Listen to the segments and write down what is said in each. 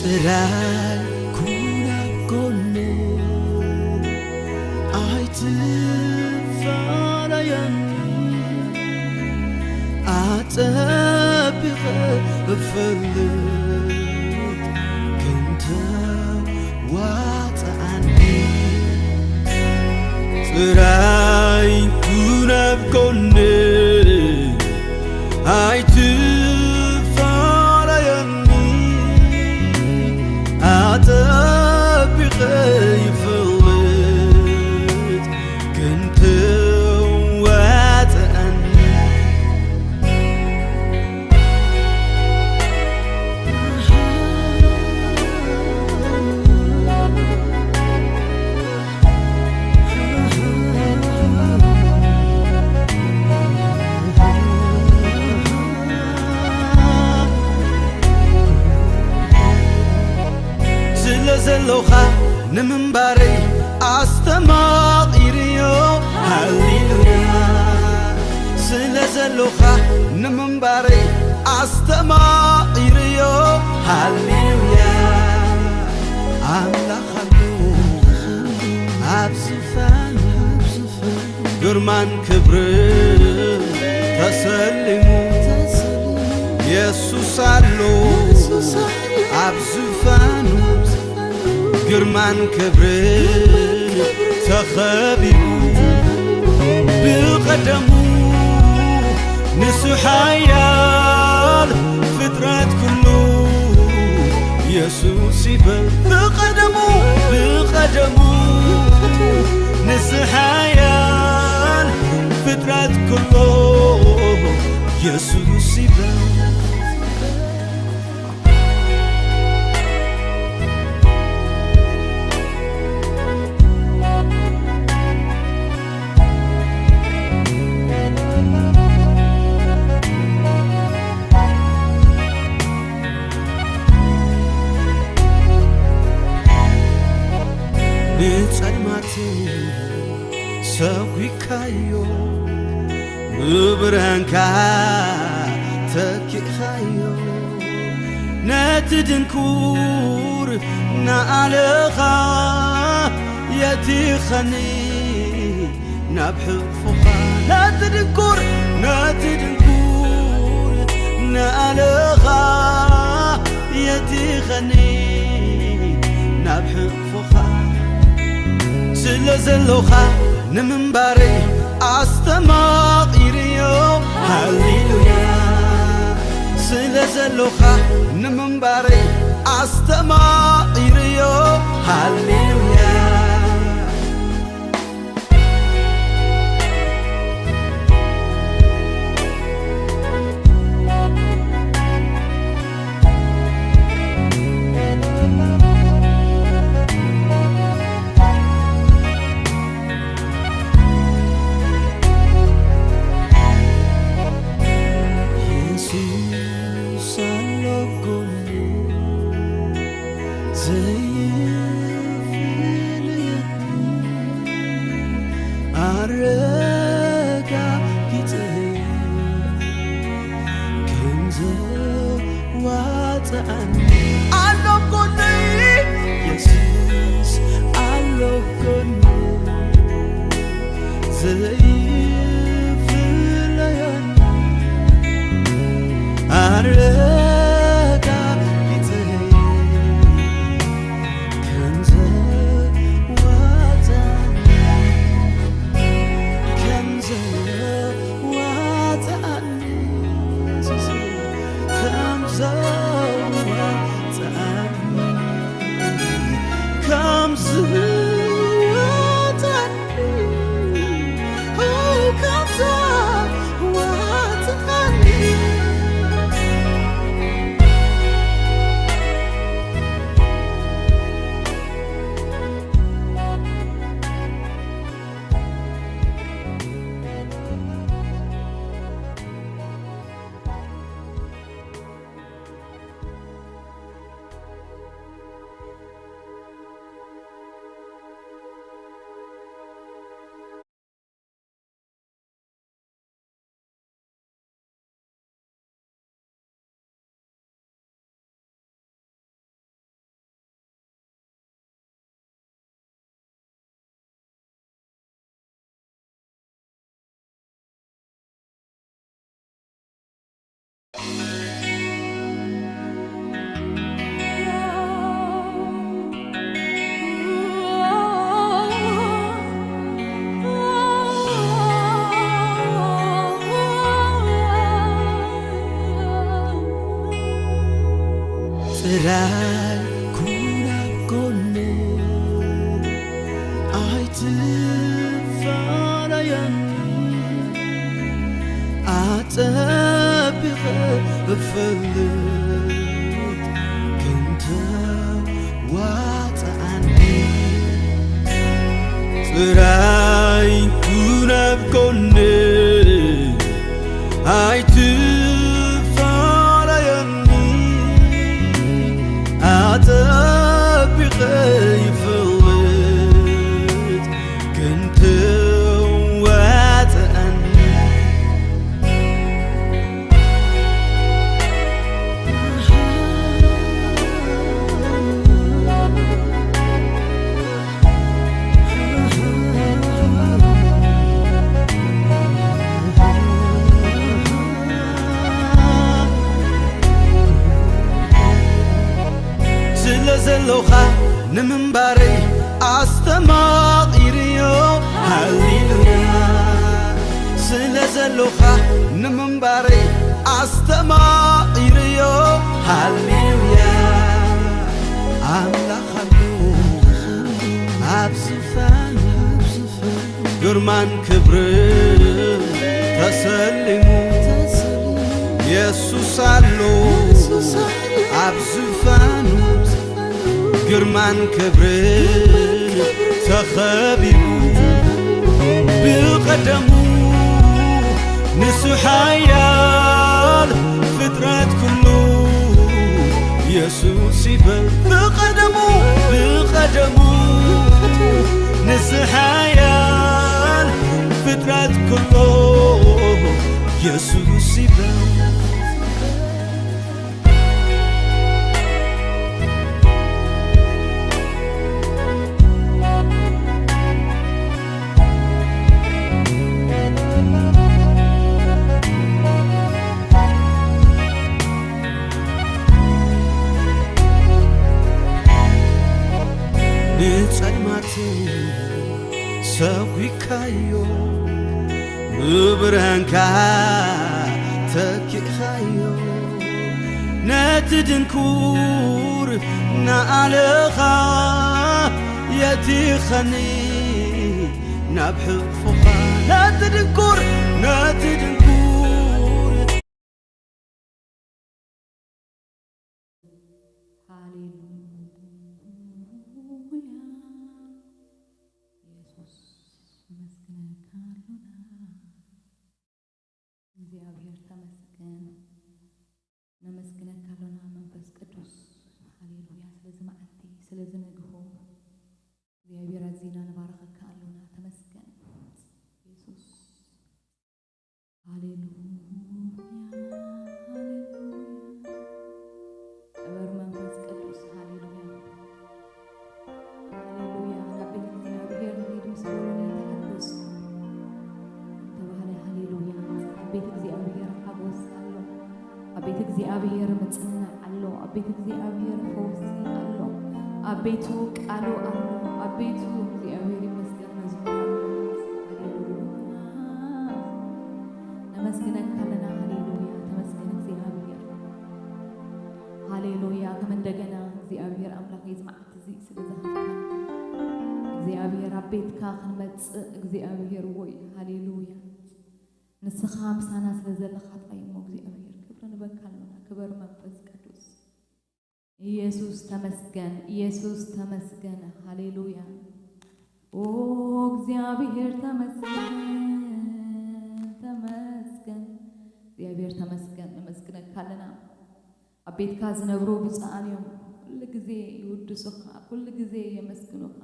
تراي كونا كوني عيت فارياني أتبغ فلت كنت واتعني تراي كونا كوني عيت زلوخا نمنباري أستماطيريو هاليلويا زلوخا نمنباري أستماطيريو هاليلويا أملا خلو أبزفان قرمان كبر تسلمو يسوس علو أبزفانو قرمان كبرين تخبيبو بقدمو نسو حيال فترات كله يسوس يبل بقدمو نسو حيال فترات كله يسوس يبل نتسلماتي سوي كايو مبرهنكا تكي خايو نتدنكور نعلخا يتيخني نبحفوخا نتدنكور نعلخا يتيخني نبحفوخا زلوخا نمنباري أستماطيريو هاليلويا زلوخا نمنباري أستماطيريو هاليلويا أرجع كتير كنز واتعني ألو كوني يسوس ألو كوني زي في الليالي أرجع كتير كنز تراي كونا كوني عيت فارياني أتبغ بفلت كنت واتعني تراي كونا كوني عيت أتبغ يفلت كنت واتعني زلوخا نمنباري أستماطيريو هاليلويا زلوخا نمنباري أستماطيريو هاليلويا أملا خلو أبزفان قرمان كبر تسلمو يسوس علو أبزفانو قرمان كبر تخبيبو بقدمو نسو حيال فترات كله يسوس يبل بقدمو نسو حيال فترات كله يسوس يبل سوي كايو ببرهنكا تكي خايو ناتدنكور نعلخا يتيخني نبحفوخا ناتدنكور نمسكنك كلنا منفس قدوس هاليلويا ስለዚህ ማዕቲ ስለዚህ ንግሆ እግዚአብሔር አዚና ነባረከ ካሉና ተመስገን ኢየሱስ ሃሌሉያ እበር መንፈስ ቅዱስ ሃሌሉያ ሃሌሉያ ነብይ እግዚአብሔር ሊድም ስለሆነ ተቀደስ ተባለ ሃሌሉያ ቤት እግዚአብሔር ሀጎስ አለው አቤት እግዚአብሔር መጽና አለው አቤት እግዚአብሔር ፈውስ አለው አቤቱ ቃሉ አለው አቤቱ እግዚአብሔር ይመስገን መዝሙር ሃሌሉያ ነመስገነክ ካለና ሃሌሉያ ተመስገን እግዚአብሔር ሃሌሉያ ከመንደገና እግዚአብሔር አምላክ ይዝማዕት እዚ ስለዘኸፍካ እግዚአብሔር አቤትካ ክንመጽ እግዚአብሔር ወይ ሃሌሉያ ንስኻ ምሳና ስለዘለኻ ጣይሞ እግዚአብሔር በካልና ክብር መንፈስ ቅዱስ ኢየሱስ ተመስገን ሃሌሉያ ኦ እግዚአብሔር ተመስገን እግዚአብሔር ተመስገን ነመስግነካልና አቤትካ ዝነብሩ ብፃን እዮም ኩሉ ግዜ ይውድሱኻ ኩሉ ግዜ የመስግኑኻ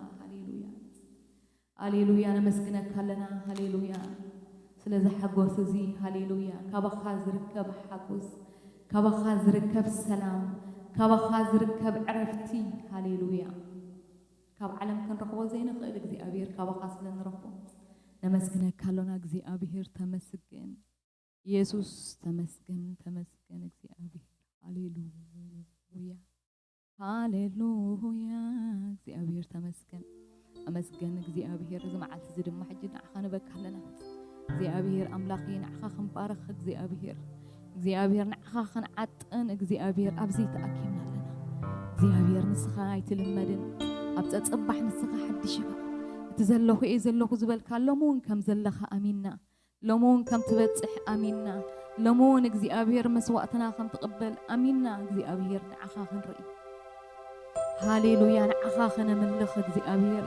ሃሌሉያ ነመስግነካልና ሃሌሉያ ስለዚ ሓጎስ እዚ ሃሌሉያ ካባኻ ዝርከብ ሓጎስ ካባኻ ዝርከብ ሰላም ካባኻ ዝርከብ ዕረፍቲ ሃሌሉያ ካብ ዓለም ክንረኽቦ ዘይንኽእል እግዚአብሔር ካባኻ ስለንረኽቦ ነመስግነካ ኣለና እግዚአብሔር ተመስገን ኢየሱስ ተመስገን እግዚአብሔር ሃሌሉያ እግዚአብሔር ተመስገን أمسجن እግዚአብሔር زمعت زدم حجنا عخان بكهلنا እግዚአብሔር أملاقي نعخان بارخ እግዚአብሔር نعخان عطن እግዚአብሔር أبزيت أكيمنا لنا እግዚአብሔር ንስኻ ኣይትልመድን ኣብ ጸጽባሕ ንስኻ ሓድሽኻ እትዘለኹ ዘለኹ ዝበልካ ሎሙን ከም ዘለኻ ኣሚንና ሎሙን ከም ትበጽሕ ኣሚንና ሎሙን እግዚአብሔር መስዋዕትና ከም ትቕበል ኣሚንና እግዚአብሔር ንዓኻ ክንርኢ ሃሌሉያ ንዓኻ ክነምልኽ እግዚአብሔር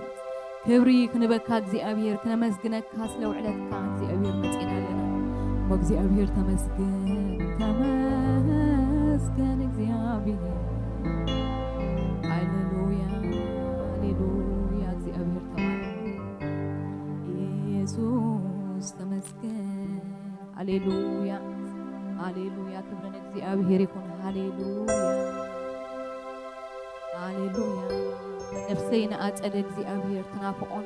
ክብሪ ክንበካ እግዚአብሔር ክነመስግነካ ስለ ውዕለትካ እግዚአብሔር መጺና ኣለና እግዚአብሔር ተመስገን እግዚአብሔር ሃሌሉያ ሃሌሉያ እግዚአብሔር ተባረክ ኢየሱስ ተመስገን ሃሌሉያ ሃሌሉያ ክብርን እግዚአብሔር ይሁን ሃሌሉያ ሃሌሉያ ነፍሰይና አጸደ እግዚአብሔር ተናፍቆን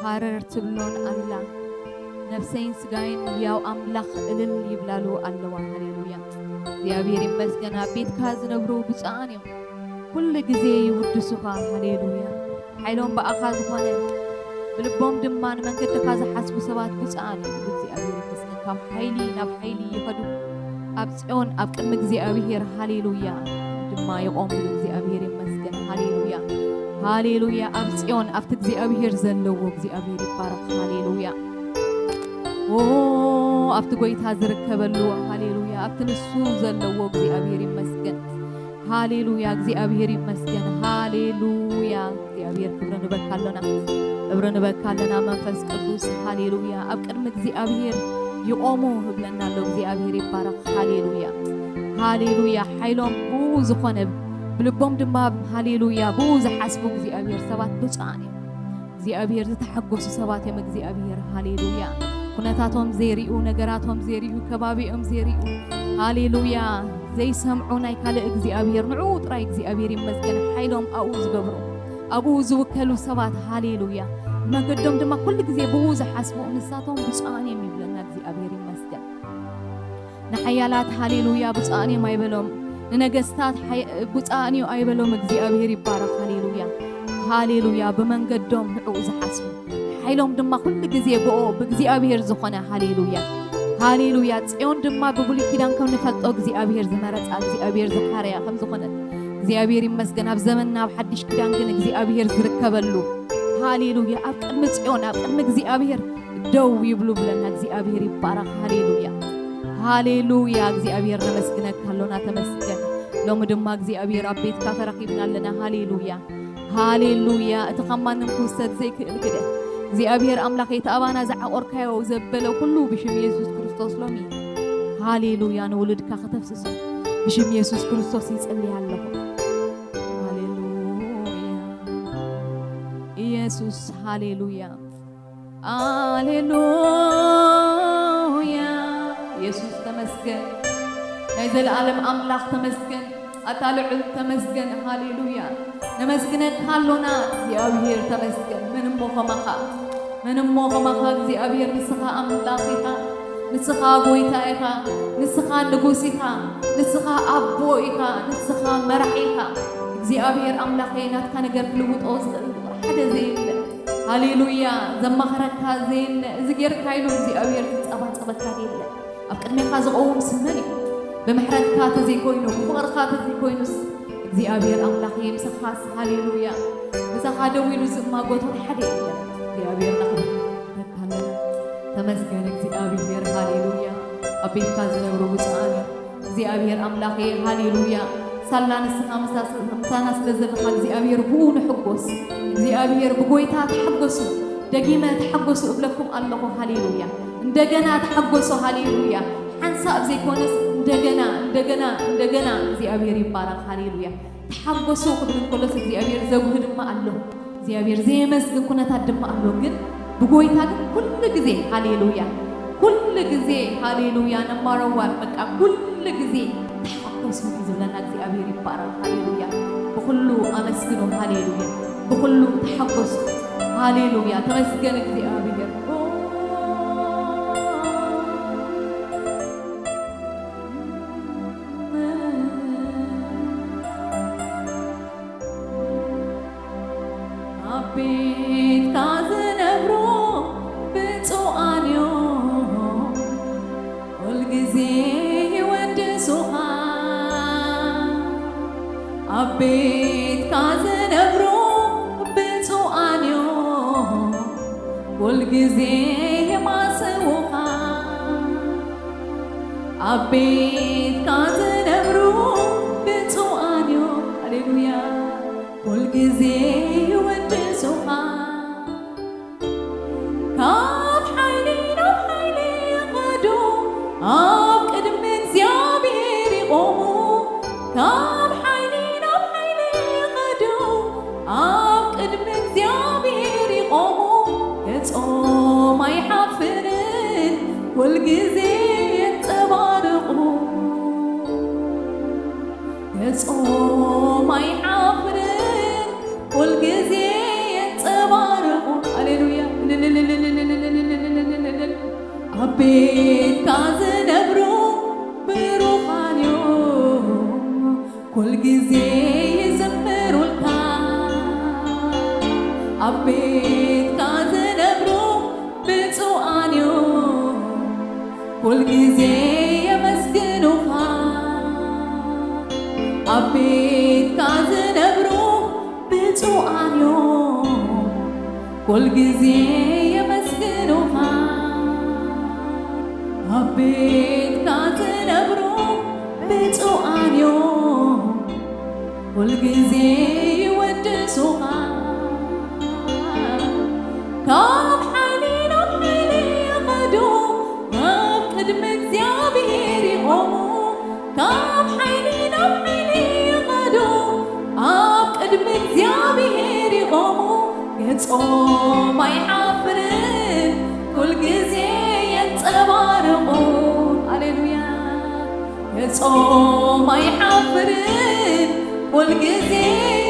ሃረር ትብሎን አላ ነፍሰይን ስጋይን ያው አምላኽ እልል ይብላሉ አለዋ ሃሌሉያ እግዚአብሔር ይመስገን ቤትካ ዝነብሩ ብጻን እዮም ኩሉ ግዜ ይውድሱኻ ሃሌሉያ ሓይሎም በአኻ ዝኾነ ብልቦም ድማ ንመንገድካ ዝሓስቡ ሰባት ብጻን እዮም እግዚአብሔር ይመስገን ካብ ሓይሊ ናብ ሓይሊ ይኸዱ ኣብ ጽዮን ኣብ ቅድሚ እግዚአብሔር ሃሌሉያ ድማ ይቆሙ እግዚአብሔር ይመስገን ሃሌሉያ ሃሌሉያ ኣብ ጽዮን ኣብቲ እግዚአብሔር ዘለዎ እግዚአብሔር ይባረክ ሃሌሉያ ኦ ኣብቲ ጎይታ ዝርከበሉ ሃሌሉያ ኣብቲ ንሱ ዘለዎ እግዚአብሔር ይመስገን ሃሌሉያ እግዚአብሔር ይመስገን ሃሌሉያ እግዚአብሔር ክብርን ንበካለና መንፈስ ቅዱስ ሃሌሉያ ኣብ ቅድሚ እግዚአብሔር ይቆሙ ህብለናሎ እግዚአብሔር ይባረክ ሃሌሉያ ሃሌሉያ ሓይሎም ዝኾነ ብልቦም ድማ ሃሌሉያ ዝሓስቡ እግዚአብሔር ሰባት ብጻን እግዚአብሔር ዝተሐጎሱ ሰባት እዮም እግዚአብሔር ሃሌሉያ ኩነታቶም ዘይሪኡ ነገራቶም ዘይሪኡ ከባቢኦም ዘይሪኡ ሃሌሉያ ዘይሰምዑ ናይ ካልእ እግዚአብሔር ንዑ ጥራይ እግዚአብሔር ይመስገን ሓይሎም ኣብኡ ዝገብሩ ኣብኡ ዝውከሉ ሰባት ሃሌሉያ መንገዶም ድማ ኩሉ ግዜ ዝሓስቡ ንሳቶም ብጻን እዮም ይብለና እግዚአብሔር ይመስገን ንሓያላት ሃሌሉያ ብጻን እዮም ኣይበሎም ንነገስታት ብጻን እዮም ኣይበሎም እግዚአብሔር ይባረክ ሃሌሉያ ሃሌሉያ በመንገዶም ንዑ ዝሓስቡ ሓይሎም ድማ ኩሉ ግዜ ብእግዚአብሔር ዝኾነ ሃሌሉያ ሃሌሉያ ጽዮን ድማ ብብሉይ ኪዳን ከም ንፈልጦ እግዚአብሔር ዝመረጻ እግዚአብሔር ዝሓርያ ከም ዝኾነ እግዚአብሔር ይመስገን ኣብ ዘመንና ኣብ ሓድሽ ኪዳን ግን እግዚአብሔር ዝርከበሉ ሃሌሉያ ኣብ ቅድሚ ጽዮን ኣብ ቅድሚ እግዚአብሔር ደው ይብሉ ብለና እግዚአብሔር ይባረክ ሃሌሉያ ሃሌሉያ እግዚአብሔር ነመስግነካ ኣለና ተመስገን ሎሚ ድማ እግዚአብሔር ኣብ ቤትካ ተረኺብና ኣለና ሃሌሉያ ሃሌሉያ እቲ ከማንም ክውሰድ ዘይክእል ግደ እግዚአብሔር አምላክ የተአባና ዘዓቆርካዮ ዘበለው ሁሉ ብሽም ኢየሱስ ክርስቶስ ሎሚ ሃሌሉያ ንውልድካ ከተፍስሱ ብሽም ኢየሱስ ክርስቶስ ይጸልይ ኣለሁ ሃሌሉያ ኢየሱስ ሃሌሉያ ሃሌሉያ ኢየሱስ ተመስገን ናይ ዘለዓለም አምላክ ተመስገን አታልዑል ተመስገን ሃሌሉያ ነመስግነካ ኣሎና እግዚአብሔር ተመስገን ምንም ሞኸማኻ እግዚአብሔር ንስኻ አምላኽ ኢኻ ንስኻ ጎይታ ኢኻ ንስኻ ንጉስ ኢኻ ንስኻ ኣቦ ኢኻ ንስኻ መራሒ ኢኻ እግዚአብሔር አምላኽ ናትካ ነገር ክልውጦ ዝኽእል ሓደ ዘየለ ሃሌሉያ ዘማኽረካ ዘየለ እዚ ጌርካ ኢሉ እግዚአብሔር ዝፀባፀበካ የለ ኣብ ቅድሜኻ ዝቐውም ስመን እዩ ብምሕረትካ ተዘይኮይኑ ብፍቕርካ ተዘይኮይኑስ እግዚአብሔር አምላኽ ይምስኻስ ሃሌሉያ ንስኻ ደው ኢሉ ዝማጎቱ ሓደ የለ እግዚአብሔር ናኽብረካለና ተመስገን እግዚአብሔር ሃሌሉያ ኣብ ቤትካ ዝነብሩ ብፁዓን እግዚአብሔር አምላኽ ሃሌሉያ ሳላ ንስኻ ምሳና ስለዘለኻ እግዚአብሔር ብኡ ንሕጎስ እግዚአብሔር ብጎይታ ተሐጎሱ ደጊመ ተሐጎሱ እብለኩም ኣለኹ ሃሌሉያ እንደገና ተሐጎሱ ሃሌሉያ ሓንሳብ ዘይኮነስ እንደገና እግዚአብሔር ይባረክ ሃሌሉያ ተሐጎሱ ክብል እንከሎስ እግዚአብሔር ዘጉህ ድማ ኣለሁ እግዚአብሔር ዘይመስግን ኩነታት ድማ ኣለሁ ግን ብጎይታ ግን ኩሉ ግዜ ሃሌሉያ ኩሉ ግዜ ሃሌሉያ ነማረዋል በቃ ኩሉ ግዜ ተሐጎሱ ዝብለና እግዚአብሔር ይባረክ ሃሌሉያ ብኩሉ አመስግኑ ሃሌሉያ ብኩሉ ተሐጎሱ ሃሌሉያ ተመስገን እግዚአብሔር أبيت كازنبرو بتو أنيو والجزيه ما سوها أبيت كازنبرو بتو أنيو هاليلويا والجزيه ودسوها كاب حيلي غدو قدم እግዚአብሔር ይቆሙ ካብ حيلي غدو قدم እግዚአብሔር ይቆሙ ገጾም አይሐፍርን ሁልጊዜ የተባረቁ ገጾም አይሐፍርን ሁልጊዜ የተባረቁ ሃሌሉያ أبيت كازنبرو بروحانيو كل جزي يزمروا الكام أبيت كازنبرو بتوانيو كل جزي يمسكنوها أبيت كازنبرو بتوانيو كل جزي يمسكنوها أبيت كازنبرو بتوانيو والجزي يودسوها كاب حيلي غدو قدم እግዚአብሔር ይቆሙ كاب حيلي غدو قدم እግዚአብሔር ይቆሙ ገጾም አይሐፍርን ሁልጊዜ የተባረቁን ሃሌሉያ ገጾም አይሐፍርን ሁልጊዜ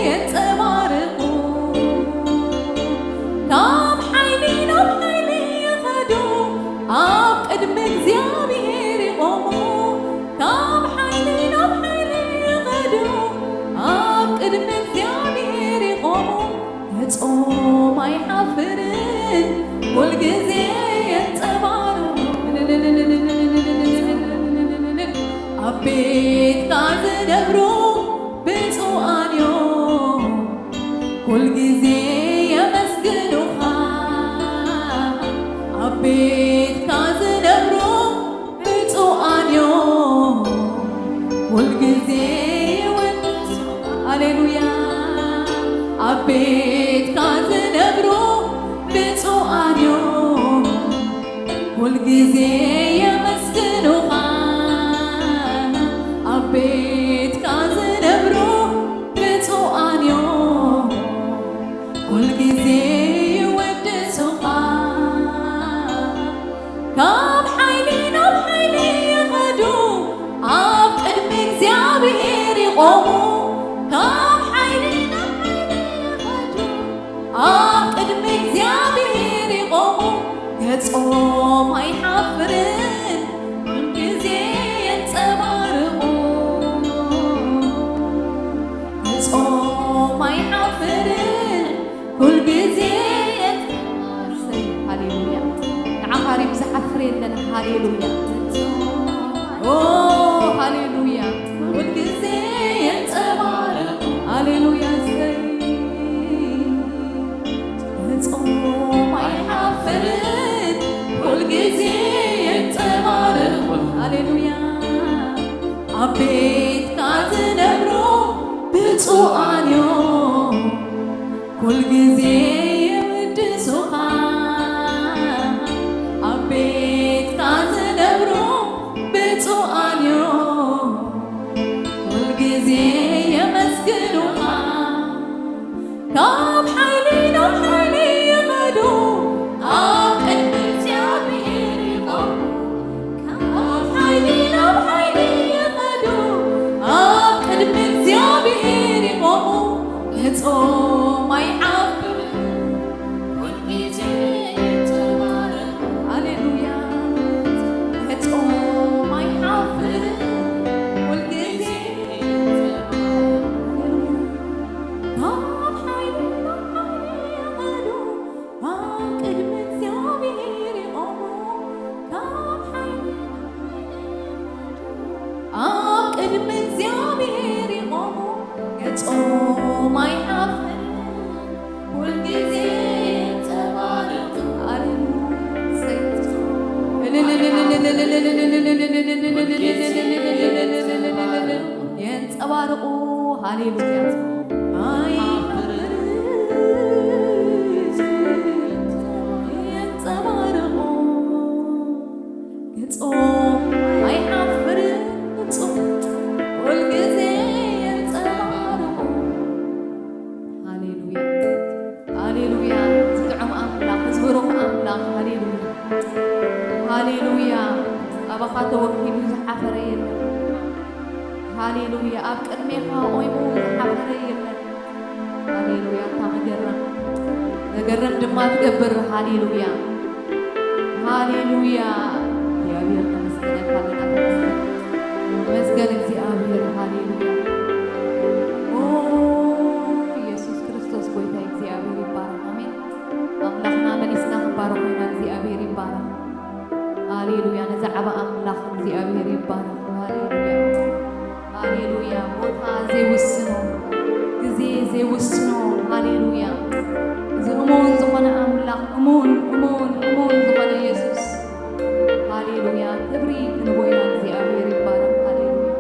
የተባረቁ ካብ ሓይሊ ናብ ሓይሊ ይኸዱ ኣብ ቅድሚ እግዚአብሔር ይቆሙ ካብ ሓይሊ ናብ ሓይሊ ይኸዱ ኣብ ቅድሚ እግዚአብሔር ይቆሙ ገጾም አይሐፍርን ሁልጊዜ أبيت كازنبرو بتوانيو كل جزي يمسكنوها أبيت كازنبرو بتوانيو كل جزي هاليلويا أبيت كازنبرو بتوانيو كل جزي يمسكنوها أبيت كازنبرو بتوانيو كل جزي يودسوها كاب حيلي ናብ حيلي يغدو ኣብ ቅድሚ እግዚአብሔር ይቆሙ ካብ حيلي ናብ حيلي يغدو ኣብ ቅድሚ እግዚአብሔር ይቆሙ ገጾም አይሐፍርን ሁልጊዜ የተባረቁ ገጾም አይሐፍርን ሁልጊዜ ሃሌሉያ ንዓኻሪም ዝሓፍር የለን ሃሌሉያ ሃሌሉያ ሁልጊዜ የተባረቁ ሃሌሉያ ገጾም አይሐፍርን ሁልጊዜ የተባረቁ ሃሌሉያ أبيت كازنبرو بتوانيو كل جزي يودسوها أبيت كازنبرو بتوانيو كل جزي يمسكنوها كاب حيلي ናብ حيلي يغدو ኣብ ቅድሚ እግዚአብሔር ይቆሙ ካብ ሓይሊ ናብ ሓይሊ ይኸዱ ኣብ ቅድሚ እግዚአብሔር ይቆሙ ገጾም አይሐፍርን ሁልጊዜ የተባረቁ ሃሌሉያ ገጾም አይሐፍርን ሁልጊዜ ቅድሚ እግዚአብሔር ይቆሙ ገጾም ينصبرقوا هاليلويا هاليلويا أب كرميها أويمو حفرينا هاليلويا تمجرم دما تكبر هاليلويا هاليلويا يا أبي مسكين خلينا مسكين زي أبي هاليلويا أوه يسوع كريستوس كويتا زي أبي ربارك آمين أملاخنا من إسنا باركنا زي أبي ربارك هاليلويا نزعب أملاخ زي أبي ربارك هاليلويا هاليلويا موتا زي وسنو زي وسنو هاليلويا زي أمون زخنا أملاك أمون زخنا يسوس هاليلويا تبريك نبوينا زي أبي ربارك هاليلويا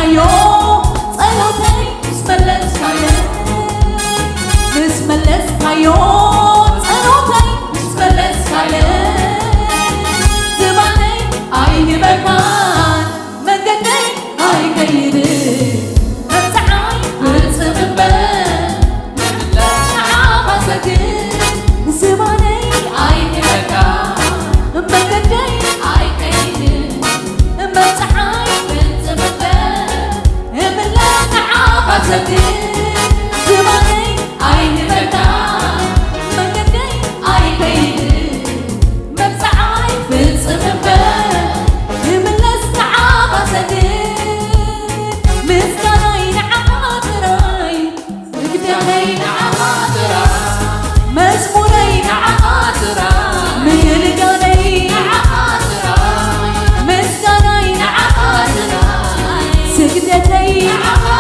ካዮ ጸሎተይ ምስመለስ ካለ ምስመለስ ካዮ ጸሎተይ ምስመለስ ካለ ዝባነይ አይበቃን መንገደይ አይከይድ መብፅዓይ ፍጽምበት ንዓኻሰግ ዝባነይ አይበቃን መንገደይ አይከይድ መብፅዓይ ዝባነይ አይበቃን መንገደይ አይከይድ መብፅዓይ ፍጽምበት ይምለስ ንዓኻ ሰግድ ምስጋናይ ንዓኻ ጥራይ ስግደተይ ንዓኻ ጥራይ መዝሙረይ ንዓኻ ጥራይ ምልጋነይ ንዓኻ ጥራይ ምስጋናይ ንዓኻ ጥራይ ስግደተይ ንዓኻ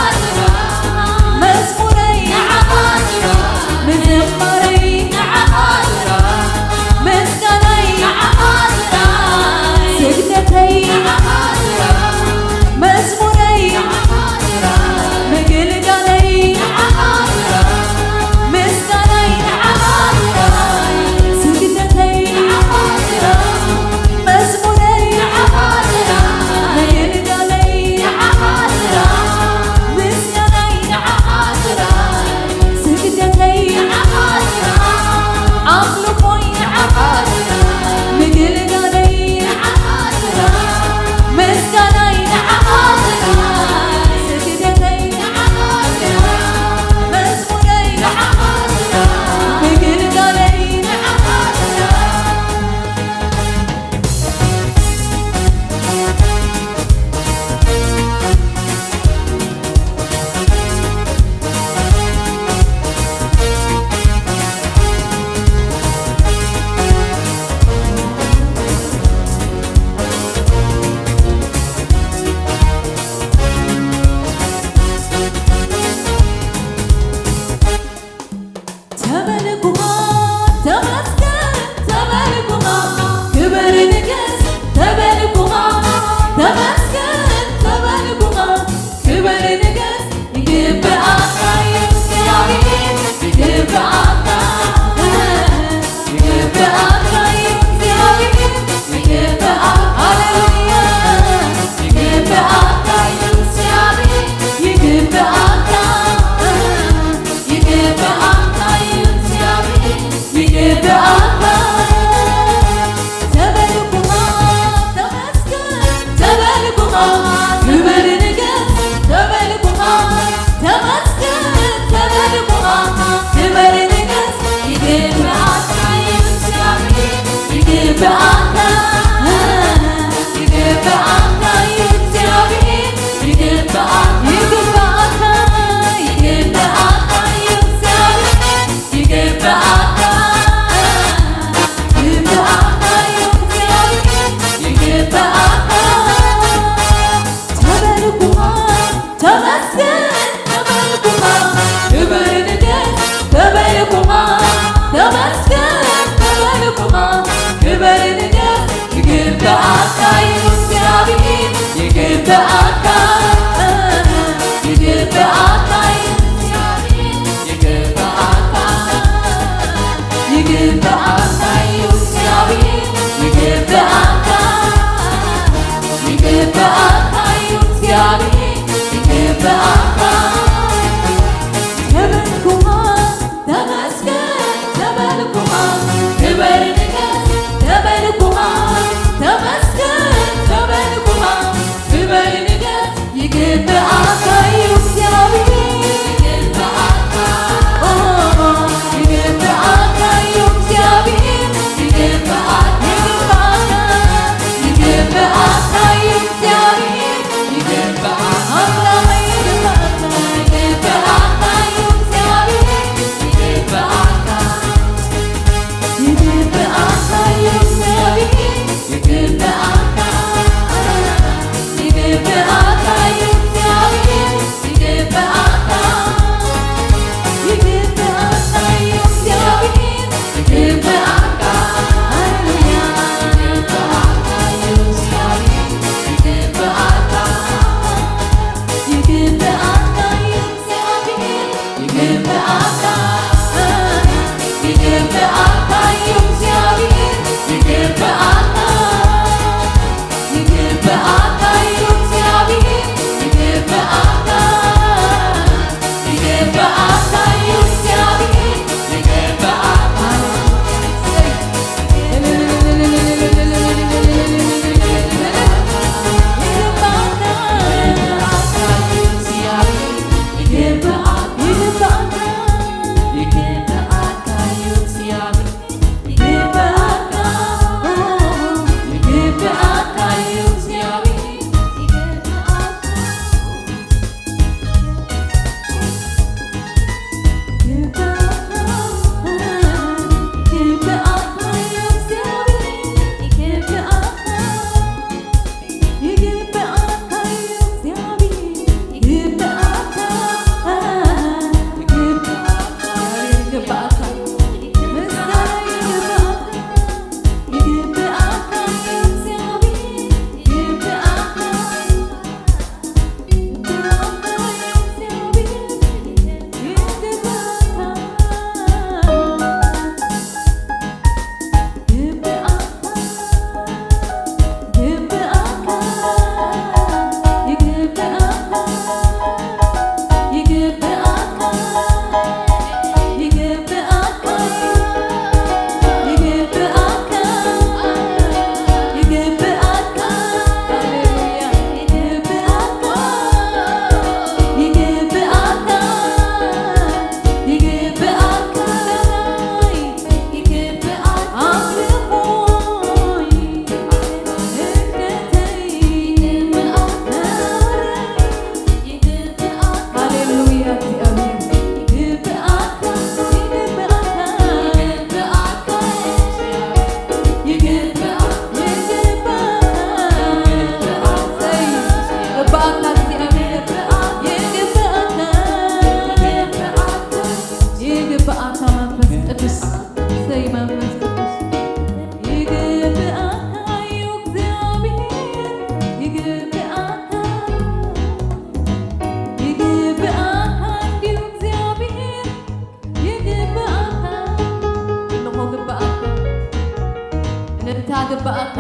قبأك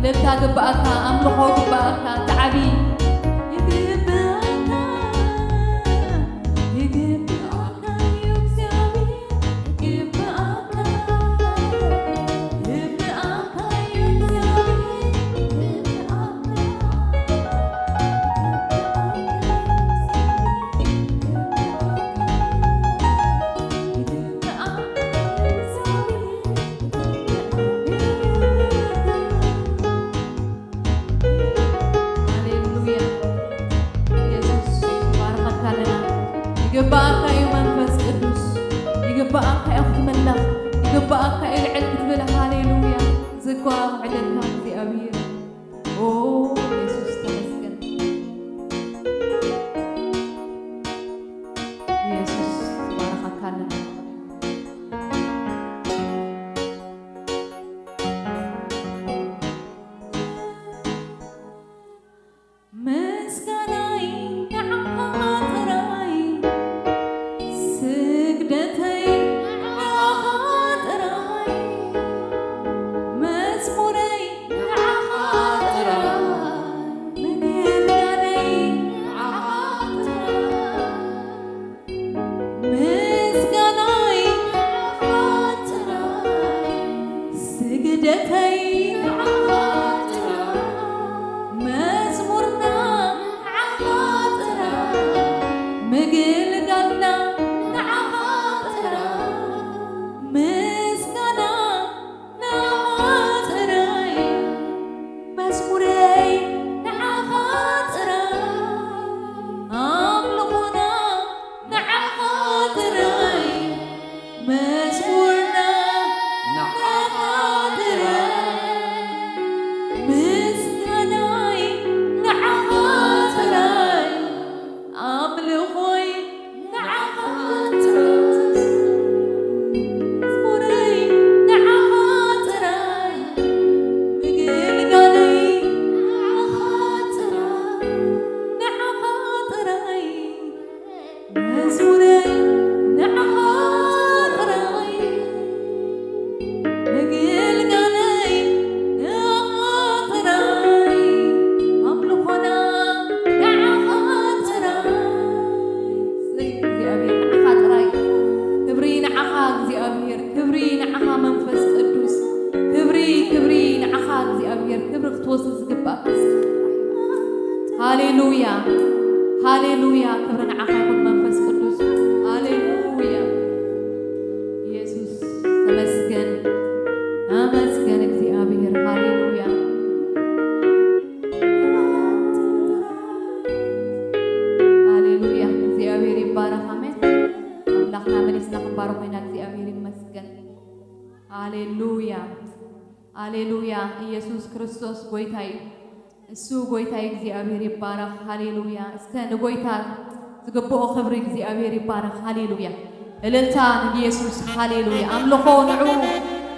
للتا قبأك أملخو قبأك تعبي يقبأك يا منفس قدوس يقبأك يا أخت ملخ يقبأك يا العلك تبلها هاليلويا زكوا عددها في أبير أوه يسوس تمسكن يسوس بارك لنا هاليلويا هاليلويا كبرنا عقاكم منفس قدوس هاليلويا يسوس تمسكن أمسكن እግዚአብሔር هاليلويا هاليلويا እግዚአብሔር ይባረክ አሜን አምላክና መልስና ክባረክ ኮይና እግዚአብሔር ይመስገን ሃሌሉያ ሃሌሉያ ኢየሱስ ክርስቶስ ጎይታይ እሱ ጎይታይ እግዚአብሔር ይባረክ ሃሌሉያ እስከ ንጎይታ ዝግብኦ ክብሪ እግዚአብሔር ይባረክ ሃሌሉያ እልልታ ኢየሱስ ሃሌሉያ አምልኾ ንዑ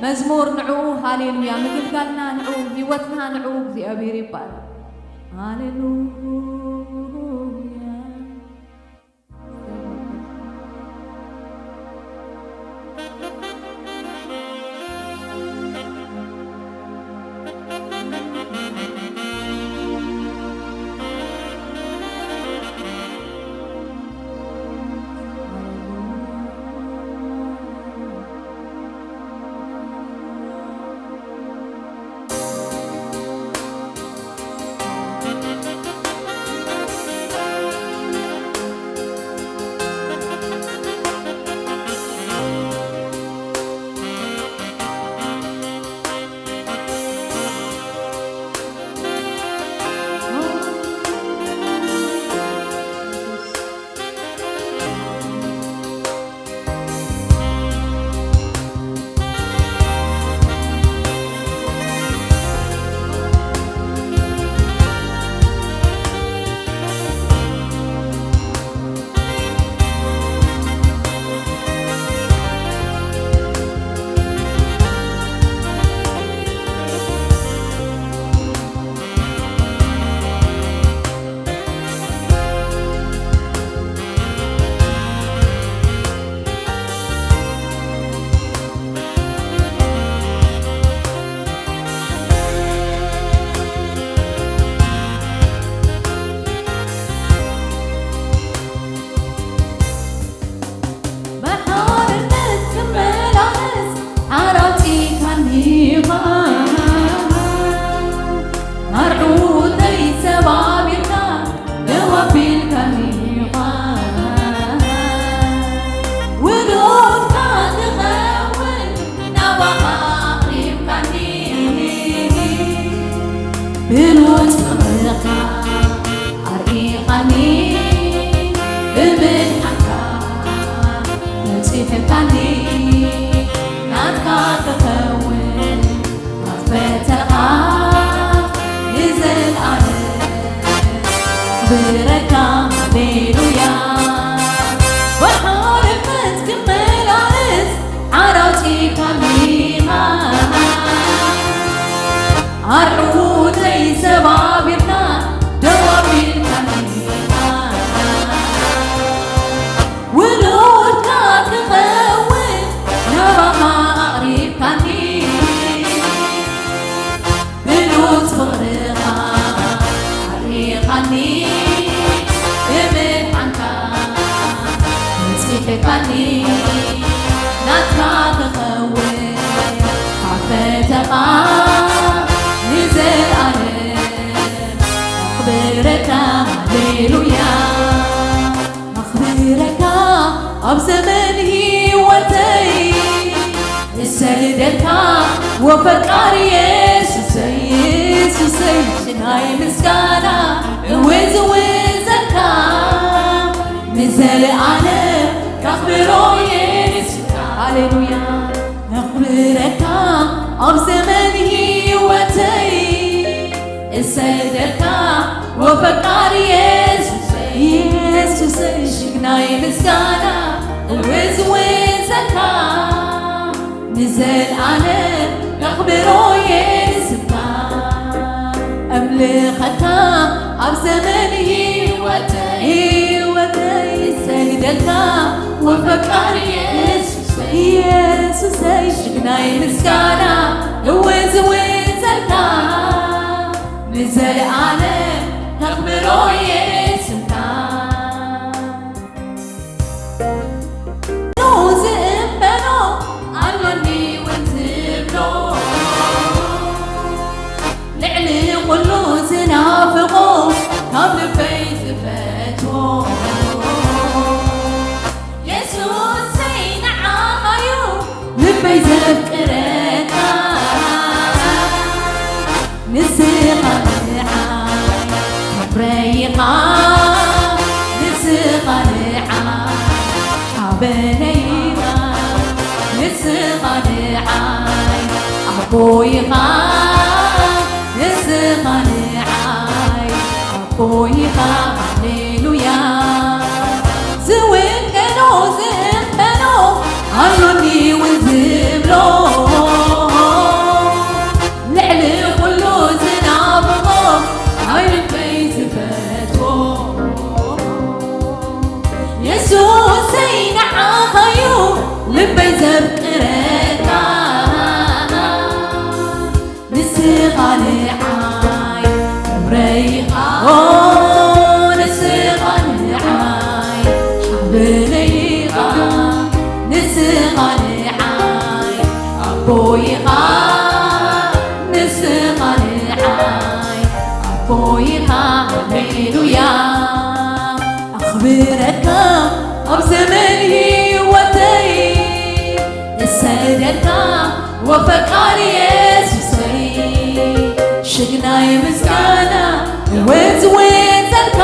መዝሙር ንዑ ሃሌሉያ ምግልጋልና ንዑ ህይወትና ንዑ እግዚአብሔር ይባረክ ሃሌሉያ بلوت فرقا عريقاني بمن حكا نتيحكاني ناتكا تخون مغفتقا نزل بركة هاليلويا وحاربت كمل عرس عراوتي كميها عرعود ليس بابرنا دوامي كميها ونور كان تخون نبقى قريب كاني بلوت فغرقا عريقاني تحكاني ناتكا تخون حفتقا نزل أخبرك هاليلويا أخبرك أبزمن هيوتي السيدك وفكار يسوسي شناي مسكانا وزوزك نزل أخبرو يسوع هاليلويا أخبرك أبزمن هيوتي السيدك وفكار يسوع شكناي مسكانا وزوزك نزل أخبرو يسوع أملخك أبزمن هيوتي سيدك وفكار يسوس شكناي مسكانا وزوزك نزل أخبرو يسوع نوزم بنو علوني وانتبلو لعلي قلو زنافقو قبل بيت فتو بيذكرك نسيقا العاي بريقا نسيقا العاي حبنيقا نسيقا العاي أبويقا نسيقا العاي أبويقا هاليلويا زوين كانو زنبنو علوني وزبلو لعلي كلو زنابغو عين البيت فتو يسوع سينعا خيو لبي زبقرتا نسيقا لعاي بريقا نسيقا لعاي حبليقا نسيقا لعاي أبويقا نسيقا لعاي أبويقا هاليلويا أخبرك أبزمن هيوتي السيدك وفكار يسوسي شكناي مسكانا وزوزك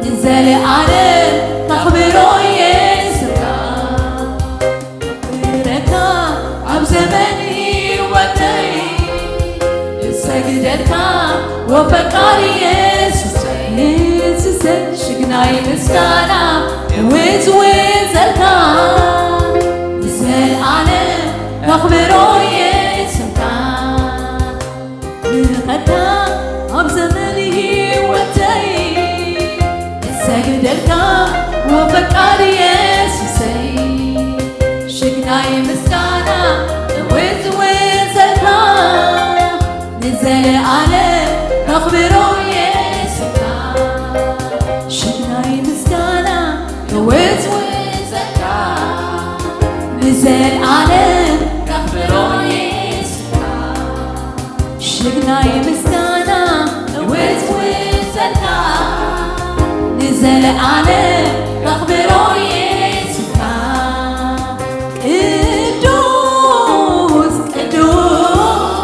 نزل أخبرو يسوع أخبرك أبزمن هيوتي السيدك وفكار يسوع شكناي مسكانا وزوزك نزل أخبرو يسوع أخبرك أبزمن هيوتي السيدك وفكار يسوسي شكناي مسكانا وزوزك نزل أخبرو يسوع شكناي مسكانا وزوزك نزل أخبرو يسوع شكناي مسكانا وزوزك نزل أخبرو يسوع قدوس قدوس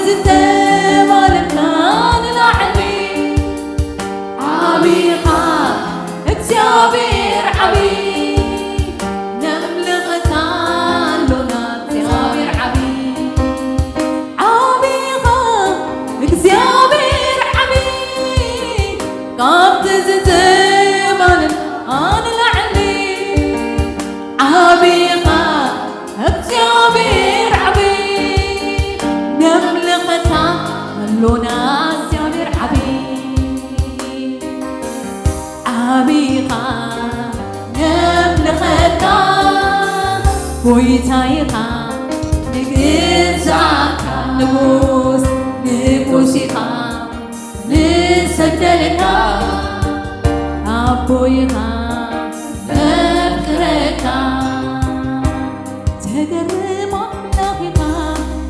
تزتم والكان العلي عبيقا اكسابير عبي نملغتان لنا اكسابير عبي عبيقا اكسابير عبي قام تزتم والكان العلي عبيقا اكسابير عبي نملغتان لنا اكسابير عبي عبيقا نملغتها ويتايقا نقزعكا نقوسيقا نسجدلكا أبويقا نذكركا تقرم أخلاقها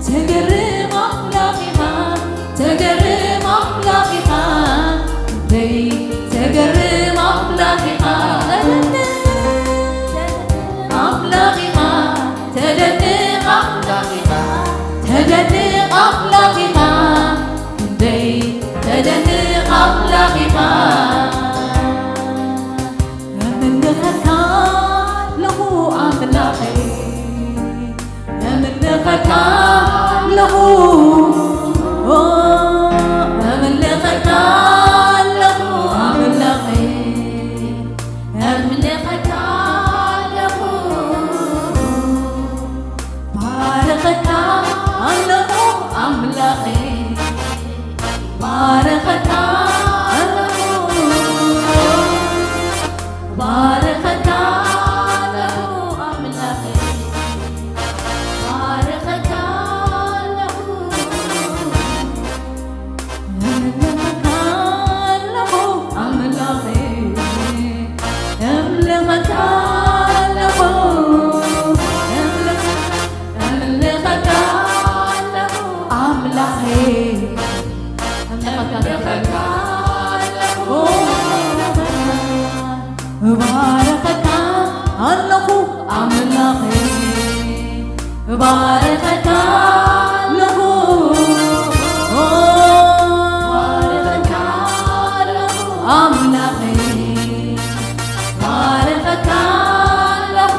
تقرم أخلاقها تقرم أخلاقها تقرم أخلاقها أخلاقها تدني أخلاقها تدني أخلاقها تدني أخلاقها من خكان له أخلاقي من خكان له من خكان له أخلاقي من خكان له باركتا له أملاقي باركتا له باركتا له أملاقي باركتا له أملكتا له أملاقي أملكتا له أملكتا له أملاقي باركتا له أملاقي باركتا له باركتا له أملاقي باركتا له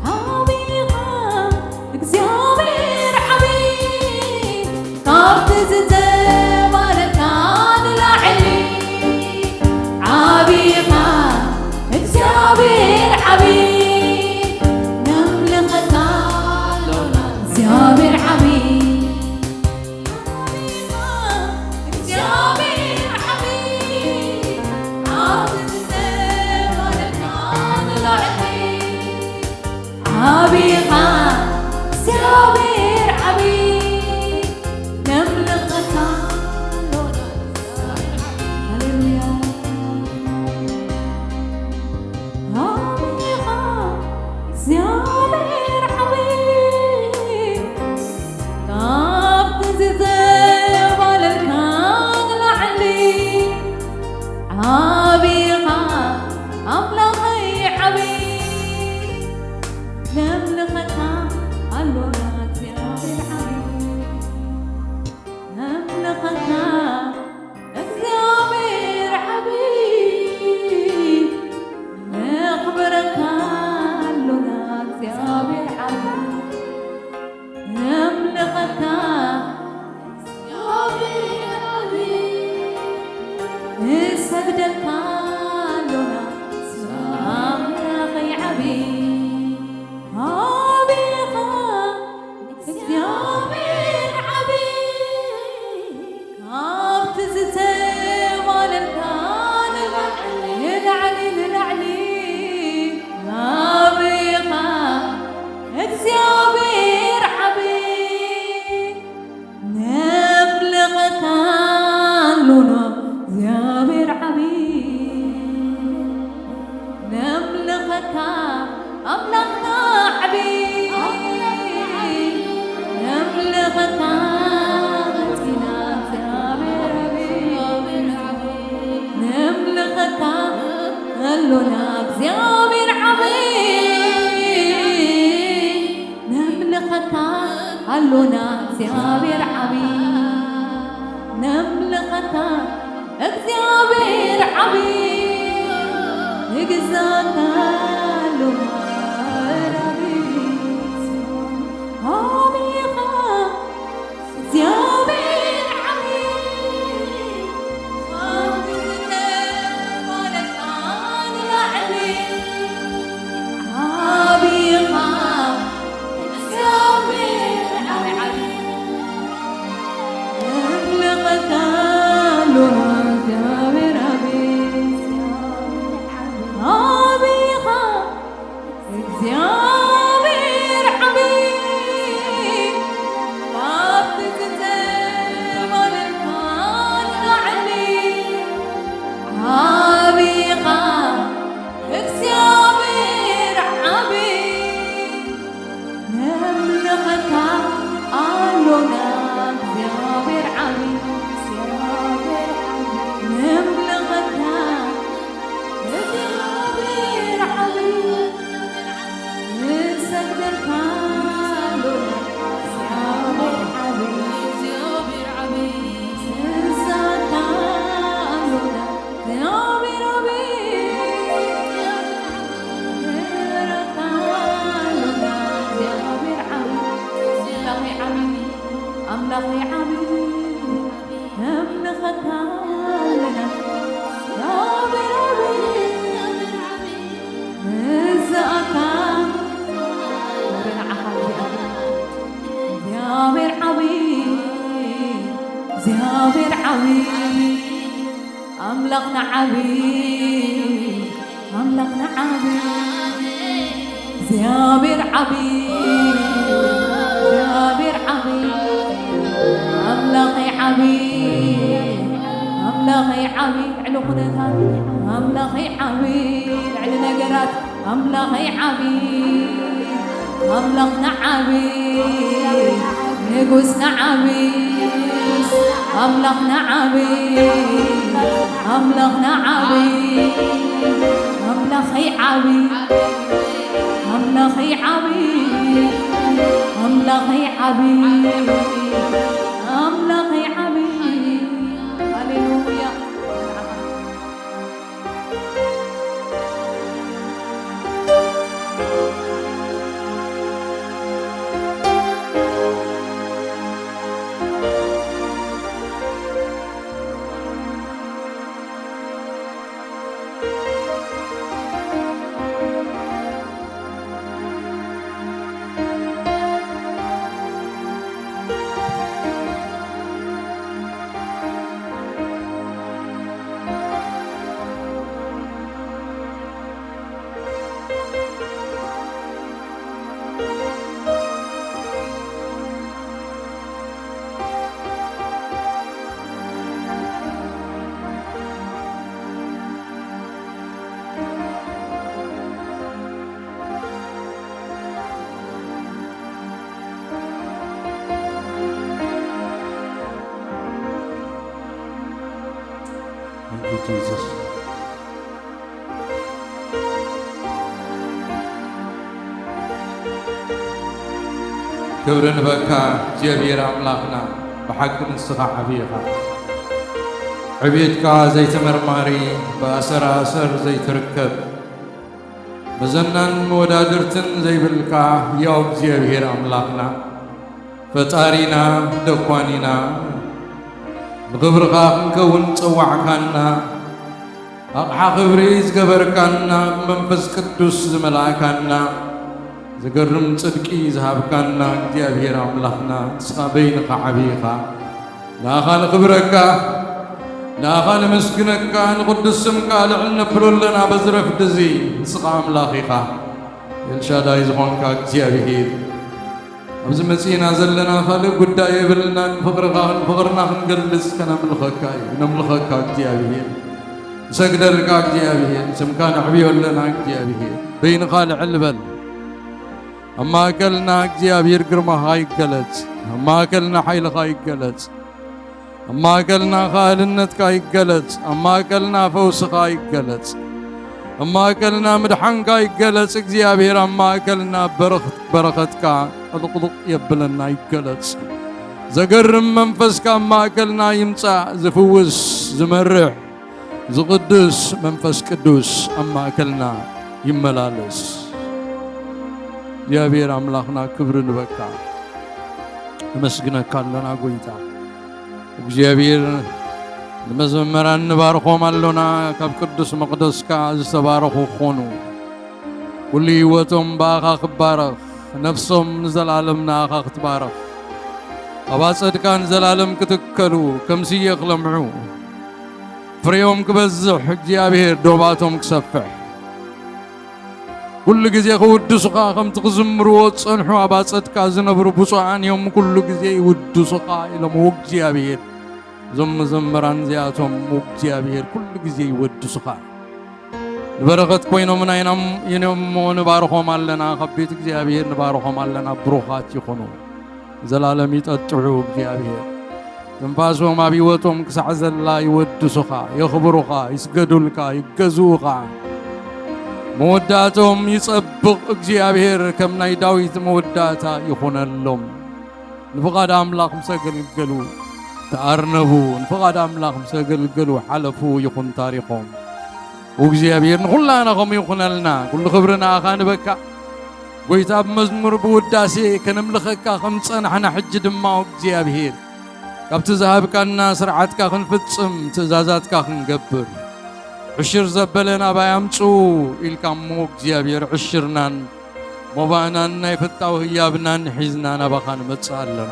عبيقا اكزابير عبيق قابت زتم والكان العلي عبيقا اكزابير عبيق نملغتا زابير عبيق اكزابير عبيق قابت زتم والكان العلي عبيقا اكزابير عبيق نملغتا هللويا عبيقا اكزابير عبيق قابت زتم والكان العلي عبيقا أملاقي عبيق نملغتا اللونا اكزابير عبيق نملغتا اكزابير عبيق نخبرك اللونا اكزابير عبيق نملغتا اكزابير عبيق نسجدك اللونا أملاقي عبيق عبيقا اكزابير عبيق قابت زتم والكان العلي عبيقا اكزابير عبيق نملغتا لنا زابير عبيق نملغتا أملغنا عبيق نملغتا أتينا زابير عبيق نملغتا لنا زابير عبيق نملغتا هلونا እግዚአብሔር عبي نملخك እግዚአብሔር عبي نجزاك هلونا ربي عبيقا እግዚአብሔር عبي فاقدت ولكان يعلي عبيقا أملخي عبي أملخك لنا يا بربي نزأك زيابر عبي زيابر عبي أملخنا عبي أملخنا عبي زيابر عبي زيابر عبي أملخي عبي أملخي عبي علو خدتها أملخي عبي علو نقرات أملخي عبي أملخنا عبي نقوسنا عبي أملخنا عبي أملخنا عبي أملخي عبي أملخي عبي أملخي عبي أملخي عبي هللويا Thank you, Jesus. كبرن بكا جبير أملاكنا بحق نسخة عبيقا عبيدك زي تمرماري بأسر أسر زي تركب بزنن مودادرتن زي بالكا يوم جبير أملاكنا فتارينا دقوانينا بغبرغا نكون صوعكنا أقحى خبريز قبركنا منفس قدوس زملاكنا زقرم صدقي زهابكنا እግዚአብሔር አምላክና صابينك عبيقا لاخان خبرك لاخان مسكنك نقدس سمك لعن بلولنا بزرف دزي نسقى أملاخيقا الشاداي زخونك እግዚአብሔር أبز مسينا زلنا خالق قداء يبلنا فقرنا نقلس كنا نملخك እግዚአብሔር سقدرك እግዚአብሔር سمكان عبيه لنا እግዚአብሔር بين خال علبل أما أكلنا እግዚአብሔር ግርማ ይገለጽ أما أكلنا حيلك ይገለጽ أما أكلنا خالنتك ይገለጽ أما أكلنا فوسك ይገለጽ أما أكلنا مدحنك ይገለጽ እግዚአብሔር أما أكلنا برختك قلق يبلنا يقلص زقرم منفس كان ماكلنا يمصع زفوس زمرح زقدس منفس قدوس أما أكلنا يملالس يا بير أملاخنا كبر نبكا مسجنا كلنا قويتا وجابير المزمران نبارخهم اللنا كب قدس مقدس كاز تبارخو خونو كل يوتهم باخا خبارخ نفسهم نزل عالمنا اخا تبارخ أباسد كان نزل عالم كتكلو كمسي يخلمعو فريوم كبزح جابير دوباتهم كسفح كل جزء يودسقا خم تقزمرو تصنحوا أباسد كازنبرو بصعان يوم كل جزء يودسقا إلى موق جابير زمران زياتهم موق جابير كل جزء يودسقا نبرغت كوينو من أينام ينمو نبارخهم علنا خبيت جابير نبارخهم علنا بروخات يخونو زلالم يتقطعوا جابير تنفاسهم ما بيوتهم كسعزل لا يودسقا يخبروخا يسجدولكا يجزوخا موداتهم يصبغ እግዚአብሔር كمناي داويت موداتا يخون اللهم نفقاد أملاك مسجلجلو تأرنبو نفقاد أملاك مسجلجلو حلفو يخون تاريخهم وእግዚአብሔር كلنا هم يخون لنا كل خبرنا خان بكا ويتاب مزمور بوداسي كنملخك خمسنا حنا حج دماو እግዚአብሔር كابت ذهبك الناس رعتك خنفتصم تزازاتك خنقبر عشر زبلنا بايامصو إلكم موك جابير عشرنان مبانان يفتاو هيابنان حزنان بخان متصالنا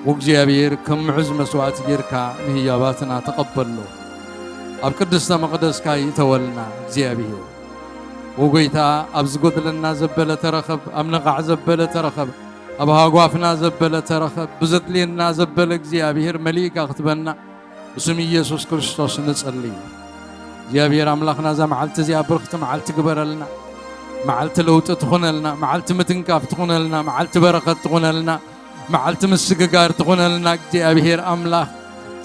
موك جابير كم عز مسوات جيركا هياباتنا تقبلوا أب قدسنا مقدس كاي تولنا جابير وقيتا أبزقود لنا زبلة ترخب أمنقع زبلة ترخب أبها قوافنا زبلة ترخب بزد لنا زبلة جابير مليك أختبنا بسم يسوع كريستوس نصلي جابير أملاخنا زي معلت زي أبرخت معلت قبر لنا معلت لوت تخون لنا معلت متنكاف تخون لنا معلت بركة تخون لنا معلت مسجار تخون لنا جابير أملاخ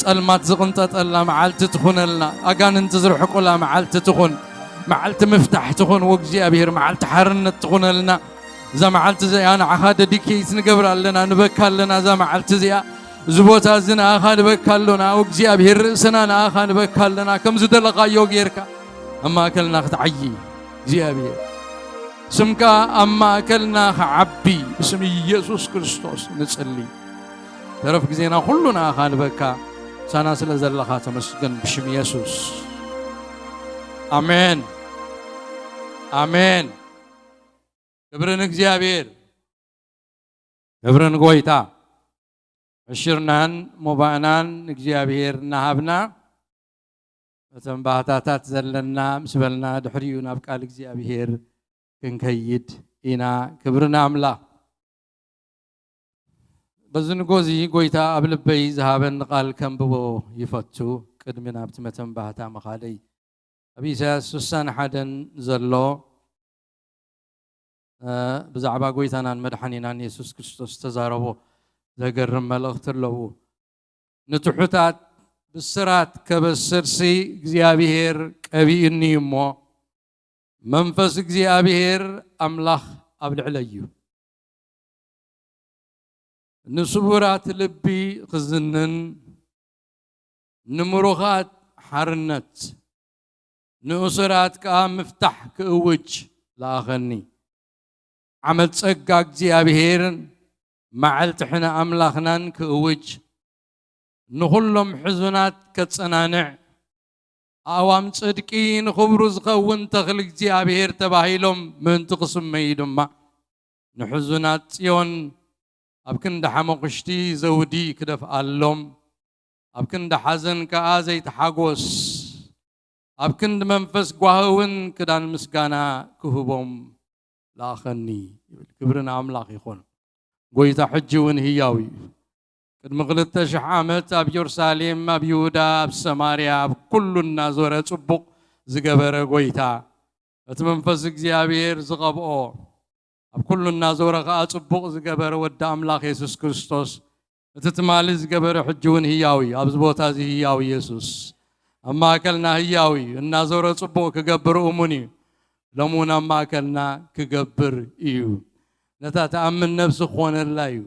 المات زقنت تطلع معلت تخون لنا أجان انتظر حقولا معلت تخون معلت مفتاح تخون وق جابير معلت حرن تخون لنا زي معلت زي أنا عهاد ديكيس نقبر لنا نبكر لنا زي معلت زي زبوت أزنا آخان بكالنا وجابير سنانا آخان بكالنا كم زد لقا يوغيركا أما أكلنا تعيي جابير سمكا أما أكلنا عبي باسم يسوع كريستوس نصلي تعرف زينا كلنا آخان بكا سانا سلازل لقا تمسكن باسم يسوع آمين آمين كبرنك جابير كبرن قويتا عشرنان مبانان እግዚአብሔር نهبنا تنباتات زلنا مسبلنا دحريونا بقال እግዚአብሔር كنكيد إنا كبرنا أملا بزن غوزي غويتا أبلبي ذهبن قال كم بو يفتو قدمنا بتمتن باتا مخالي أبي سوسان حدن زلو بزعبا غويتانا مدحنينا يسوع كريستوس تزاربو زقرم ملغتر له نتحتات بالسرات كبسرسي እግዚአብሔር قبيني مو منفس እግዚአብሔር أملاخ أبلعليو نصبرات لبي خزنن نمروخات حرنت نصرات كام مفتح كوج لاغني عمل تصقا እግዚአብሔር معلت حنا أملاخنان كوج نخلهم حزنات كتصنانع أوام صدقين خبرز خون تخلق እግዚአብሔር تباهيلهم من تقسم ميدهم ما نحزنات يون أبكن دحمقشتي زودي كدف ألهم أبكن دحزن كآزي تحاقوس أبكن منفس قواهون كدان مسكانا كهبهم لاخني كبرنا أملاخ يخون قويتا حجون هياوي قد مغلط شحامت أب يرساليم أب يودا أب سماريا أب كل الناس ورا صبق زقبر قويتا أتمنفس እግዚአብሔር زقبو أب كل الناس ورا صبق زقبر ودا أملاخ يسوع كريستوس أتتمالي زقبر حجون هياوي أب زبوتا زي هياوي يسوع أما أكلنا هياوي الناس ورا صبق كقبر أموني لمونا ما أكلنا كقبر إيو نتا تأمن نفس خوان اللايو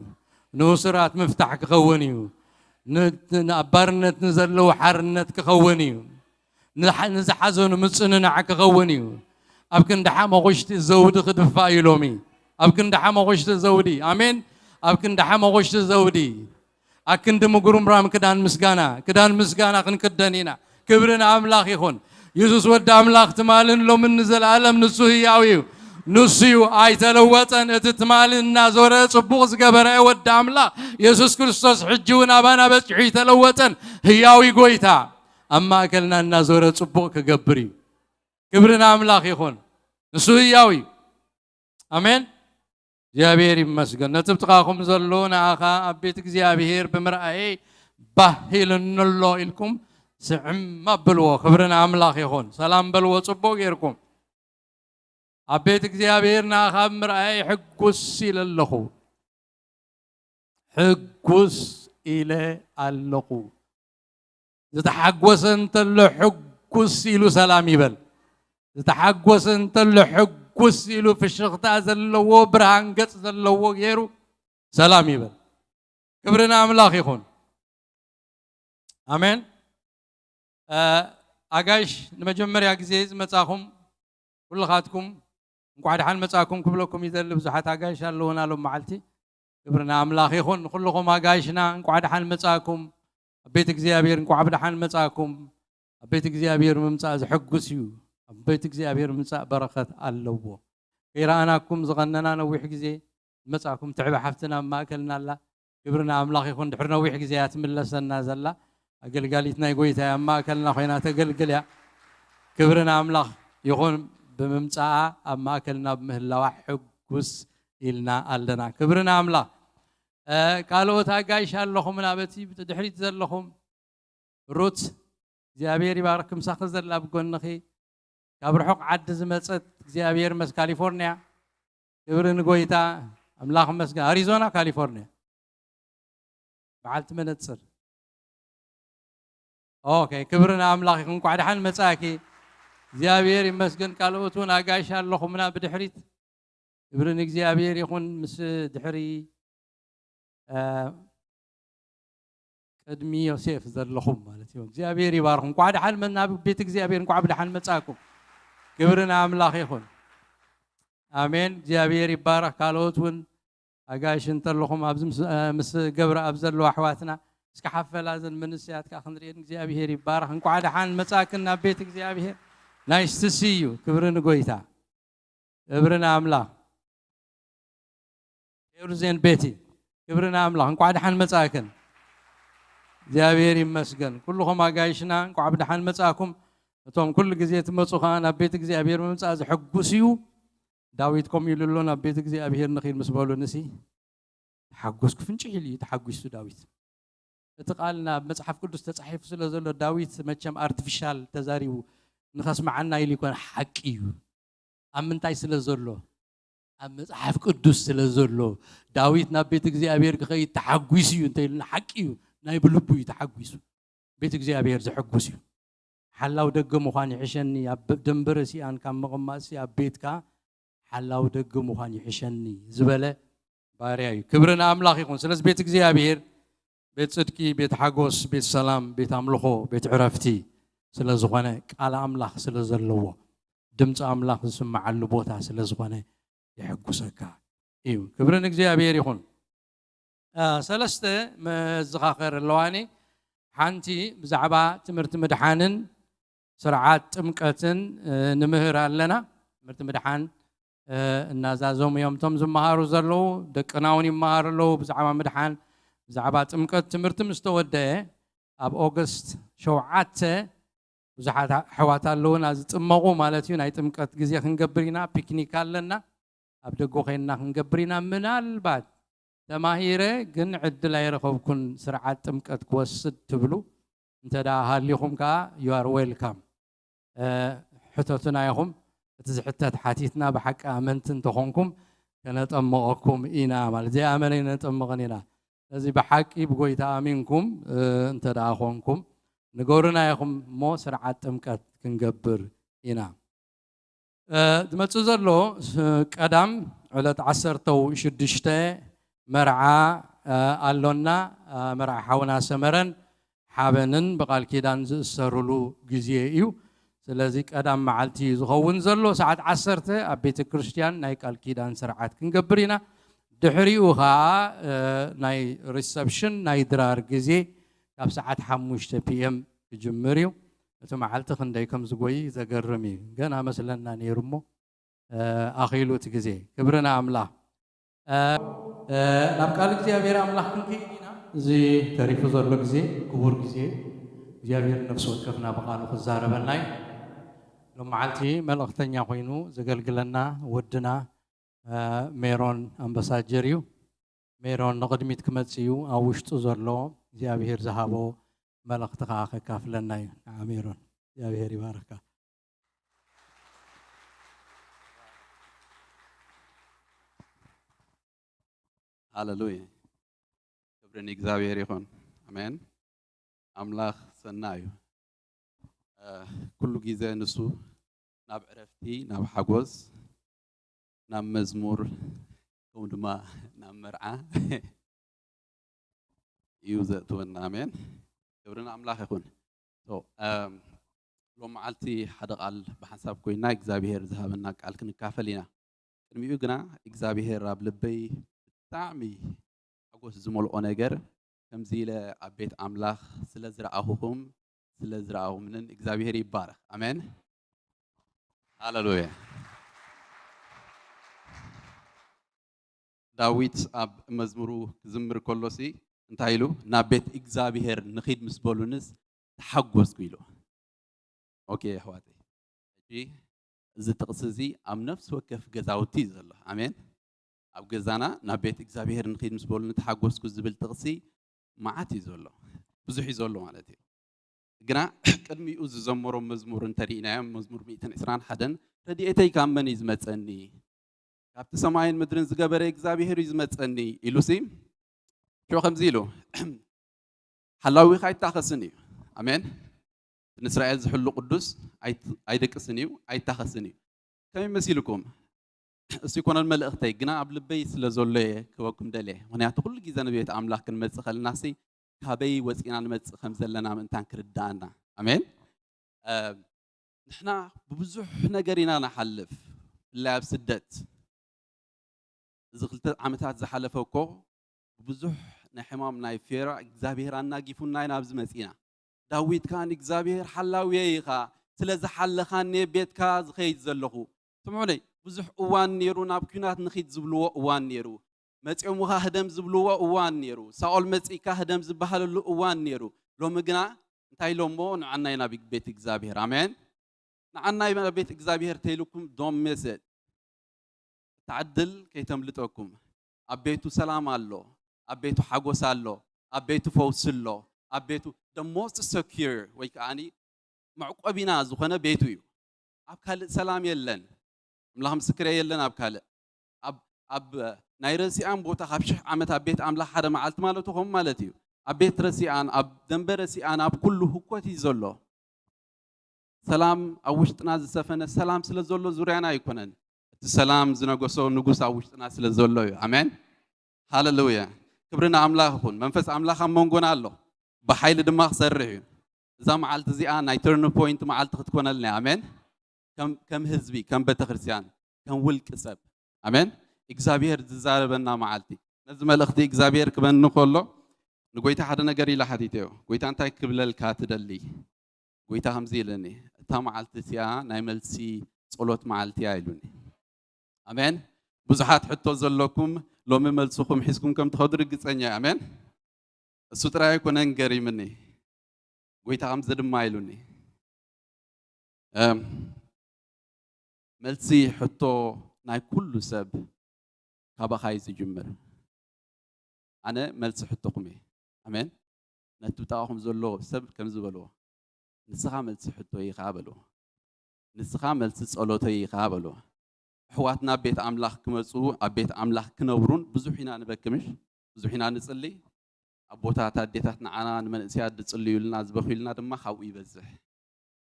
نوسرات مفتح كخونيو نأبرنت نزلو حرنت كخونيو نزحزون مصننا كخونيو أبكن دحام غشت الزود خدفا يلومي أبكن دحام غشت الزودي آمين أبكن دحام غشت الزودي أكن دم قرم رام كدان مسجانا خن كدانينا كبرنا أملاخ يخون يسوع ود أملاخ تمالن لو من نزل عالم نسوه ياويو نسيو أي تلوتن تتمالن نازورة صبوغ جبرة ود أملاخ يسوع كريستوس حجونا بنا بس حي تلوتن هياوي قويتا أما أكلنا نازورة صبوغ كجبري كبرنا أملاخ يخون نسوه ياوي آمين زيابير مسجن نتبتقاكم زلون آخا أبيتك زيابير بمرأي بهيل النلو إلكم سعم بلو خبرنا أملاخ يخون سلام بلو صبو غيركم أبيتك زيابير ناخا بمرأي حقوس إلى اللخو حقوس إلى اللخو زتحقوس انت اللو حقوس إلو سلامي بل زتحقوس انت اللو كوسيلو في الشغطة زلوا برهان قص زلوا غيرو سلام يبل كبرنا أملاخ يخون آمين أجاش نمجمر يا جزيز متاخم كل خاتكم نقعد حال متاخم كلكم يذل بزحات أجاش اللونا لهم معلتي كبرنا أملاخ يخون كلكم أجاشنا نقعد حال متاخم بيتك زيابير نقعد حال متاخم بيتك زيابير ممتاز حقوسيو بيتك زيابير مساء بركة اللوبو قراءناكم زغننا نويح جزي مساكم تعب حفتنا ما أكلنا الله كبرنا أملاخ يكون دحرنا ويح جزيات من لسنا زلا أقل قاليتنا يقويتها ما أكلنا خينا تقل يا كبرنا أملاخ يكون بممتاع أما أكلنا بمهلا وحقوس إلنا ألنا كبرنا أملاخ قالوا تاقايش اللهم نابتي بتدحريت زلهم روت زيابير يباركم ساخ زلا بقولنا خي كابرحق عد زمصت زيابير مس كاليفورنيا كبرن غويتا املاخ مس اريزونا كاليفورنيا بعلت منتصر اوكي كبرنا املاخ يكون قاعد حن مساكي زيابير يمسكن قالوتون اغاش اللهمنا بدحريت كبرن زيابير يكون مس دحري قدمي يوسف زلهم مالتي زيابير يباركم قاعد حن من بيتك زيابير قاعد حن مساكم كبرنا أملاخ يخون آمين زيابير يبارك كالوتون أجاش انترلهم أبز مس جبر أبزل وحواتنا سكحفة لازم من السيات كأخندرين زيابير يبارك نكو عاد حان مساكننا بيتك زيابير نايس تسيو كبرنا قويتا كبرنا أملاخ يرزين بيتي كبرنا أملاخ نكو عاد حان مساكن زيابير يمسكن كلهم أجاشنا نكو عاد حان مساكم توم كل جزية مصوخان أبيتك زي أبير ممتاز حقوسيو داويدكم يلولون أبيتك زي أبير نخيل مسبولو نسي حقوس كفنش يلي تحقوسو داويد تقالنا بمصحف قدس تصحيف سلازلو داويد ماتشام ارتفيشال تزاريو نخاس معنا يلي يكون حقيو أمنتاي سلازلو مصحف قدس سلازلو داويد نبيتك زي أبير كخي تحقوسيو انت يلنا حقيو ناي بلبو يتحقوسو بيتك زي أبير زي حقوسيو حلاو دق مخاني حشني دمبرسي أن كم مغماسي أبيتك حلاو دق مخاني حشني زبالة بارياي كبرنا أملاخ يكون سلس بيتك زي أبير بيت صدقي بيت حقوس بيت سلام بيت أملخو بيت عرفتي سلس غنك على أملاخ سلس اللوا دمت أملاخ سمع اللبوتها سلس غنك يحقوسك إيو كبرنا زي أبير يكون سلسته مزخاخر اللواني حانتي بزعبا تمرت مدحانن سرعات تمكتن نمهر لنا مرت مدحان النازازوم يوم تم زمهارو زلو دقناوني مهارلو بزعبا مدحان بزعبا تمكت تمرت مستوده اب اوغست شوعات بزحات حواتا لون از تمقو مالتي ناي تمكت غزي خنغبرينا بيكنيك لنا اب دغو خينا خنغبرينا منالبات تماهيره جن عدل يرخبكن سرعات تمكت كوسد تبلو انت دا هاليكم كا يو ار ويلكم حتتنا يهم تزحتت حاتيتنا بحق امنتن تخونكم كنطمقكم اينا مال زي امنين نطمقنينا لذي بحق يبغيتا امينكم انت دا خونكم نغورنا يهم مو سرعات تمكت كنغبر اينا دمتص زلو قدام علت عسرتو شدشته مرعى ألونا مرعى حونا سمرن حابنن بقال كيدان سرلو جزيئيو سلازيك أدم معلتي زخون زلو ساعات عسرته أبيت كريستيان نايك الكيدان سرعات كنقبرينا دحريوها ناي ريسبشن ناي درار جزي كاب ساعات حموشته بي ام جمريو أنتم معلت خنديكم زقوي زقرمي جنا مثلا نيرمو أخيلو تجزي كبرنا أملا نبكالك زي أبير أملا كنكينا زي تعرف زرلك زي كبر زي أبير نفسه كفنا بقالو خزارة بناي لو معلتي ملأختني أخوينو زقلقلنا ودنا ميرون أمبساجريو ميرون نقدميت كمتسيو أوشت زرلو زي أبير زهابو ملأختك آخر كافلنا ميرون زي أبير يبارك هاللويا كبرني إخزابير يخون أمين أملاخ سنايو كل جزء نسو ناب عرفتي ناب حجوز ناب مزمور كوندما ناب مرعى يوزا تونا أمين كبرنا أملاخ يخون تو لو معلتي حدا قال بحساب كوينا إخزابير ذهبنا قال كن كافلينا كنميو جنا إخزابير راب لبي تعمي أقول زمل أونجر كم زيلة عبيت أملاخ سلزرعهم سلزرعهم من إخزابير يبارك أمين هاللويا داويت أب مزمرو زمر كلوسي انتهيلو نبيت إخزابير نخيد مسبولونس تحجوز كيلو أوكي يا أخواتي جي زي تقصزي أم نفس وكيف جزاوتي زلا أمين أب جزانا نبيت إخزابير نخيد مسبول نتحجوز كوزبل تقصي معاتي زلوا بزح يزلوا مالتي جنا كلمي أوز زمر مزمور ترينا مزمور 220 حدن رديتي كم من يزمت أني كابت سماين مدرن زجبر إخزابير يزمت أني إلوسيم شو خمزيلو حلاوي خايت تخسني أمين نسرائيل زحلو قدوس أيدك سنيو أي تخسني كم يمثلكم سيكون الملأختي جنا قبل بيس لزولة كوكم دليه وانا تقول جيزان بيت أملاك المتسخ الناسي كابي وسينا المتسخ خمسة لنا من تانكر الدانا أمين نحنا ببزح نجرينا نحلف لا بسدت زغلت عمتات زحلف وكو ببزح نحمام نايفيرا إخزابير ناقفون ناي نابز مسينا داويد كان إخزابير حلاويخا سلز حل خان بيت كاز خيت زلخو سمعوني بزح أوان نيرو نابكينات نخيت زبلوا أوان نيرو متعو مخا هدم زبلوا أوان نيرو سأول متعيكا هدم زبحل أوان نيرو لو مقنا انتاي لو مو نعنا ينابك بيت إخزابير آمين نعنا ينابك بيت إخزابير تيلوكم دوم مسد تعدل كي تملتوكم أبيتو سلام الله أبيتو حقوس الله أبيتو فوز الله أبيتو the most secure ويكاني معقوبينا زخنا بيتو يو أبكال سلام يلن ملهم سكري يلن أبكال أب نايرسي أم بوتا خبش عمت أبيت أملا حدا معلت مالتو هم مالتيو أبيت رسي أن أب دنبرسي أن أب كله حقوتي زلو سلام أوشتنا زسفنا سلام سلا زلو زوريانا يكونن السلام زنقصو نقص أوشتنا سلا زلو أمين هاللويا كبرنا أملاخون منفس أملاخ مونغون الله بحيل دماغ سرعين إذا معلت زي أنا يترن بوينت معلت تكون لنا أمين كم هزبي كم بتخرسيان كم ولك سب أمين إخزابير زار بنا معلتي نزم الأختي إخزابير كمان نقوله نقولي تحدنا نجري لحديته قلت أنت قبل الكاتد اللي قلت هم زيلني تام معلت سيا نعمل سي صلوت معلتي عيلوني أمين بزحات حتى زلكم لو مملسكم حسكم كم تخدر قصني أمين السطرة يكون انجري مني قويت عم زد مايلوني ملسي حتى ناي كل سب كابا خايز يجمر أنا ملسي حتى قمي أمين نتو تاهم زلوا سب كم زبلوا نسخة ملسي حتى يخابلوا نسخة ملسي صلوته يخابلوا حواتنا بيت أملاخ كمسو أبيت أملاخ كنورون بزوحنا نبكمش بزوحنا نصلي أبوتات أديتنا عنا من سياد تصلي لنا زبخيلنا دم خوي بزح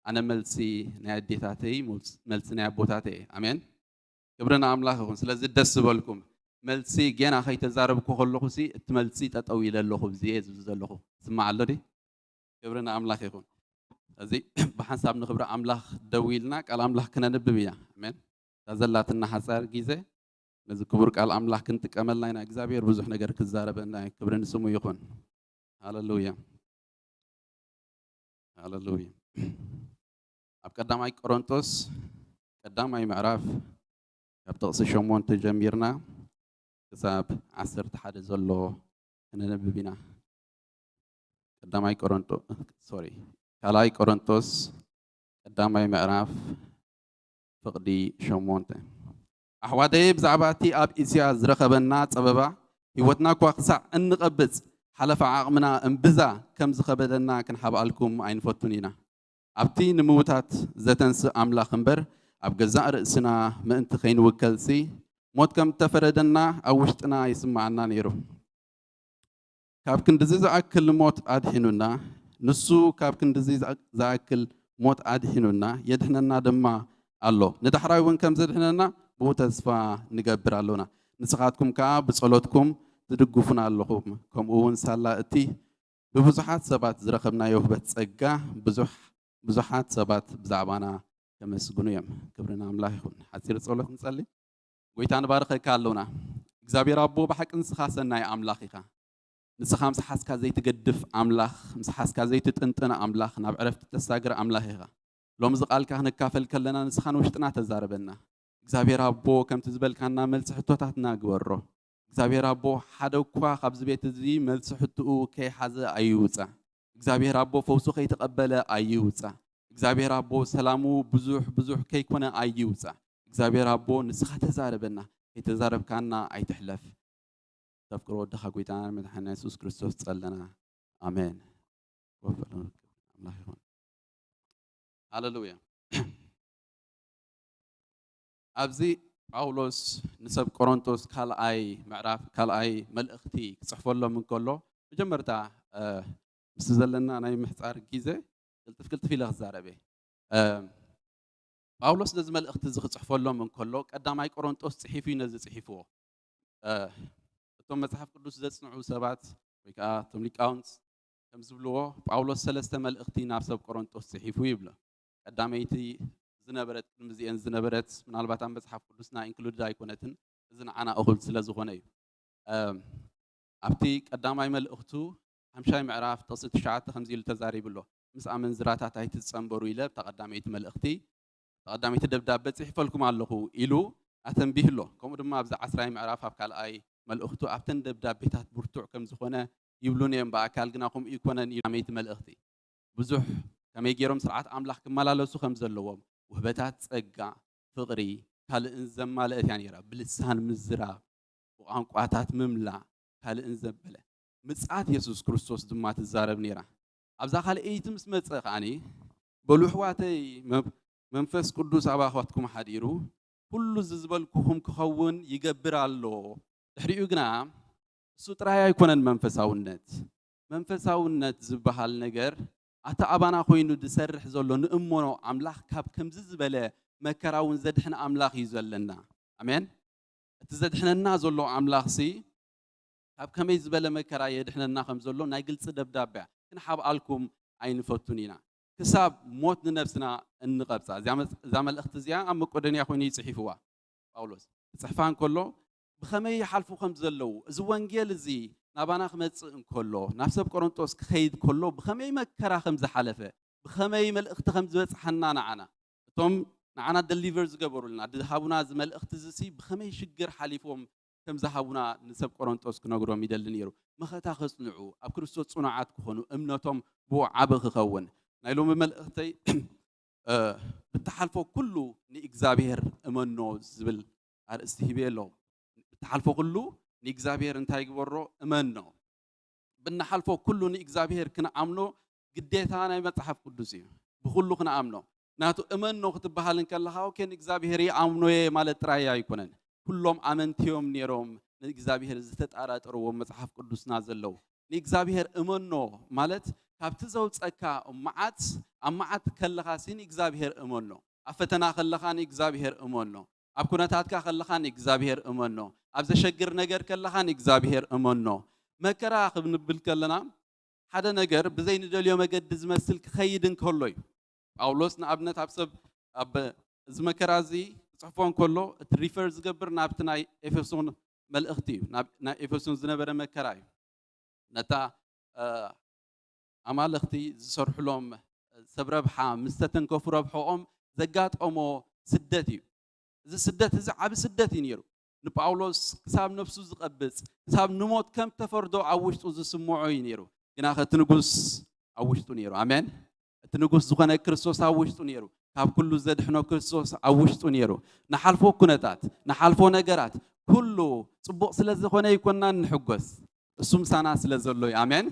أنا ملسي ناديتاتي ملسي نابوتاتي أمين كبرنا أملاخ يكون سلازي دس بالكم ملسي جينا خي تزارب كهلو سي تملسي تطويل اللهو بزيز اللهو سمع الله دي كبرنا أملاخ يكون زي بحسب نخبر أملاخ دويلنا قال أملاخ كنا نببيا أمين تزلاتنا حصار جيزة نزل كبرك قال أملاخ كنت كمل لنا إكزابير بزح نجار كزارب إن كبرنا سمو يكون هاللويا هاللويا أبقدام أي كورنثوس قدام أي معرف أبتقص شومون تجميرنا كساب عصر تحد زلو كنا نببينا قدام أي كورنثوس سوري كلاي كورنثوس قدام أي معرف فقدي شومون أحوادي بزعباتي أب إسيا زرخبنا سببا هيوتنا كوخسع النقبز حلف عقمنا انبزا كم زخبدنا كنحب لكم عين فتونينا أبتي نموتات زتنس أملا خنبر أبجزاء رأسنا ما أنت خين وكلسي موت كم تفردنا أو وشتنا يسمعنا نيرو كاب كندزيز أكل موت أدهننا نسو كاب كندزيز أكل موت أدهننا يدهننا دما الله ندحراي وين كم زدهننا بو تسفا نقبر اللونا نسخاتكم كاب بصلوتكم تدقفنا اللهم كم أون سالا أتي ببزحات سبات زرخبنا يوهبت سقا بزحات سبات بزعبانا كمسجونو يم كبرنا أملاح يكون حسير صلوت نصلي ويتان بارك كالونا إجزابي ربو بحق نسخاسنا يا أملاخيخا نسخا مسحاس كازي تقدف أملاخ مسحاس كازي تتنتنا أملاخ ناب عرفت تستاجر أملاخيخا لو مزقال كهنا كافل كلنا نسخان وشتنا تزاربنا إجزابي ربو كم تزبل كنا ملسحتوتاتنا جورو إجزابي ربو حدا كوا خبز بيت زي ملسحتو كي حزة أيوزا إجزابي ربو فوسو كي تقبل أيوزا إجزابي ربو سلامو بزوح كي كنا أيوزا إجزابي ربو نسخة تزاربنا يتزارب كنا أي تحلف تفكروا دخا قويتانا من حنا يسوس كريستوس تقلنا آمين الله يهون هاللويا أبزي باولوس نسب كورنثوس كالأي معرف كالأي ملأختي صحف الله من كله بجمرتا مستزلنا أنا محتار جيزة قلت في لغزاربي باولوس نزم ملأختي صحف الله من كله قدام أي كورنثوس صحيفي نزل صحيفه ثم مصحف قدوس زصنعوا سبات ويكا تمليك أونس كم زبلوه باولوس سلسته ملأختي نفسه كورنثوس صحيفه يبلا قداميتي زنبرت مزيان زنبرت من البات عم بصحف قدوسنا انكلود دايكونتن اذن انا اقول سلازخونه ابتي قداماي ملأختو همشاي معراف تصت شعات خمزيل تزاري بلو مس امن زراتات هاي تتصنبروا الى تقداميت ملأختي تقداميت دبداب صحف لكم الله إلو اتنبيه له كم دما ابز 10 معراف ابكال اي ملأختو ابتن دبداب بيتات برتوع كم زخونه يبلون يم باكال غناكم يكونن اميت ملأختي بزح كما يجيرم سرعات املاح كمالالسو خمزلوم وهبتات صقع فقري قال انزم مالت يعني راه بلسان مزراب وقانقواتات مملا قال انزبله مصات يسوع كريستوس دما تزارب نيرا ابزا قال ايتمس مصخاني بلوحواتي منفس قدوس اباخواتكم حديرو كل زبلكم كخون يغبر الله دحريو غنا سوتراي يكونن منفساونت زبحال نجر أتا أبانا خوينو دسرح زلو نأمونو أملاخ كاب كم زبالة مكراون زدحنا أملاخ يزلنا أمين تزدحنا زلو أملاخ سي كاب كم يزبالة مكرا يدحنا ناخم زلو نايقل صدب دابع كنحاب قالكم عين فتونينا كساب موت نفسنا النقبسا زعمل الاختزيان أما قدن يخوني يصحفوا باولوس صحفان كله بخمي حلفو خمس زلو زوانجيل زي نابانا خمس كله نفس بكورنثوس خيد كله بخمي مكرا خمس حلفه بخمي ملأخت خمس بس حنا نعنا توم نعنا دليفرز قبروا لنا دهابونا زمل اختزسي بخمي شجر حليفهم كم زهابونا نسب كورنثوس كنقروا ميدل نيرو مختا خصنعوا أب كريستوس صناعات كهونوا أمنتهم بو عبخ خون نايلوم ملأختي بتحلفوا كله نإجزابير أمنو زبل أرستهبي له بتحلفوا كله نيجزابير انتاي قبرو امنو بنحلفو كله نيجزابير كنا امنو قديتانا مصحف قدسي بكله كنا امنو ناتو امنو كتبحالن كلهاو كان نيجزابير يامنو مالت رايا يكونن كلهم امنتيوم نيروم نيجزابير زتطارطرو مصحف قدسنا زلو نيجزابير امنو مالت كابت زوصكا امعات كلها سي نيجزابير امنو افتنا كلها نيجزابير امنو ኣብ ኩነታትካ ከለኻን እግዚኣብሔር እመኖ ኣብ ዘሸግር ነገር ከለኻን እግዚኣብሔር እመኖ መከራ ክንብል ከለና ሓደ ነገር ብዘይ ንደልዮ መገዲ ዝመስል ክኸይድን ከሎ እዩ ጳውሎስ ንኣብነት ኣብ ሰብ ኣብ እዚ መከራ እዚ ጽሕፎን ከሎ እቲ ሪፈር ዝገብር ናብቲ ናይ ኤፌሶን መልእኽቲ እዩ ናይ ኤፌሶን ዝነበረ መከራ እዩ ነታ ኣማልኽቲ ዝሰርሕሎም ሰብ ረብሓ ምስ ተተንከፉ ረብሕኦም ዘጋጠሞ ስደት እዩ እዚ ስደት እዚ ዓብ ስደት እዩ ነይሩ ንጳውሎስ ክሳብ ነፍሱ ዝቐብጽ ክሳብ ንሞት ከም ተፈርዶ ኣብ ውሽጡ ዝስምዖ እዩ ነይሩ ግና እቲ ንጉስ ኣብ ውሽጡ ነይሩ ኣሜን እቲ ንጉስ ዝኾነ ክርስቶስ ኣብ ውሽጡ ነይሩ ካብ ኩሉ ዘድሕኖ ክርስቶስ ኣብ ውሽጡ ነይሩ ንሓልፎ ኩነታት ንሓልፎ ነገራት ኩሉ ጽቡቕ ስለ ዝኾነ ይኮንና ንሕጎስ እሱ ምሳና ስለ ዘሎ እዩ ኣሜን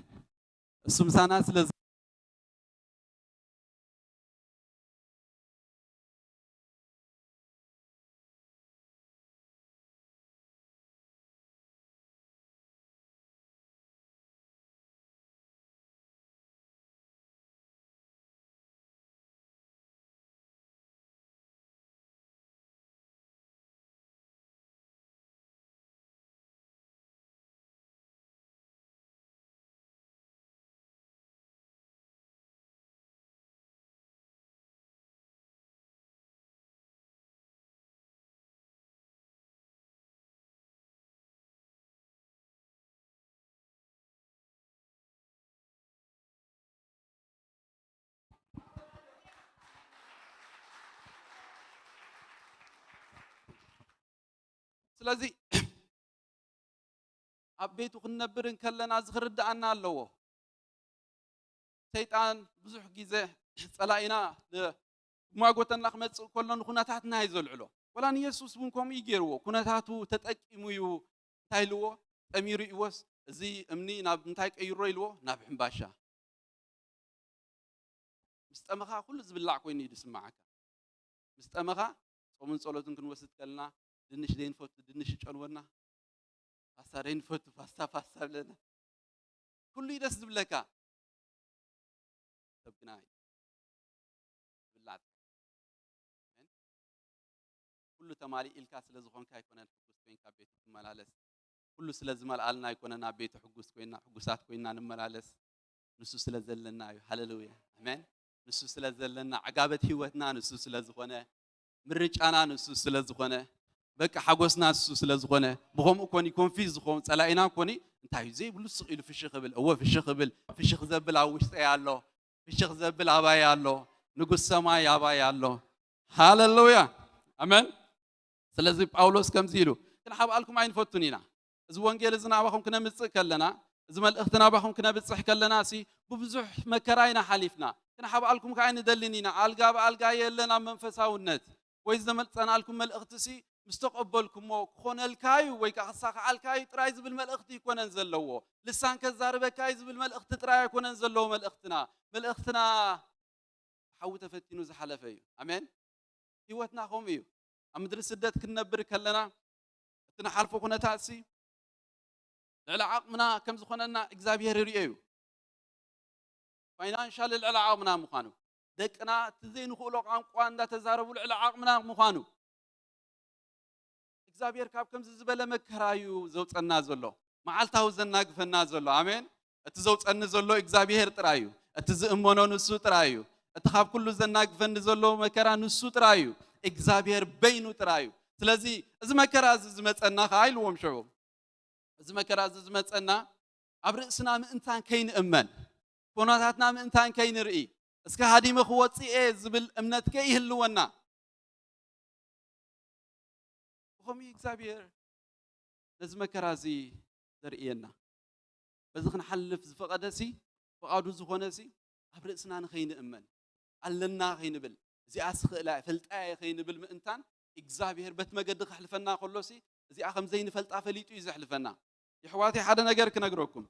እሱ ምሳና ስለ ስለዚ ኣብ ቤቱ ክንነብርን ከለና ዝኽርዳእና ኣለዎ ሰይጣን ብዙሕ ግዜ ጸላኢና ማጎተና ክመጽእ ከሎ ንኹነታትና ይዘልዕሎ ወላን ኢየሱስ እውን ከምኡ ይገይርዎ ኩነታቱ ተጠቂሙ እዩ እንታይ ኢልዎ ጠሚሩ ይወስ እዚ እምኒ ናብ እንታይ ቀይሮ ኢልዎ ናብ ሕምባሻ ምስ ጠመኻ ኩሉ ዝብላዕ ኮይኑ እዩ ዝስማዓካ ምስ ጠመኻ ጾምን ጸሎትን ክንወስድ ከለና ድንሽ ደይንፈቱ ድንሽ ጨንወና ፓስታ ደይንፈቱ ፓስታ ብለና ኩሉ ይደስ ዝብለካ ሰብና ብላዕ ኩሉ ተማሊ ኢልካ ስለ ዝኾንካ ኣይኮነን ሕጉስ ኮይንካ ቤቱ ትመላለስ ኩሉ ስለ ዝመልኣልና ኣይኮነን ኣብ ቤቱ ሕጉስ ኮይና ሕጉሳት ኮይና ንመላለስ ንሱ ስለ ዘለና እዩ ሃሌሉያ አሜን ንሱ ስለ ዘለና ዓጋበት ህይወትና ንሱ ስለ ዝኾነ ምርጫና ንሱ ስለ ዝኾነ በቃ ሓጎስና ንሱ ስለ ዝኾነ ብኸምኡ ኮኒ ኮንፊዝ ዝኾን ጸላኢና ኮኒ እንታይ እዩ ዘይብሉ ስቕ ኢሉ ፍሽኽ ብል እወ ፍሽኽ ዘብል ኣብ ውሽጠይ ኣሎ ፍሽኽ ዘብል ኣባይ ኣሎ ንጉስ ሰማይ ኣባይ ኣሎ ሃሌሉያ አሜን ስለዚ ጳውሎስ ከምዚ ኢሉ ክንሓብኣልኩም ኣይንፈቱን ኢና እዚ ወንጌል እዚ ናባኹም ክነምጽእ ከለና እዚ መልእኽቲ ናባኹም ክነብጽሕ ከለና ሲ ብብዙሕ መከራ ኢና ሓሊፍና ክንሓብኣልኩም ከዓ ንደልን ኢና ኣልጋ ብኣልጋ የለና መንፈሳውነት ወይ ዘመልጸናልኩም መልእኽቲ ሲ ምስ ተቐበልኩሞ ክኾነልካዩ ወይ ከዓ ክሳኽዓልካዩ ጥራይ ዝብል መልእኽቲ ይኮነን ዘለዎ ልሳን ከዛርበካዩ ዝብል መልእኽቲ ጥራይ ኣይኮነን ዘለዎ መልእኽትና ሓዊ ተፈቲኑ ዝሓለፈ እዩ ኣሜን ህይወትና ከምኡ እዩ ኣብ ምድሪ ስደት ክንነብር ከለና እቲ ንሓልፎ ኩነታት ሲ ልዕሊ ዓቕምና ከም ዝኾነና እግዚኣብሔር ይርኦ እዩ ፋይናንሻል ልዕሊ ዓቕምና ምዃኑ ደቅና እቲ ዘይንኽእሎ ቋንቋ እንዳተዛረቡ ልዕሊ ዓቕምና ምዃኑ እግዚአብሔር ካብ ከምዚ ዝበለ መከራ እዩ ዘውፀና ዘሎ መዓልታዊ ዘናግፈና ዘሎ አሜን እቲ ዘውፀኒ ዘሎ እግዚአብሔር ጥራይ እዩ እቲ ዝእመኖ ንሱ ጥራይ እዩ እቲ ካብ ኩሉ ዘናግፈኒ ዘሎ መከራ ንሱ ጥራይ እዩ እግዚአብሔር በይኑ ጥራይ እዩ ስለዚ እዚ መከራ ዝመፀና ካይልዎም ሽዑ እዚ መከራ ዝመፀና ኣብ ርእስና ምእንታን ከይንእመን ኩነታትና ምእንታን ከይንርኢ እስከ ሃዲመ ክወፅእ ዝብል እምነት ከይህልወና بخمي إكسابير لازم كرازي درينا بس خن حلف فقدسي فقادو زخونسي أبرئسنا نخين أمن علنا خين بل زي أسخ لا فلت خين بل مئنتان إكسابير بتمجد خلفنا خلصي زي أخم زين فلت أفليتو يزحلفنا يحواتي حدا نجار كنجركم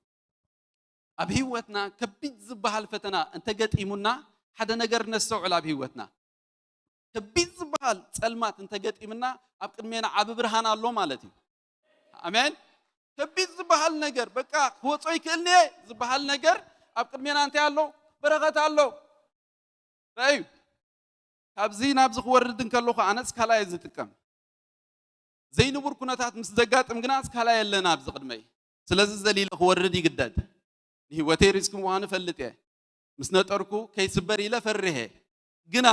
أبهوتنا كبيت زبها الفتنا أنت جت إيمنا حدا نجار نسوع على أبهوتنا كبيت زبال سلمات أنت جت إمنا أبقى مين عب برهان الله مالتي أمين كبيت زبال نجر بقى هو صاي كلني زبال نجر أبقى مين أنت الله بركة الله طيب أبزين أبز خوردن كله أنا سكلا يزتكم ዘይንቡር ኩነታት ምስ ዘጋጥም ግና እስካላ የለና ኣብዚ ቅድመይ ስለዚ ዘሊለ ክወርድ ይግደድ ንህይወተይ ሪስክ ምዃኑ ፈልጥ እየ ምስ ነጠርኩ ከይስበር ኢለ ፈርሄ ግና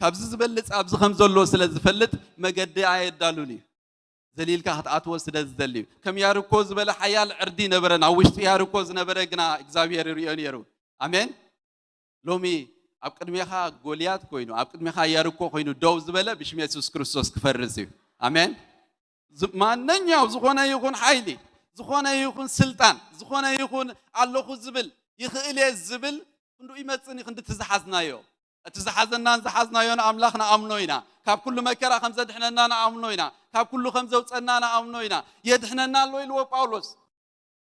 ካብዚ ዝበልፅ ኣብዚ ከም ዘሎ ስለ ዝፈልጥ መገዲ ኣየዳሉን እዩ ዘሊልካ ክትኣትዎ ስለ ዝደሊ እዩ ከም ያርኮ ዝበለ ሓያል ዕርዲ ነበረ ናብ ውሽጢ ያርኮ ዝነበረ ግና እግዚኣብሔር ይርዮ ነይሩ ኣሜን ሎሚ ኣብ ቅድሜኻ ጎልያት ኮይኑ ኣብ ቅድሜኻ ያርኮ ኮይኑ ደው ዝበለ ብሽም ኢየሱስ ክርስቶስ ክፈርስ እዩ ኣሜን ማንኛው ዝኾነ ይኹን ሓይሊ ዝኾነ ይኹን ስልጣን ዝኾነ ይኹን ኣለኹ ዝብል ይኽእል እየ ዝብል ክንዱ ይመፅን ክንዲ ትዝሓዝናዮ እቲ ዝሓዘናን ዝሓዝናዮን ኣምላኽና ኣምኖ ኢና ካብ ኩሉ መከራ ከም ዘድሕነና ንኣምኖ ኢና ካብ ኩሉ ከም ዘውፀና ንኣምኖ ኢና የድሕነና ኣሎ ኢልዎ ጳውሎስ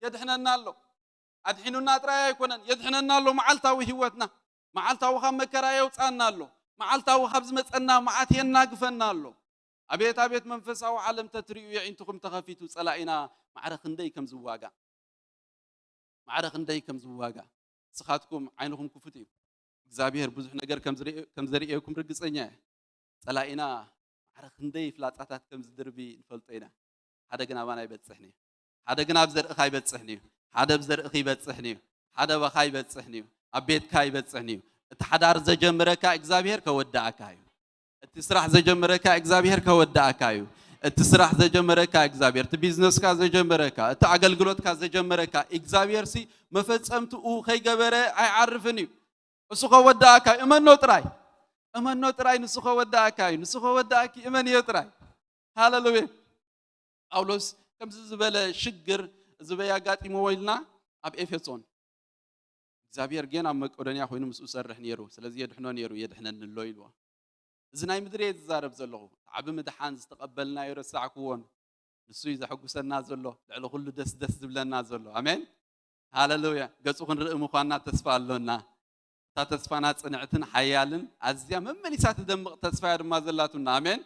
የድሕነና ኣሎ ኣድሒኑና ጥራይ ኣይኮነን የድሕነና ኣሎ መዓልታዊ ህይወትና መዓልታዊ ካብ መከራ የውፃና ኣሎ መዓልታዊ ካብ ዝመፀና መዓት የናግፈና ኣሎ أبيت منفس أو عالم تتريو يعينتكم تخفيتو صلاينا معرخ ندي كم زواجا معرخ ندي كم زواجا سخاتكم عينكم كفتي زابير بزح نجار كم زريئكم رجسنيا صلاينا معرخ ندي فلاتات كم زدربي نفلطينا هذا جنا وانا يبتصحني هذا جنا بزر أخي يبتصحني هذا بزر أخي يبتصحني هذا بخاي يبتصحني أبيت كاي يبتصحني تحدار زجمرك إجزابير كودعك هاي التسرح زجمرك إجزابير كودعك هاي التسرح زجمرك إجزابير تبيزنس كاز زجمرك تعقل قلوت كاز زجمرك إجزابير سي مفتسمت أو خي جبرة عرفني السخ ودعك هاي إما نوتراي إما نوتراي نسخ ودعك هاي نسخ ودعك إما نيوتراي هاللويا أولوس كم زبالة شجر زبايا قاتي مويلنا أب إفسون إجزابير جينا مقدنيا خوينو مسؤول سرح نيرو سلازي يدحنا نيرو يدحنا اللويلوا زناي مدري زارب زلو عب مدحان استقبلنا يرسع كون نسوي إذا حقو سنا زلو لعلو كله دس دبلنا زلو آمين هاللويا قصو خن رقم خوانا تسفى لنا تا تسفانات صنعتن حيالن عزيا مملي سات دم تسفى ما زلاتنا آمين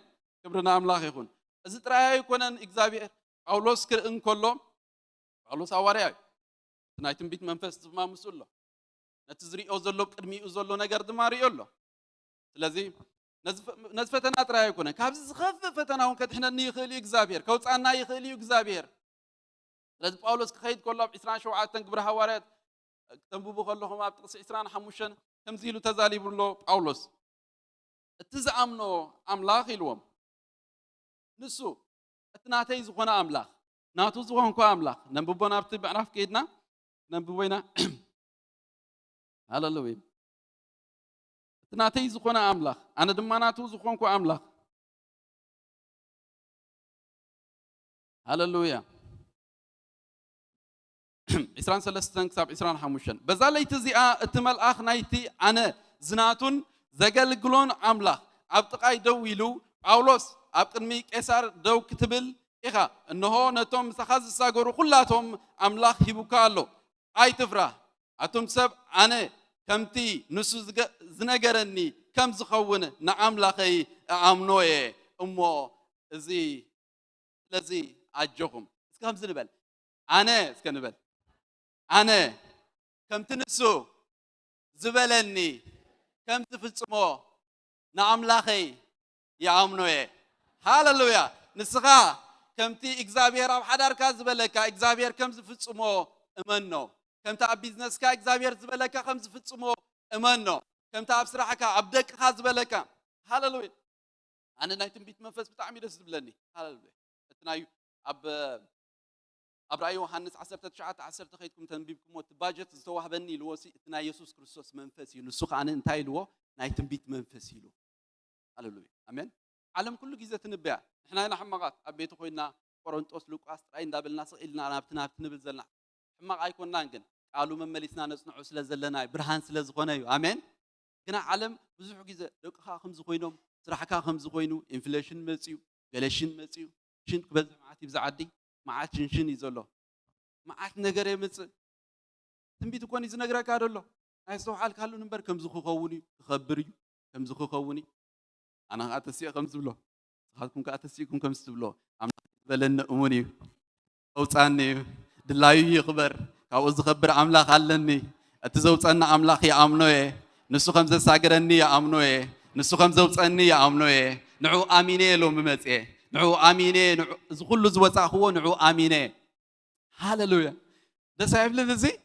كبرنا أملاخ يكون إذا ترى يكونن إجزابير أولوس كرن كله أولوس أواريا نايتم بيت منفس ما مسؤول نتزري أوزلو كرمي أوزلو نجار دماري الله لذي نزفتنا ترى يكونن كابز خففتنا هون كده إحنا نيخلي إجزابير كوت عنا يخلي إجزابير لذي أولوس خيد كله إسران شو عاتن كبر حوارات تنبوه كلهم أبتقص إسران حموشن تمزيلو تزالي برلو أولوس تزعمنو أملاخ الوم نسو اتناتي زغنا أملاخ ناتو زغن كو أملاخ نبوبنا بتبع ناف كيدنا نبوينا هاللويا اتناتي زغنا أملاخ أنا دم ناتو زغن كو أملاخ هاللويا إسران سلستن كتاب إسران حموشن بزالي تزيئة اتمال آخ نايتي أنا زناتون زقل قلون أملاخ أبتقاي دويلو أولوس أبقدمي كسر دو كتبل إخا إنه نتوم سخاز الساقورو كلاتهم أملاخ هبوكالو أي تفرح أتوم سب أنا كمتي نسو زنقرني كم زخون نعملاخي أمنوي أمو زي لزي أجوهم اسكام زنبل أنا اسكنبل أنا كم تنسو زبلني كم تفلسمو نعملاخي يا أمنوي هاللويا نسخة كم تي إجزابير أو حدار كاز بلكا إجزابير كم زفتسمو إمنو كم تاب بيزنس كا إجزابير زبلكا كم زفتسمو إمنو كم تاب سرحة كا عبدك خاز بلكا هاللويا أنا نايتم بيت منفس بتعمير زبلني هاللويا تنايو أبراي يوحنس 19 خيتكم تنبيبكم وتباجت زتوه بني لوسي تنا يسوع كريستوس منفسي نسخ عن انتاي لو نايتم بيت منفسي له هاللويا آمين عالم كله جزء تنبيع إحنا هنا حماقات أبيتو خوينا قرنطوس لوقاس رأي دابل ناس إلنا نابتنا بتنبل زلنا حماق أيكون نانجن قالوا من مليسنا نصنع سلا زلنا برهان سلا زخونايو آمين كنا عالم بزح جزء لقها خمس خوينهم صراحة خمس خوينو إنفليشن مسيو غلاشين مسيو شين قبل معاتي بزعدي معات شين يزلو معات نجاري مس تنبيتو كوني زنجرا كارلو هاي سو حال كارلو نمبر كم زخو خووني خبري كم زخو خووني أنا أتسيء خمس بلو خاتكم كأتسيكم كم ستبلو عم بلن أموني أو ثاني دلايو يخبر كأوز خبر عملا خلني أتزوج أنا عملا خي أمنوه نسو خمسة ساقرني يا أمنوه نسو خمسة وثاني يا أمنوه نعو آمينه لو ممتئ نعو آمينة نعو كل زوجة هو نعو آمينة هاللويا ده سايب لنا زي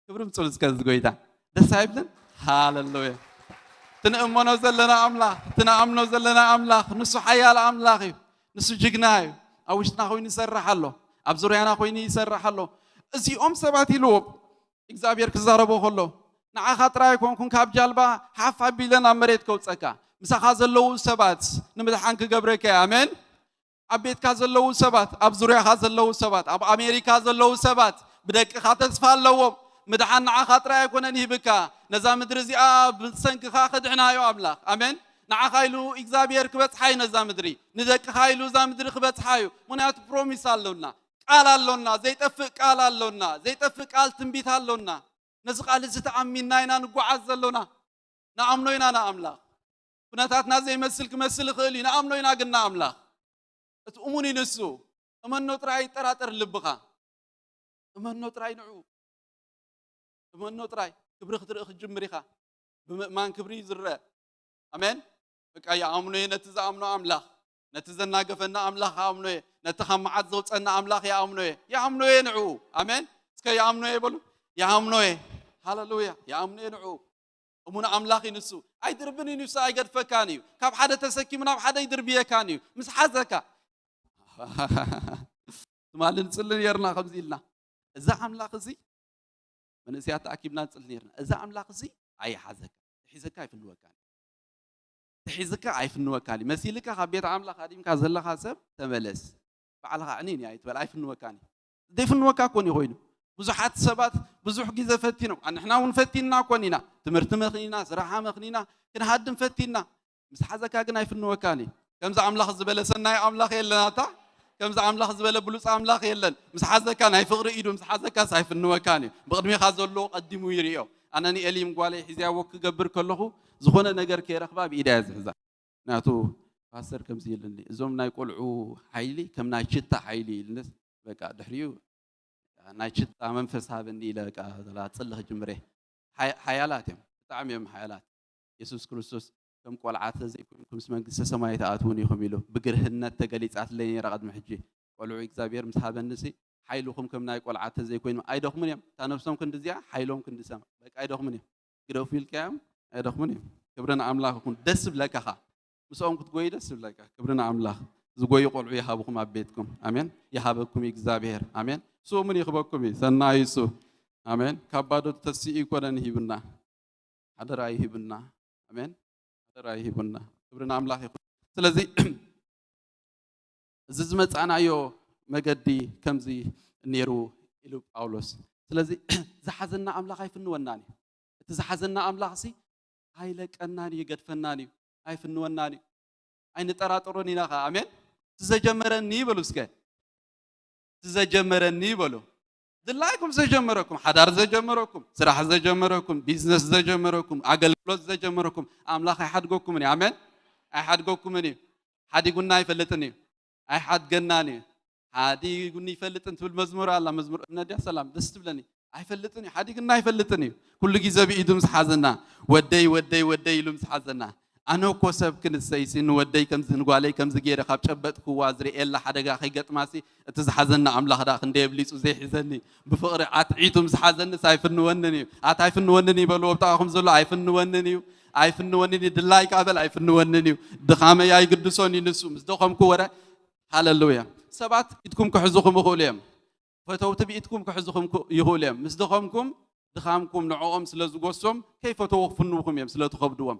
كبرم تقول سكاز قويتا ده سايب لنا هاللويا تنأمنا زلنا أملاخ تنأمنا زلنا أملاخ نسو حيال أملاخي نسو جغناي أوشنا خوي نسرح له أبزريانا خوي نسرح له أزي سباتي لوب إكزابير كزاربو خلو نعا خاطراي كون كاب جالبا حافا بيلنا مريت كوتسكا مسخا زلو سبات نمدحانك قبرك آمين أبيت كازلو سبات أبزريا كازلو سبات أب أمريكا زلو سبات بدك خاطر سفال لوم مدحان نعا خاطراي كون نهبكا نزام درزي بسنك خاخد عنايو أملاخ آمين نعا خايلو إكزابير كبت حي نزام دري ندك خايلو زام دري خبت حيو منات بروميس اللونا قال اللونا زي تفق قال اللونا زي تفق قال تنبيت اللونا نزق على زت أمين ناينا نقعز اللونا نعملو ينا نعملا بناتنا زي مسل خلي نعملو ينا قلنا أملاخ تأموني نسو أمن نطرعي تراتر لبخا أمن نطرعي نعو أمن نطرعي كبرخ ترخ جمريخا بمان كبري زرع أمين بك أي عمنوي نتز عمنو أملاخ نتزن ناقفنا أملاخ عمنوي نتخم عزوت أن أملاخ يا عمنوي نعو أمين سكا يا عمنوي بلو يا عمنوي هاللويا يا عمنوي نعو أمونا أملاخي نسو أي دربني نفسه أي قد فكانيو كاب حدا تسكي منا بحدا يدربيه كانيو مس حزكا ما لنصلي يرنا خمسي لنا إذا أملاخ زي من سيات أكيدنا نصلي يرنا إذا أملاخ زي أي حزكا حزكا في الوكالة تحزكا أي في الوكالة مسيلك خبيت أملاخ هادي مكازل خاسب تملس فعلها عنين يا يتبل أي في الوكالة ده في الوكالة كوني هوينو بزحات سبات بزح جيزة فتينا نحنا ونفتينا كونينا تمرت مخنينا زراعة مخنينا كنا هاد مفتينا مس حزكا جنا في الوكالة كم زعم لخ زبالة سنة أملاخ يلنا تا كم زعم لخ زبالة بلوس أملاخ يلن مس حزكا ناي فقر إيدو مس حزكا سايف الوكالة بقدمي خازل له قدموا يريو أنا ني أليم قالي حزيا وك جبر كله زخونا نجار كيرخبا بإيداز حزا ناتو فاسر كم زيلني زوم ناي قلعو حيلي كم ناي شتا حيلي الناس بقى دحريو نايشت منفس هابني لك لا تصلح جمره حيالاتهم تعميم حيالات يسوع كريستوس كم قلعات زي كم سمعت السماء تأتوني خميلو بقرهن تجليت أتلين رقد محجي قالوا إكزابير مسحاب النسي حيلوهم كم نايق قلعات زي كوين أيدهم منهم تنافسهم كند زيا حيلهم كند سام بق أيدهم منهم قدوا في الكلام أيدهم منهم كبرنا أملاك كون دسب لك خا مسوم كنت قوي دسب لك كبرنا أملاك زقوي يقولوا يهابكم أبيتكم آمين يهابكم إكزابير آمين سو من يخبركم سنة يسوع آمين كبادو تسيء كورن هيبنا هذا رأي هيبنا آمين هذا رأي هيبنا كبرنا أملاك سلزي زمت أنا يو مجدي كمزي نيرو إلو أولوس سلزي زحزنا أملاك هاي فنواناني تزحزنا أملاك سي هاي لك أناني قد فناني هاي فنواناني هاي نتراتروني نخا آمين تزجمرني بلوسكه تزجمرني بلو دلايكم زجمركم حدار زجمركم سراح زجمركم بيزنس زجمركم عقل فلوس زجمركم أملاك أحد جوكم مني آمين أحد جوكم مني حد يقولنا يفلتني أحد جناني حد يقولني يفلتني في المزمور الله مزمور نادي السلام دستبلني يفلتني حد يقولنا يفلتني كل جزء بيدوم حزنا ودي لوم حزنا أنا كوسب كنسيسين ودي كم زنقالي كم زجير خاب شبت خوازري إلا حدا خيقت ماسي تزحزنا عملا خدا خندي إبليس وزي حزني بفقر عتعيتم زحزنا سايف النونني عتعيف النونني بلو بتاعهم زلوا عيف النونني دلاي قابل عيف النونني دخامة يا يقدسوني نسو مصدقهم كورة هاللويا سبعت إدكم كحزوكم يقوليم فتو تبي إدكم كحزوكم يقوليم مصدقهمكم دخامكم نعوم سلزقوسهم كيف توقفنوكم يم سلتخبدوهم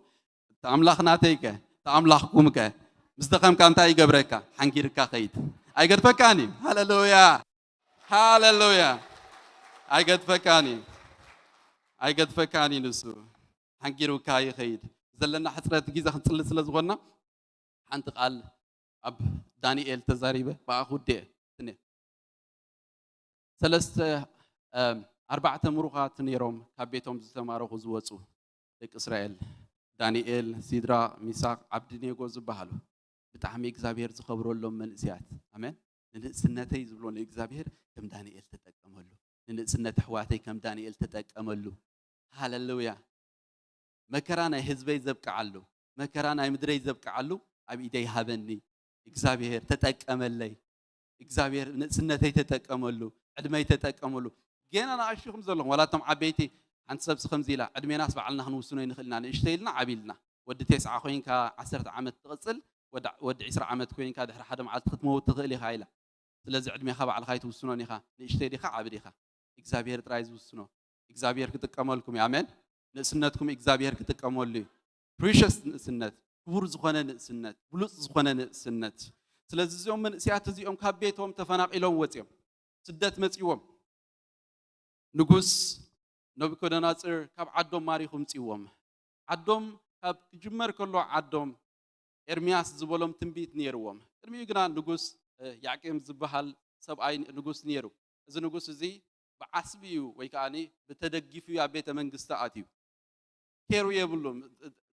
تأملاخنا تيكه تأملاخكم كه مصدقهم كان تاي جبركا حنكيركا خيد أي قد فكاني هاللويا أي قد فكاني نسو حنكيركا خيد زلنا حسرة جيزة خنصل سلزغنا حنتقال أب دانيال تزاريبه بأخذ ده سنة ثلاث أربعة مروقات نيروم كبيتهم زمارو خزواتو لك إسرائيل دانيال سيدرا ميساق عبدنيغو زبحالو بتعمي إكزابير زخبرو لهم من إسيات آمين سنتي زبلون إكزابير كم دانيال تتقملو سنة حواتي كم دانيال تتقملو هاللويا مكرانا حزبي زبق علو مكرانا مدري زبق علو أبي إيدي هابني እግዚአብሔር ተጠቀመለይ እግዚአብሔር ንእስነተይ ተጠቀመሉ ዕድመይ ተጠቀመሉ ገና ናኣሽኹም ዘለኹም ወላቶም ዓበይቲ ሓንቲ ሰብ ከምዚ ኢላ ዕድሜናስ በዓልና ክንውስኖ ይንኽእልና ንእሽተይልና ዓቢልና ወዲ 9 ኮይንካ 10 ዓመት ትቕፅል ወዲ 20 ዓመት ኮይንካ ድሕሪ ሓደ መዓልቲ ክትመውት ትኽእል ኢኻ ኢላ ስለዚ ዕድሜኻ ባዕልኻ ይትውስኖን ኢኻ ንእሽተይ ዲኻ ዓቢ ዲኻ እግዚአብሔር ጥራይ ዝውስኖ እግዚአብሔር ክጥቀመልኩም ኣሜን ንእስነትኩም እግዚአብሔር ክጥቀመሉ እዩ ፕሪሽስ ንእስነት ክቡር ዝኾነ ንእስነት ብሉፅ ዝኾነ ንእስነት ስለዚ እዚኦም መንእስያት እዚኦም ካብ ቤቶም ተፈናቂሎም ወፂኦም ስደት መፂዎም ንጉስ ነቡከደነፆር ካብ ዓዶም ማሪኹም ፅዎም ዓዶም ካብ ክጅመር ከሎ ዓዶም ኤርምያስ ዝበሎም ትንቢት ነይርዎም ቅድሚኡ ግና ንጉስ ያዕቄም ዝበሃል ሰብኣይ ንጉስ ነይሩ እዚ ንጉስ እዚ ብዓስቢ እዩ ወይ ከዓኒ ብተደጊፉ ኣብ ቤተ መንግስቲ ኣትዩ ኬሩ የብሉም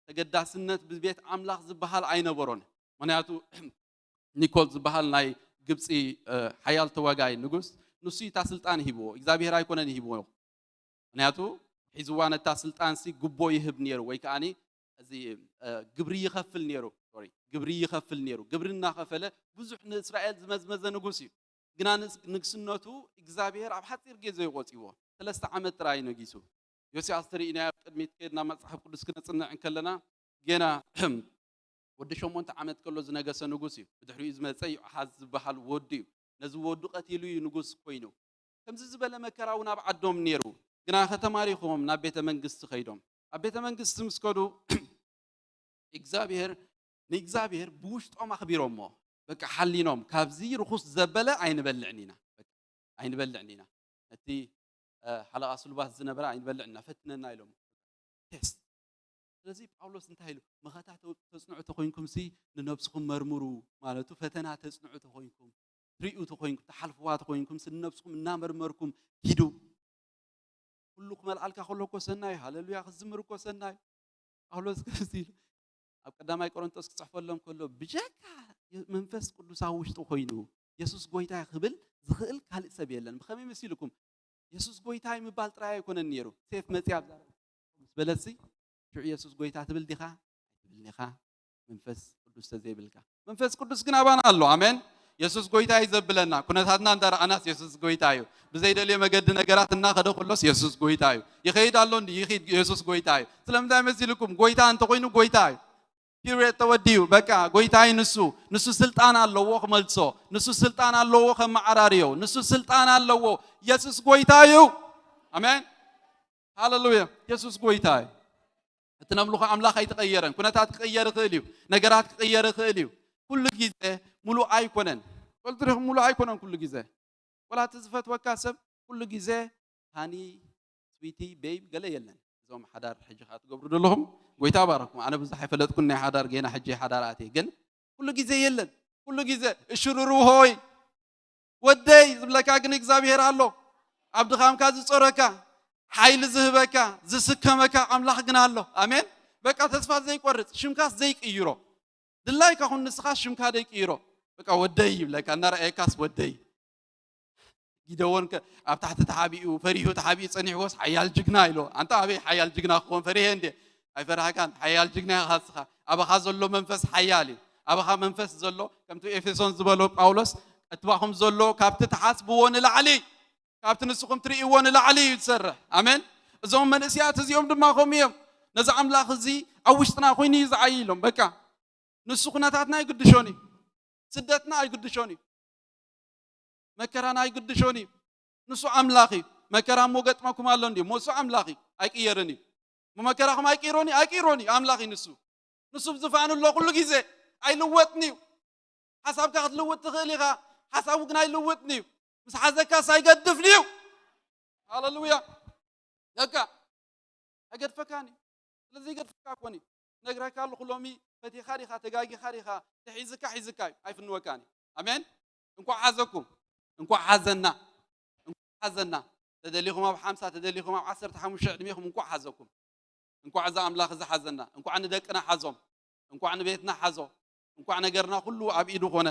ተገዳስነት ብቤት ኣምላኽ ዝበሃል ኣይነበሮን ምክንያቱ ኒኮል ዝበሃል ናይ ግብፂ ሓያል ተዋጋይ ንጉስ ንሱ እታ ስልጣን ሂብዎ እግዚአብሔር ኣይኮነን ሂብዎ ምክንያቱ ሒዝዋ ነታ ስልጣን ሲ ጉቦ ይህብ ነይሩ ወይ ከዓኒ እዚ ግብሪ ይኸፍል ነይሩ ግብሪ ይኸፍል ነይሩ ግብሪ እናኸፈለ ብዙሕ ንእስራኤል ዝመዝመዘ ንጉስ እዩ ግና ንግስነቱ እግዚአብሔር ኣብ ሓፂር ግዜ ይቆፂዎ 3 ዓመት ጥራይ ነጊሱ ዮስያስ ትርኢና ቅድሚት ከድና መጽሓፍ ቅዱስ ክነጽንዕ ከለና ገና ወዲ 8 ዓመት ከሎ ዝነገሰ ንጉስ እዩ ብድሕሪኡ ዝመፀ ዮአሃዝ ዝበሃል ወዲ እዩ ነዚ ወዲ ቀቲሉ እዩ ንጉስ ኮይኑ ከምዚ ዝበለ መከራው ናብ ዓዶም ነይሩ ግና ከተማሪኹም ናብ ቤተ መንግስቲ ኸይዶም ኣብ ቤተ መንግስቲ ምስከዱ እግዚአብሔር ብውሽጦም ኣኽቢሮሞ በቃ ሓሊኖም ካብዚ ርኹስ ዘበለ ኣይንበልዕኒና በቃ ኣይንበልዕኒና እቲ ሓለቓ ስልባት ዝነበረ ኣይንበልዕና ፈትነና ኢሎም ቴስት ስለዚ ጳውሎስ እንታይ ኢሉ መኸታ ተጽንዑ ተኾይንኩም ሲ ንነብስኩም መርምሩ ማለቱ ፈተና ተጽንዑ ተኾይንኩም ትሪኡ ተኾይንኩም ተሓልፍዋ ተኾይንኩም ንነብስኩም እናመርመርኩም ሂዱ ኩሉ ክመልዓልካ ከሎኮ ሰናይ ሃሌሉያ ክዝምር እኮ ሰናይ ጳውሎስ ከዚ ኢሉ ኣብ ቀዳማይ ቆሮንቶስ ክጽሕፈሎም ከሎ ብጀካ መንፈስ ቅዱስ ኣብ ውሽጡ ኮይኑ ኢየሱስ ጎይታ ክብል ዝኽእል ካልእ ሰብ የለን ብኸመይ መሲልኩም ኢየሱስ ጎይታ ምባል ጥራይ ኣይኮነን ነይሩ ሴፍ መፅያ ብዛረብ በለሲ ሽዑ ኢየሱስ ጎይታ ትብል ዲኻ ትብልኒኻ መንፈስ ቅዱስ ተዘይብልካ መንፈስ ቅዱስ ግን ኣባና ኣሎ ኣሜን ኢየሱስ ጎይታ ይዘብለና ኩነታትና እንዳረኣናስ ኢየሱስ ጎይታ እዩ ብዘይደልየ መገዲ ነገራት እናኸደ ኩሎስ ኢየሱስ ጎይታ እዩ ይኸይድ ኣሎ እንዲ ይኸይድ ኢየሱስ ጎይታ እዩ ስለምንታይ መሲልኩም ጎይታ እንተ ኮይኑ ጎይታ እዩ ፒሪየድ ተወዲዩ በቃ ጎይታይ ንሱ ስልጣን ኣለዎ ክመልሶ ንሱ ስልጣን ኣለዎ ከመዓራርዮ ንሱ ስልጣን ኣለዎ ኢየሱስ ጎይታ እዩ ኣሜን ሃሌሉያ ኢየሱስ ጎይታ እዩ እትነምልኹ ኣምላኽ ኣይተቀየረን ኩነታት ክቅየር ይኽእል እዩ ነገራት ክቅየር ይኽእል እዩ ኩሉ ግዜ ሙሉእ ኣይኮነን ወልትሪኹም ሙሉእ ኣይኮነን ኩሉ ግዜ ወላ ትዝፈትወካ ሰብ ኩሉ ግዜ ሃኒ ስዊቲ ቤብ ገለ የለን እዞም ሓዳር ሕጂ ካ ትገብሩ ዘለኹም ጎይታ ባረኩም ኣነ ብዙሕ ኣይፈለጥኩን ናይ ሓዳር ገና ሕጂ ሓዳር ኣትየ ግን ኩሉ ግዜ የለን ኩሉ ግዜ እሽሩሩ ሆይ ወደይ ዝብለካ ግን እግዚአብሔር ኣሎ ኣብ ድኻምካ ዝፀረካ ሓይሊ ዝህበካ ዝስከመካ ኣምላኽ ግን ኣሎ ኣሜን በቃ ተስፋ ዘይቆርጽ ሽምካስ ዘይቅይሮ ድላይካኹን ንስኻ ሽምካ ዘይቅይሮ በቃ ወደይ ይብለካ እናረኣየካስ ወደይ ይደውን ኣብ ታሕቲ ተሓቢኡ ፈሪሁ ተሓቢኡ ጸኒሕዎስ ሓያል ጅግና ኢሎ አንተ ኣበይ ሓያል ጅግና ክኾን ፈሪሄ እንዴ ኣይፈራሃካን ሓያል ጅግና ኢኻ ኣባኻ ዘሎ መንፈስ ሓያል እዩ ኣባኻ መንፈስ ዘሎ ከምቲ ኤፌሶን ዝበሎ ጳውሎስ እትባኹም ዘሎ ካብቲ ተሓስብዎ ንላዕሊ ካብቲ ንስኹም ትርእይዎ ንላዕሊ እዩ ዝሰርሕ ኣሜን እዞም መንእስያት እዚኦም ድማ ኸም እዮም ነዚ ኣምላኽ እዚ ኣብ ውሽጥና ኮይኑ እዩ ዝዓዪ ኢሎም በቃ ንሱ ኩነታትና ኣይግድሾን እዩ ስደትና ኣይግድሾን እዩ መከራና ኣይግድሾን እዩ ንሱ ኣምላኽ እዩ መከራ እሞ ገጥመኩም ኣሎ እንዲ ሞሱ ኣምላኽ እዩ ኣይቅየርን እዩ መከራኹም ኣይቅይሮን እዩ ኣምላኽ እዩ ንሱ ብዝፋንሎ ኩሉ ግዜ ኣይልወጥን እዩ ሓሳብካ ክትልውጥ ትኽእል ኢኻ ሓሳቡ ግን ኣይልውጥን እዩ ምስ ሓዘካስ ኣይገድፍን እዩ ሃሌሉያ ደቃ ኣይገድፈካን እዩ ስለዚ ይገድፈካ ኮን እዩ ነግረካ ኣለኹ ሎሚ ፈቲኻ ዲኻ ተጋጊኻ ዲኻ ተሒዝካ ሒዝካ እዩ ኣይፍንወካን እዩ ኣሜን እንኳዕ ሓዘኩም እንኳዕ ሓዘና ተደሊኹም ኣብ 50 ተደሊኹም ኣብ 15 ዕድሜኹም እንኳዕ ሓዘኩም እንኳዕ እዛ ኣምላኽ እዚ ሓዘና እንኳዕ ንደቅና ሓዞም እንኳዕ ንቤትና ሓዞ እንኳዕ ነገርና ኩሉ ኣብ ኢዱ ኾነ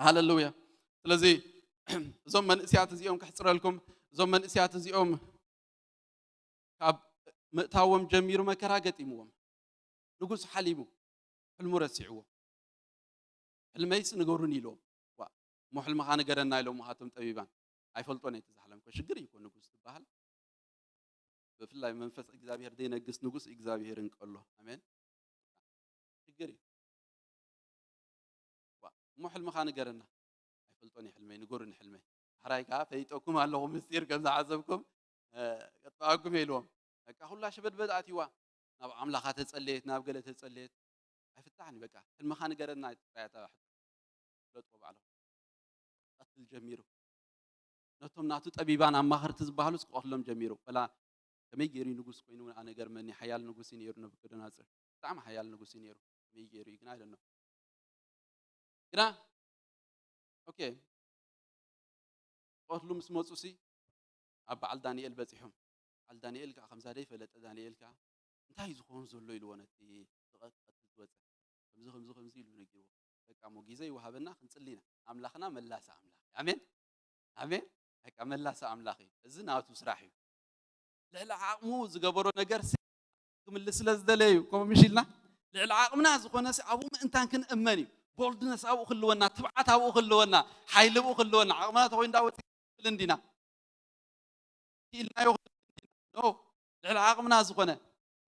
ሃሌሉያ ስለዚ እዞም መንእስያት እዚኦም ክሕፅረልኩም እዞም መንእስያት እዚኦም ካብ ምእታዎም ጀሚሩ መከራ ገጢምዎም ንጉስ ሓሊሙ ሕልሙ ረሲዕዎ حلميس نجورني له مو حلم خان جرنا له مهاتم طبيبان አይፈልጦን የተዛለም ከሽግር ይኮን ንጉስ ተባሃል በፍላይ መንፈስ እግዚአብሔር ደነግስ ንጉስ እግዚአብሔርን ቀሎ አሜን ሽግር مو حلم خان جرنا አይፈልጦን حلمي نجورن حلمي حرايقا فيطكم الله مسير كذا عذبكم قطعكم يلوم በቃ ሁላ ሽበድ በዳቲዋ ናብ አምላኻ ተጸለየት ናብ ገለ ተጸለየት አይፈታኒ በቃ حلم خان جرنا ያታ ለጦ ባለው አትል ጀሚሩ ነቶም ናቱ ጠቢባን አማኸርት ዝባሃሉስ ቆፍሎም ጀሚሩ فلا ከመይገሪ ንጉስ ኮይኑ አነ ገርመኒ ሐያል ንጉስ ይነሩ ነብከደናጽር በጣም ሐያል ንጉስ ይነሩ ከመይገሪ ግን አይደለም ግና ኦኬ ቆፍሎም ስሞጹሲ አባል ዳንኤል በጽሑም አል ዳንኤል ካ خمسة داي فلت ዳንኤል ካ እንታይ ዝኾን ዘሎ ኢልወነቲ ተቀጥቅጥ ወጽ ከምዚ ኢሉ ነጊሩ በቃ ሞ ጊዜ ይወሃበና ክንጽሊና አምላኽና መላሳ አምላኽ አሜን አሜን በቃ መላሳ አምላኽ እዚ ናቱ ስራሕ እዩ ልዕሊ ዓቕሙ ዝገበሮ ነገር ክምልስ ስለዝደለዩ ኮሚሽልና ልዕሊ ዓቕምና ዝኾነ አቡ ምእንታን ክንእመን እዩ ቦልድነስ አቡ ክልወና ትብዓት አቡ ክልወና ሓይል አቡ ክልወና ዓቕምና ተኮይንዳ ወጥ እንዲና ኢልና ኖ ልዕሊ ዓቕምና ዝኾነ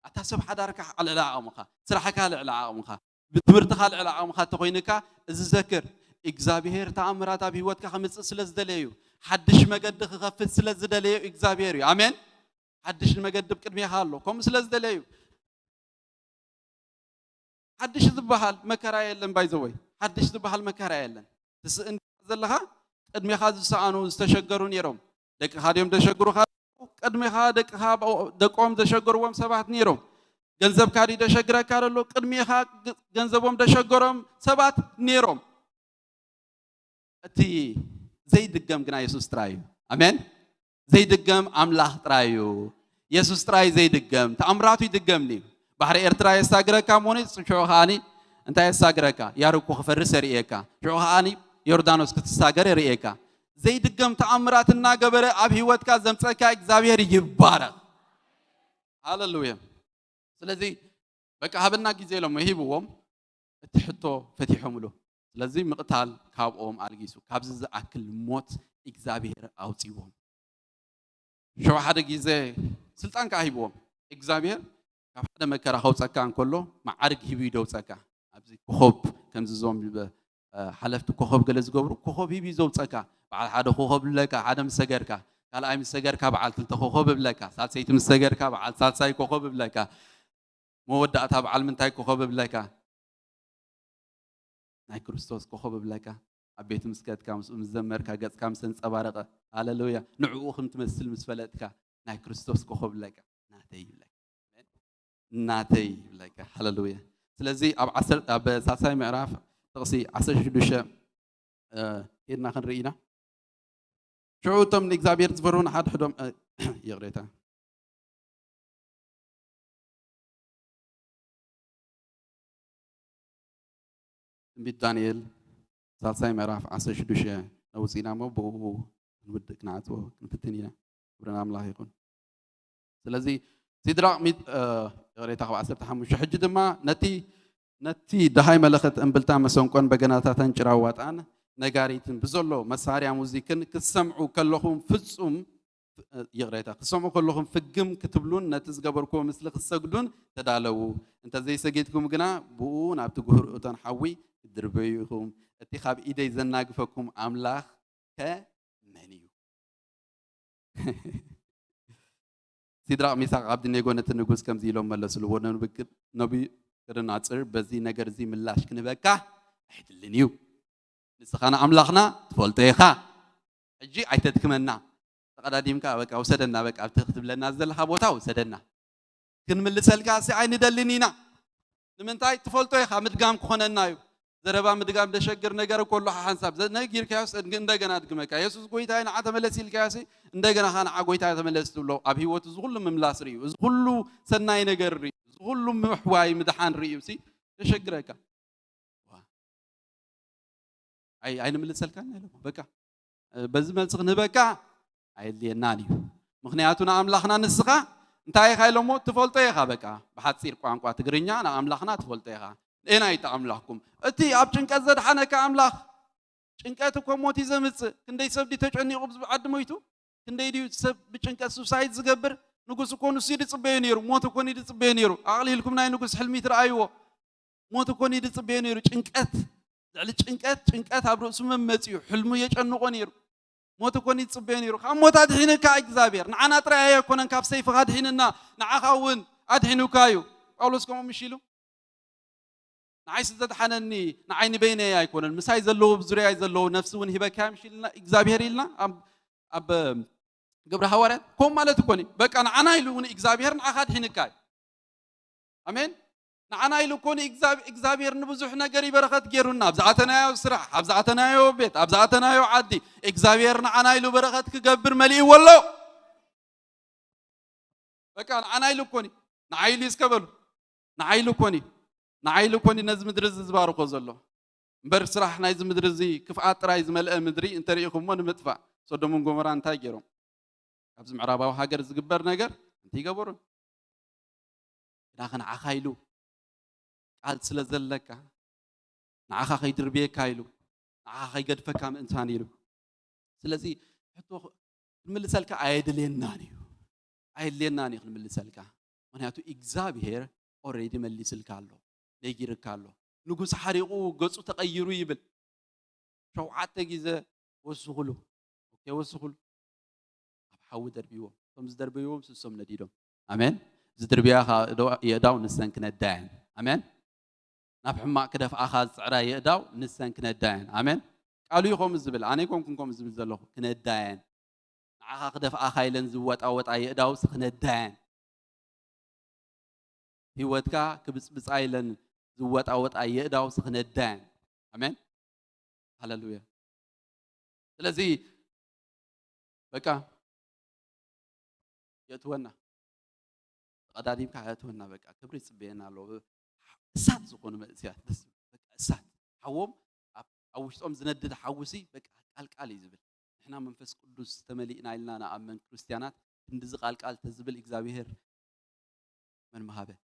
አታሰብ ሓዳርካ ልዕሊ ዓቕምካ ስራሕካ ልዕሊ ዓቕምካ بتمرتخ على عقمك تخوينك الذكر إجزابير تأمرات أبيوتك خمس سلز دليو حدش مجد خفت سلز دليو إجزابير آمين حدش مجد بكرمي حاله كم سلز دليو حدش ذبحال مكراي لن بايزوي حدش ذبحال مكراي لن تسأل زلها قدمي خاز سانو استشجرون يروم دك هاديم تشجرو خا قدمي خادك هاب دقوم تشجرو وم سبعة نيروم ገንዘብ ካዲ ደሸግረ ካረሎ ቅድሚኻ ገንዘቦም ደሸገሮም ሰባት ኔሮም እቲ ዘይድገም ግና ኢየሱስ ጥራዩ አሜን ዘይድገም አምላኽ ጥራዩ ኢየሱስ ጥራይ ዘይድገም ተአምራቱ ይድገምኒ ባህር ኤርትራ የሳግረካ ሞኒ ጽሾኻኒ እንታይ የሳግረካ ያርኩ خفርስ ሪኤካ ሾኻኒ ዮርዳኖስ ክትሳገር ሪኤካ ዘይድገም ተአምራትና ገበረ አብ ህይወትካ ዘምጸካ እግዚአብሔር ይባረክ ሃሌሉያ ስለዚህ በቃ ሀብና ጊዜ ለመሂብዎም እትሕቶ ፈቲሖምሉ ስለዚህ ምቅታል ካብኦም አልጊሱ ካብዚ ዝአክል ሞት እግዚአብሔር አውጽይዎም ሸዋሐደ ጊዜ ስልጣን ካሂብዎም እግዚአብሔር ካብ ሓደ መከራ ኸውጸካ እንከሎ ማዓርግ ሂቡ ይደውጸካ ኣብዚ ኮኸብ ከምዚ ዞም ሓለፍቲ ኮኸብ ገለ ዝገብሩ ኮኸብ ሂቡ ይዘውጸካ በዓል ሓደ ኮኸብ ለካ ሓደ ምሰገርካ ካልኣይ ምሰገርካ በዓል ክልተ ኮኸብ ብለካ ሳልሰይቲ ምሰገርካ በዓል ሳልሳይ ኮኸብ ብለካ مودعتها بعلم انتاي كوخب بلاكا ناي كريستوس كوخب بلاكا عبيت مسكات كامس مزمر كا قص كامس صبارقه هاللويا نعوخم تمثل مسفلتكا ناي كريستوس كوخب بلاكا ناتي بلاكا هاللويا ስለዚህ ኣብ 10 ኣብ ሳሳይ ምዕራፍ ጥቕሲ 16 ኢድና ክንርኢና ሽዑቶም ንእግዚአብሔር ዝፈርሁን ሓድሕዶም ይቕሬታ ትንቢት ዳንኤል ሳልሳይ ምዕራፍ 16 ነውፂና ሞ ብኡ ንውድቅ ናዓፅዎ ክንፍትን ኢና ክብረና ኣምላኽ ይኹን ስለዚ ሲድራቅ ይቕሬታ ካብ 15 ሕጂ ድማ ነቲ ደሃይ መለኸት እምብልታ መሰንቆን በገናታትን ጭራዋጣን ነጋሪትን ብዘሎ መሳርያ ሙዚክን ክሰምዑ ከለኹም ፍጹም ይቕሬታ ክሰምዑ ከለኹም ፍግም ክትብሉን ነቲ ዝገበርክዎ ምስሊ ክሰግዱን ተዳለዉ እንተዘይሰጊድኩም ግና ብኡ ናብቲ ጉህርኡተን ሓዊ ድርበይኹም እቲ ካብ ኢደይ ዘናግፈኩም ኣምላኽ ከመን እዩ ሲድራቅ ሚሳቅ አብድኔጎ ነቲ ንጉስ ከምዚ ኢሎም መለስልዎ ነብዩናፅር በዚ ነገር እዚ ምላሽ ክንበካ ኣይድልን እዩ ንስኻና ኣምላኽና ትፈልጦ ኢኻ ሕጂ ኣይተድክመና ተቀዳዲምካ በቃ ውሰደና በቃ ኣብቲ ክትብለና ዘለኻ ቦታ ውሰደና ክንምልሰልካ ሲ ኣይንደልን ኢና ንምንታይ ትፈልጦ ኢኻ ምድጋም ክኾነና እዩ ዘረባ ምድጋም ደሸግር ነገር ኮሎ ሓንሳብ ነጊር ካያስ እንደገና ድግመካ ኢየሱስ ጎይታዬ ንዓ ተመለስ ኢልካያሲ እንደገና ኻና ጎይታዬ ተመለስ ትብሎ ኣብ ህይወቱ ዝሁሉ ምምላስ ርዩ ዝሁሉ ሰናይ ነገር ርዩ ዝሁሉ ምሕዋይ ምድሓን ርዩ ሲ ደሸግረካ ኣይንምልሰልካና ኢሎም በቃ በዚ መልሲ ክንበካ ኣይልየናን እዩ ምክንያቱና ኣምላኽና ንስኻ እንታይ ኢኻ ኢሎሞ ትፈልጦ ኢኻ በቃ ብሓፂር ቋንቋ ትግርኛ ንኣምላኽና ትፈልጦ ኢኻ أنا يتأملكم أتي أبشن كذا حنا كأملاخ ጭንቀትኮም ሞት ይዘምጽ ክንደይ ሰብ ዲተጨኒቁ ብዓድ ሞይቱ ክንደይ ዲ ሰብ ብጭንቀት ሱሳይድ ዝገብር ንጉስ ኮኑ ሲድ ጽበዩ ነይሩ ሞት ኮኑ ዲ ጽበዩ ነይሩ አቅሊልኩም ናይ ንጉስ ሕልሚ ትራእይዎ ሞት ኮኑ ዲ ጽበዩ ነይሩ ጭንቀት ልዕሊ ጭንቀት ኣብ ርእሱ መመጽዩ ሕልሙ የጨንቆ ነይሩ ሞት ኮኑ ዲ ጽበዩ ነይሩ ካብ ሞት አድሒንካ እግዚአብሔር ንዓና ጥራይ ኣይኮነን ካብ ሰይፍ አድሒንና ንዓኻውን አድሒኑካዩ ጳውሎስ ከም ምሽሉ نعيس زاد حنني نعين بيني يكون المساي زلوا بزريا زلوا نفسه ونهبة كام شيلنا إجزابير لنا أب قبل هوارات كم ماله تكوني بك أنا يلون إجزابير نأخذ هنكاي أمين أنا يلون إجزابير نبزحنا قريب بركات جيرونا بزعتنا يا سرح بزعتنا يا بيت بزعتنا يا عدي إجزابير أنا يلو بركات كجبر ملي ولا بك أنا يلوني نعيليس قبل نعيلوني نعيلو كوني نزم درز زبارو خزلو بر سراح نايز مدرزي كفات رايز ملأ مدري انت ريكم من مدفع صدمون غمران تاجرو ابز معراباو هاجر زغبر نجر انت يغبرون داخن عخايلو قال سلازلك نعخا خيدر بيك كايلو نعخا خيغدفك ام انسان يلو سلازي حتو ملسلك ايدليناني ايدليناني ملسلك منياتو اغزابير اوريدي ملسلكالو ليجيركالو نقول حريقو قصو تغيرو يبل شوعات جيزة وسخلو اوكي وسخلو حاو دربيوم خمس دربيوم سسم نديدهم امين زدربياها يداو نسان كنا داين امين نفح ما كده في اخذ عرا يداو نسان كنا داين امين قالوا يقوم الزبل انا يكون كنكم الزبل زلو كنا داين نعاها كده في اخايلن زوات اوت اي يداو سخنا داين هيوتكا كبس ايلن زوات اوت اي يداو سخنا داين امين هللويا لذي بكا يتونا قداديم كا يتونا بكا كبري صبينا لو اسات زكون مأسيات بس بكا اسات حوم اوشتم زندد حوسي بكا قالقال يزبل احنا منفس قدوس تملينا لنا نامن كريستيانات اندز قالقال تزبل اغزابير من مهابه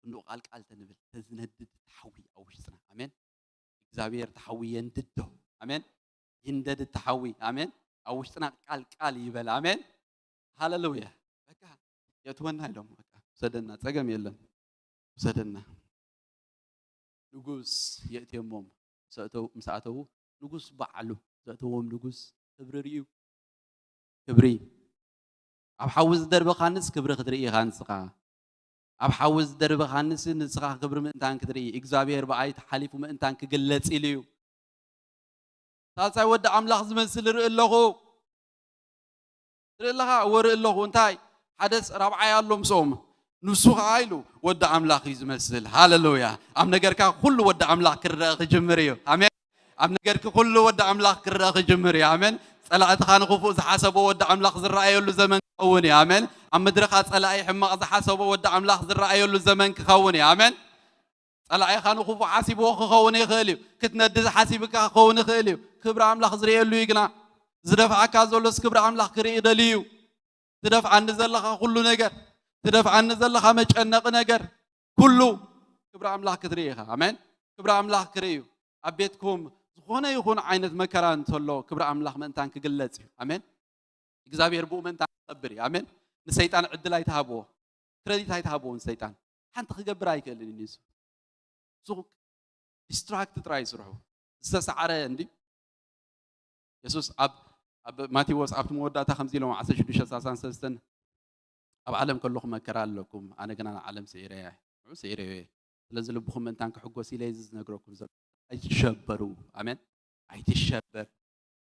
انو قالقال تنبل تزندد تحوي اوشتنا امين اغزابير تحوي ينددو امين يندد تحوي امين اوشتنا قالقال يبل امين هللويا بكا يتونا لهم بكا سدنا صقم يلن سدنا نغوس ياتيمم ساتو مساتو نغوس بعلو ساتوم نغوس كبريو كبري اب حوز درب خانس كبر خدري خانسقا اب حوز درب خانس نسقا كبر منتان كدري اغزابير بايت حليفو منتان كغلص اليو تاساي ود املاح زمسل رئلخو رئلها ورئلخو انتاي حدث ربعي اللهم صوم نسوخ عايلو ود املاح يزمسل هاللويا ام نغركا كل ود املاح كرخ جمريو امين ام نغرك كل ود املاح كرخ جمريو امين صلاه خان خفو زحسبو ود املاح زرايلو زمن كوني امين ام مدرخا صلاي حماق زحسبو ود املاح زرايلو زمن كوني امين صلاي خان خفو حاسبو كوني خليو كتندز حاسبك كوني خليو كبر املاح زريلو يغنا زدفعك زولس كبر املاح كري دليو تدفع عن زلخا كل نجر تدفع عن زلخا مجنق نجر كله كبر املاح كدريها امين كبر املاح كريو ابيتكم زخونه يكون عينت مكران تولو كبر املاح منتان كغلص امين እግዚአብሔር بو منتان خبري امين نسيطان عدل ايتهابو كريديت ايتهابو نسيطان حنت خغبر ايكلن نيسو سوق ديستراكت تراي سرحو استسعره اندي يسوس اب ماتيوس اب موداتا 5 لهم 16 اب عالم كلكم مكر لكم انا كنا عالم سيري لازم لبكم انتان كحغوسي ليز نغركم زل ايتشبروا امين ايتشبر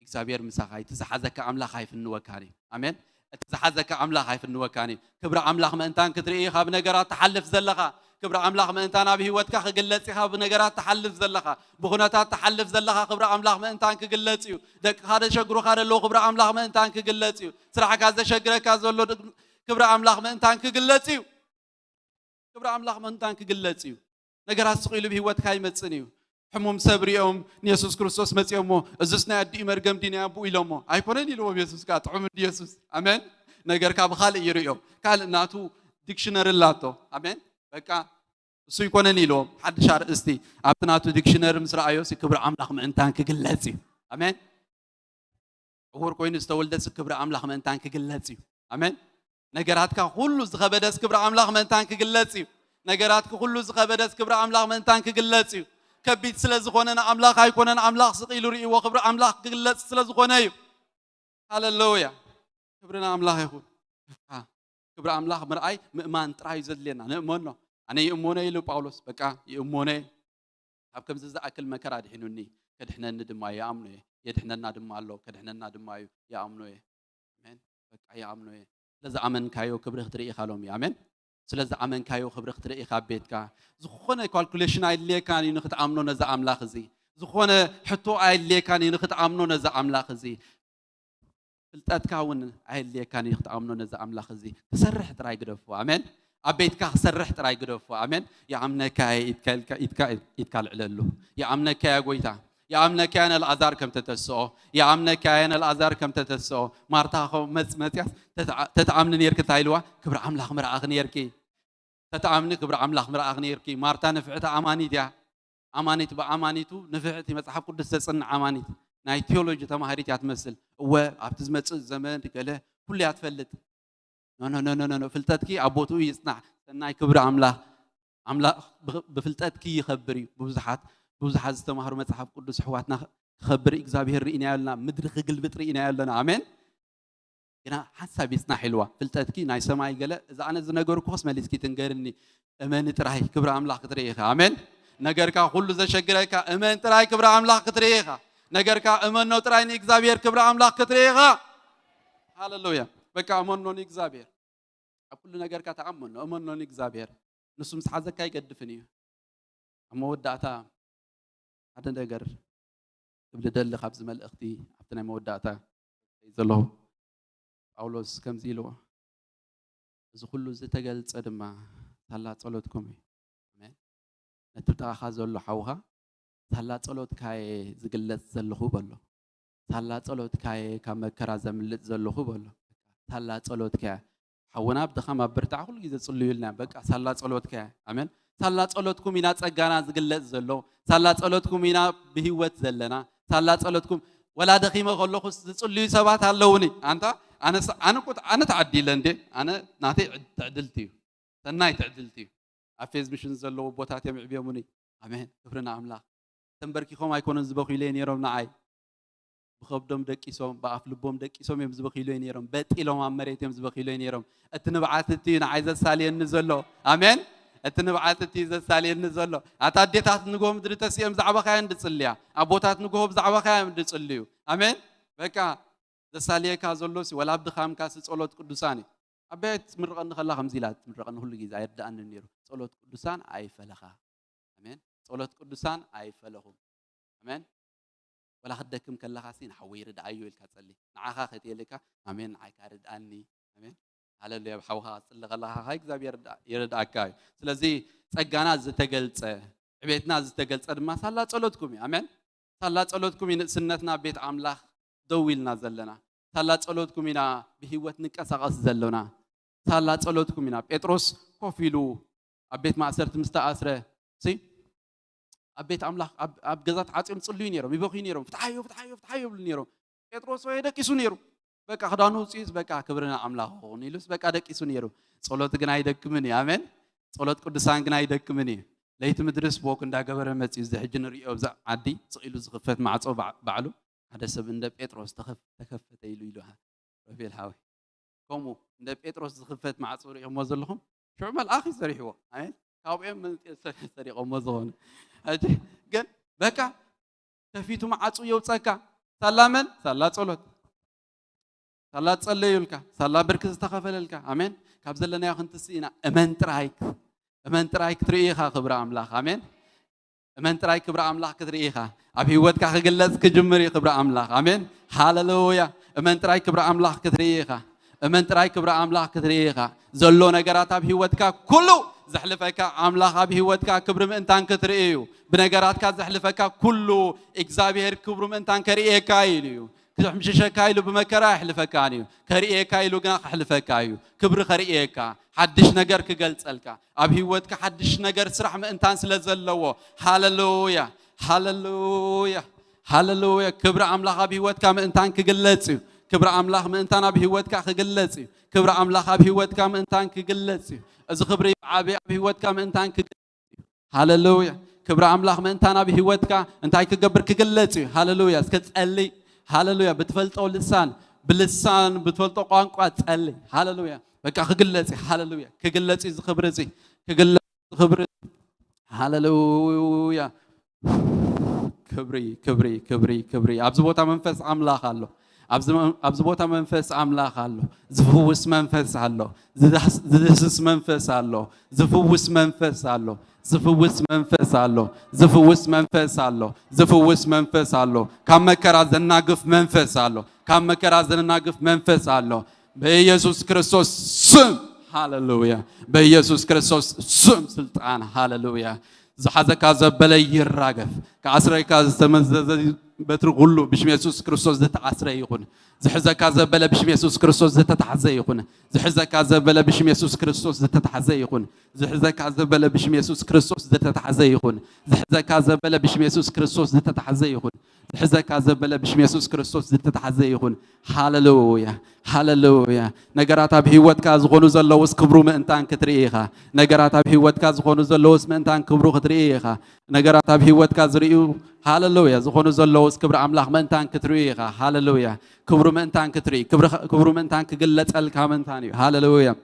እግዚአብሔር ምሳኻይ ተዛሐዘከ አምላኽ አይፍን ወካኒ አሜን ተዛሐዘከ አምላኽ አይፍን ወካኒ ክብረ አምላኽ መንታን ክትርኢ ካብ ነገራት ተሐልፍ ዘለኻ ክብረ አምላኽ መንታን ኣብ ህይወትካ ክግለጽ ካብ ነገራት ተሐልፍ ዘለኻ ብኹነታት ተሐልፍ ዘለኻ ክብረ አምላኽ መንታን ክግለጽ እዩ ደቅኻ ደሸግሩኻ ደሎ ክብረ አምላኽ መንታን ክግለጽ እዩ ስራሕካ ዘሸግረካ ዘሎ ክብረ አምላኽ መንታን ክግለጽ እዩ ክብረ አምላኽ መንታን ክግለጽ እዩ ነገራት ስቂሉ ብህይወትካ ይመጽን እዩ حموم سبريهم يسوع كريستوس مسيحمو ازسنا يدي مرغم دينا ابو يلمو ايكونن يلو يسوع كات حمد يسوع امين نغير كاب خال يريو قال ناتو ديكشنري لاتو امين بقى እሱ ይኮነን ኢሎም ሓድሽ ኣርእስቲ ኣብቲ ናቱ ዲክሽነሪ ምስ ረኣዮስ ክብሪ ኣምላኽ ምእንታን ክግለጽ እዩ ኣሜን ዕውር ኮይኑ ዝተወልደስ ክብሪ ኣምላኽ ምእንታን ክግለጽ እዩ ኣሜን ነገራትካ ሁሉ ዝኸበደስ ክብሪ ኣምላኽ ምእንታን ክግለጽ እዩ ነገራትካ ሁሉ ዝኸበደስ ክብሪ ኣምላኽ ምእንታን ክግለጽ እዩ ከቢድ ስለ ዝኾነ ኣምላኽ ኣይኮነን ኣምላኽ ስቕኢሉ ርእይዎ ክብሪ ኣምላኽ ክግለጽ ስለ ዝኾነ እዩ ሃሌሉያ ክብርና ኣምላኽ ይኹን ክብሪ ኣምላኽ ምርኣይ ምእማን ጥራይ ዘድልየና ንእመኖ ኣነ ይእሞነ ኢሉ ጳውሎስ በቃ ይእሞነ ኣብ ከምዚ ዝኣክል መከራ ድሒኑኒ ከድሕነኒ ድማ ይኣምኖ እየ የድሕነና ድማ ኣሎ ከድሕነና ድማ እዩ ይኣምኖ እየ ኣሜን በቃ ይኣምኖ እየ ስለዝኣመንካዮ ክብሪ ክትርኢ ኢኻ ሎሚ ኣሜን ስለዝኣመንካዮ ክብሪ ክትርኢ ኢኻ ቤትካ ዝኾነ ካልኩሌሽን ኣይድልየካን እዩ ንኽትኣምኖ ነዛ ኣምላኽ እዚ ዝኾነ ሕቶ ኣይድልየካን እዩ ንኽትኣምኖ ነዛ ኣምላኽ እዚ ፍልጠትካ እውን ኣይድልየካን እዩ ንኽትኣምኖ ነዛ ኣምላኽ እዚ ክሰርሕ ጥራይ ግደፎ ኣሜን ኣብ ቤትካ ክሰርሕ ጥራይ ግደፎ ኣሜን ይኣምነካ ኢትካ ልዕለሉ ይኣምነካ ጎይታ يأمنك أنا الأزار كم تتسأ يأمنك أنا الأزار كم تتسأ مارتاخو متياس تتعاملني يركي تايلوا كبر عملاق مرا أغني يركي تتعاملني كبر عملاق مرا أغني يركي مارتا نفعت أمانيت يا أمانيت بأمانيتو نفعت مسحب قدس تصنع أمانيت ناي تيولوجي تمهاريت يتمثل وابتزمت الزمان كله كل يتفلت نو فلتتكي أبوتو يصنع ناي كبر عملاق بفلتتكي يخبري بوزحات استمهروا مسحب قدس حواتنا خبر إجابه رئينا لنا مدرخ قلبت رئينا لنا آمين هنا حسب يصنع حلوة فلتتكي ناي سماي قال إذا أنا زنجر كوس ماليسكي تنقرني أمان تراي كبر عملاق تريخا آمين نجركا كل ذا شجرك أمان تراي كبر عملاق تريخا نجركا أمان نو تراي إجابه كبر عملاق تريخا هاللويا بك أمان نو إجابه أقول نجركا تعمل أمان نو إجابه نسمس حزك كاي قدفني أما ودعتها هذا نجار بدل خبز مال أختي عبتنا مودعتها إذا الله أولوس كم زيلو إذا كله زتجل صدمة ثلاث صلوتكم أمين نتبتها خازل حوها ثلاث صلوت كاي زجلت زلخو بالله ثلاث صلوت كاي كم كرازم لت زلخو بالله ثلاث صلوت كاي حونا بدخم برتاح كل جزء صلوا لنا بق ثلاث صلوت كاي أمين ثلاث صلوتكم ينات أجانا زجلت زلوا ثلاث صلوتكم ينا بهوت زلنا ثلاث صلوتكم ولا دخيمة خلوا خص تصلي سبعة هاللوني أنا كنت أنا تعدي لندي أنا ناتي تعدلتي تناي تعدلتي أفيز مشون زلوا بوتات يم عبيموني أمين كفرنا عملا تنبركي خو ما يكونون زبخي لين يرون نعاي بخبدهم دك يسوم بأفلبهم دك يسوم يم زبخي لين يرون بيت إلهم عمريت يم زبخي لين يرون التنبعاتي عايزة سالين نزلوا أمين التنبعاتي إذا سالين نزلوا أتعديتات نجوم دريت سيم زعبا خاين دتصليا أبوتات نجوم زعبا خاين دتصليو أمين بكا دساليه كازولوس ولا عبد خام كاس صلوت قدساني أبيت مرقن خلا خمزيلات مرقن كل جيز عيد أن النيرو صلوت قدسان أي فلخا أمين صلوت قدسان أي فلهم أمين ولا خدكم كلا خاسين حوير دعيو الكاتسلي نعاها ختيلك أمين عكارد أني أمين على اللي بحوها صلى الله هايك زاب يرد أكاي سلزي سجانا زتجلت عبيتنا زتجلت ما صلى صلوتكم أمين صلى صلوتكم سنتنا بيت عملاق دويلنا زلنا صلى صلوتكم هنا بهوتنك أسقس زلنا صلى صلوتكم هنا بيتروس كوفيلو أبيت ما أسرت مستأسرة سي أبيت عملاق أب جزات عاصم صليين يرو بيبقين يرو فتحيو بالنيرو بيتروس ويدك يسونيرو بك خدانو سيز بك كبرنا عملاق هونيلوس بك أدك يسونيرو صلوت جناي دك مني آمين صلوت قدسان جناي دك مني ليت مدرس بوك ندا جبر متيز ده جنري أوزع عدي صقيلو زخفت مع صوب بعلو هذا سبب إن بيتروس تخفت يلوها رفيع الحاوي كمو إن بيتروس زخفت مع صوري يوم وزلهم شو عمل آخر سريع هو عين كاب من سريع يوم وزلون أجي جن بكا تفيتو مع صو يوتسكا سلامن سلا صلوت سلا تصلي يلك سلا بركز تخفللك آمين كابزلنا يا خنت سينا أمن ترايك تريخا خبر أملاخ آمين أمن ترايك خبر أملاخ كتريخا أبي ودك خجلت كجمري خبر أملاخ آمين هاللويا أمن ترايك خبر أملاخ كتريخا أمن ترايك خبر أملاخ كتريخا زلونا جرات أبي ودك كله زحلفك أملاخ أبي ودك كبر من تان كتريو بنجارات كزحلفك كله إجزابير كبر من تان كريه كايليو كمشي شكايلو بمكرا يحلفكانيو كريئك ايلو غنا خحلفكايو كبر خريئك حدش نجر كغلصلك اب هيوتك حدش نجر سرح مانتان سلازلو هاللويا هاللويا هاللويا كبر املاح اب هيوتك مانتان كغلصيو كبر املاح مانتان اب هيوتك كغلصيو كبر املاح اب هيوتك مانتان كغلصيو از خبري عابي اب هيوتك مانتان كغلصيو هاللويا كبر املاح مانتان اب هيوتك انتاي كغبر كغلصيو هاللويا اسكتصلي هاللويا بتفلطو لسان بلسان بتفلطو قانقا تصلي هاللويا بقى كغلصي هاللويا كغلصي زخبرزي كغلصي خبرزي هاللويا كبري كبري كبري كبري ابزبوتا منفس املاح الله ابزبوتا منفس املاح الله زفوس منفس الله زدسس منفس الله زفوس منفس الله زفوس منفس الله زفوس منفس الله زفوس منفس الله كم مكرا زناقف منفس الله كم مكرا زناقف منفس الله بيسوع كريستوس سم هاللويا بيسوع كريستوس سم سلطان هاللويا زحزك زبل يراغف كعسرك زمزز بتر كله باسم يسوع كريستوس زتعسر يكون زحزك زبل باسم يسوع كريستوس زتتحزي يكون زحزك زبل باسم يسوع كريستوس زتتحزي يكون زحزك زبل باسم يسوع كريستوس زتتحزي يكون زحزك زبل باسم يسوع كريستوس زتتحزي يكون زحزك زبل باسم يسوع كريستوس زتتحزي يكون هاللويا هاللويا نغرات اب هيوتك زغونو زلوس كبرو مانتان كتريخا نغرات اب هيوتك زغونو زلوس مانتان كبرو كتريخا نغرات اب هيوتك زريو هاللويا زغونو زلوس كبر املاح مانتان كتريخا هاللويا كبرو مانتان كتري كبرو مانتان كغلصلك مانتان هاللويا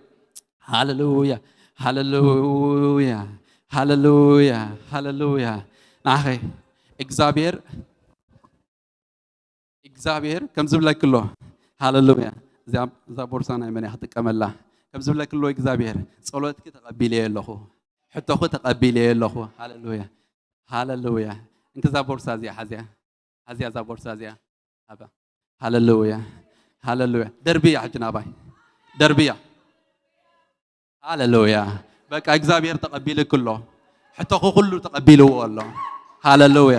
هاللويا هاللويا هاللويا هاللويا ناخي እግዚአብሔር ከም ዝብለክ ሎ ሃሌሉያ እዛ ቦርሳ ናይ መን ክትቀመላ ከም ዝብለክ ሎ እግዚአብሔር ጸሎትክ ተቀቢለ የለኹ ሕቶኹ ተቀቢለ የለኹ ሃሌሉያ ሃሌሉያ እንከዛ ቦርሳ እዚያ ሓዚያ ዛ ቦርሳ እዚያ አባ ሃሌሉያ ሃሌሉያ ደርቢያ ሕጅናባይ ደርቢያ ሃሌሉያ በቃ እግዚአብሔር ተቀቢለክ ሎ ሕቶኹ ሁሉ ተቀቢለዎ ኣሎ ሃሌሉያ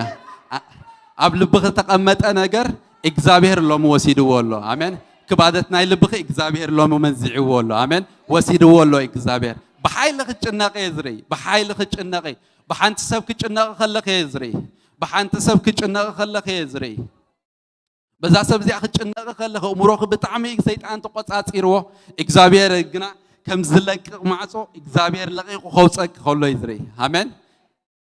ኣብ ልብኽ ተቀመጠ ነገር እግዚአብሔር ሎም ወሲድዎ ኣሎ አሜን ክባደት ናይ ልብኽ እግዚአብሔር ሎም መንዝዕዎ ኣሎ አሜን ወሲድዎ ኣሎ እግዚአብሔር በኃይል ክጭነቀ ይዝሪ በኃይል ክጭነቀ በሓንቲ ሰብ ክጭነቀ ከለኸ ይዝሪ በሓንቲ ሰብ ክጭነቀ ከለኸ ይዝሪ በዛ ሰብ ዚያ ክጭነቀ ከለኸ እምሮኽ ብጣዕሚ ሰይጣን ተቆጻጽርዎ እግዚአብሔር ግና ከም ዝለቅቕ ማዕጾ እግዚአብሔር ለቂቁ ከውፀክ ከሎ ይዝሪ አሜን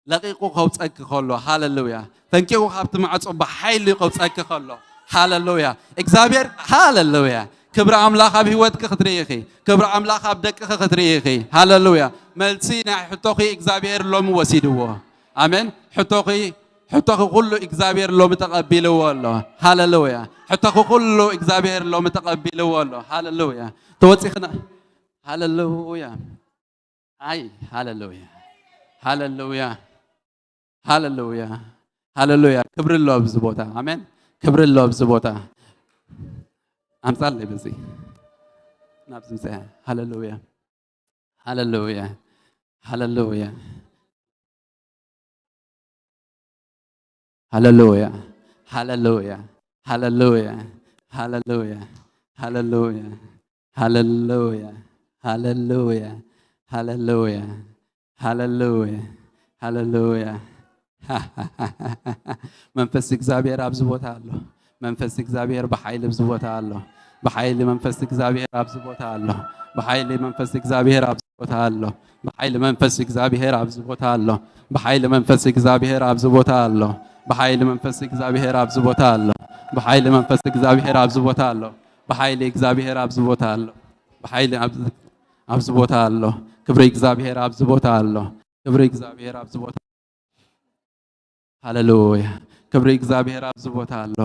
لقيق خوصك خلو هاللويا فنكيو خابت معصو بحيل خوصك خلو هاللويا اغزابير هاللويا كبر املاخ اب هيوتك خطريخي كبر املاخ اب دقك خطريخي هاللويا ملسينا حطوخي اغزابير لوم وسيدو امين حطوخي كله اغزابير لوم تقبلوا والله هاللويا حطوخي كله اغزابير لوم تقبلوا والله هاللويا توصيخنا هاللويا اي هاللويا هاللويا هاللويا هاللويا كبر الله بزبوتا امين كبر الله بزبوتا امثال لي بزي نابز مسيح هاللويا هاللويا هاللويا هاللويا هاللويا هاللويا هاللويا هاللويا هاللويا هاللويا هاللويا هاللويا هاللويا منفس እግዚአብሔር አብዝቦታ አለ መንፈስ እግዚአብሔር በኃይል አብዝቦታ አለ በኃይል መንፈስ እግዚአብሔር አብዝቦታ አለ በኃይል መንፈስ እግዚአብሔር አብዝቦታ አለ በኃይል መንፈስ እግዚአብሔር አብዝቦታ አለ በኃይል መንፈስ እግዚአብሔር አብዝቦታ አለ በኃይል መንፈስ እግዚአብሔር አብዝቦታ አለ በኃይል መንፈስ እግዚአብሔር አብዝቦታ አለ በኃይል እግዚአብሔር አብዝቦታ አለ በኃይል አብዝቦታ አለ ክብር እግዚአብሔር አብዝቦታ አለ ክብር እግዚአብሔር አብዝቦታ ሃሌሉያ ክብር እግዚአብሔር አብዝቦታ አለ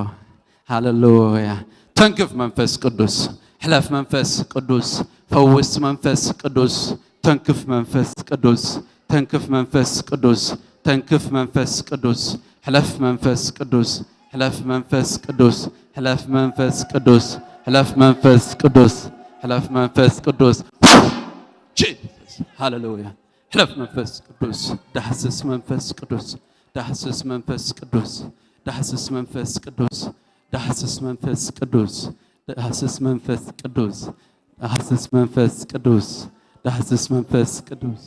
ሃሌሉያ ተንክፍ መንፈስ ቅዱስ ሕለፍ መንፈስ ቅዱስ ፈውስ መንፈስ ቅዱስ ተንክፍ መንፈስ ቅዱስ ተንክፍ መንፈስ ቅዱስ ተንክፍ መንፈስ ቅዱስ ሕለፍ መንፈስ ቅዱስ ሕለፍ መንፈስ ቅዱስ ሕለፍ መንፈስ ቅዱስ ሕለፍ መንፈስ ቅዱስ ሕለፍ መንፈስ ቅዱስ هاللويا حلف منفس قدوس دحسس منفس قدوس دحسس منفس قدوس دحسس منفس قدوس دحسس منفس قدوس دحسس منفس قدوس دحسس منفس قدوس دحسس منفس قدوس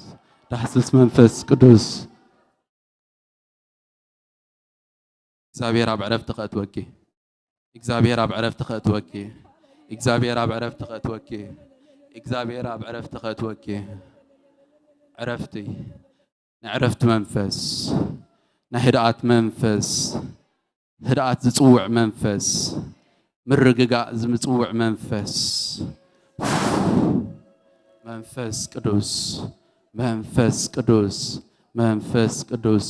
دحسس منفس قدوس እግዚአብሔር ኣብ ዕረፍቲ ኸእትወኪ እግዚአብሔር ኣብ ዕረፍቲ ኸእትወኪ እግዚአብሔር ኣብ ዕረፍቲ ኸእትወኪ እግዚአብሔር ኣብ ዕረፍቲ ኸእትወኪ ዕረፍቲ ንዕረፍቲ መንፈስ ንህድኣት መንፈስ ህድኣት ዝጽውዕ መንፈስ ምርግጋእ ዝምጽውዕ መንፈስ መንፈስ ቅዱስ መንፈስ ቅዱስ መንፈስ ቅዱስ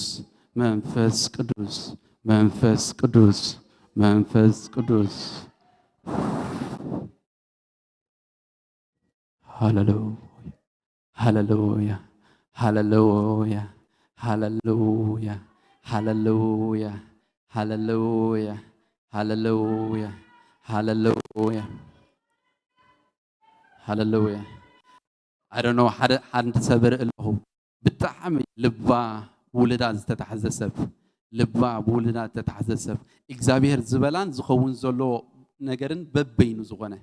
መንፈስ ቅዱስ መንፈስ ቅዱስ መንፈስ ቅዱስ ሃሌሉያ ሃሌሉያ ሃሌሉያ ሃሌሉያ ሃሌሉያ ሃሌሉያ ሃሌሉያ ሃሌሉያ I don't know حد سبر له بتعم لبا ولدا زتتحزسب لبا بولدا تتحزسب እግዚአብሔር ዝበላን ዝኸውን ዘሎ ነገርን በበይኑ ዝኾነ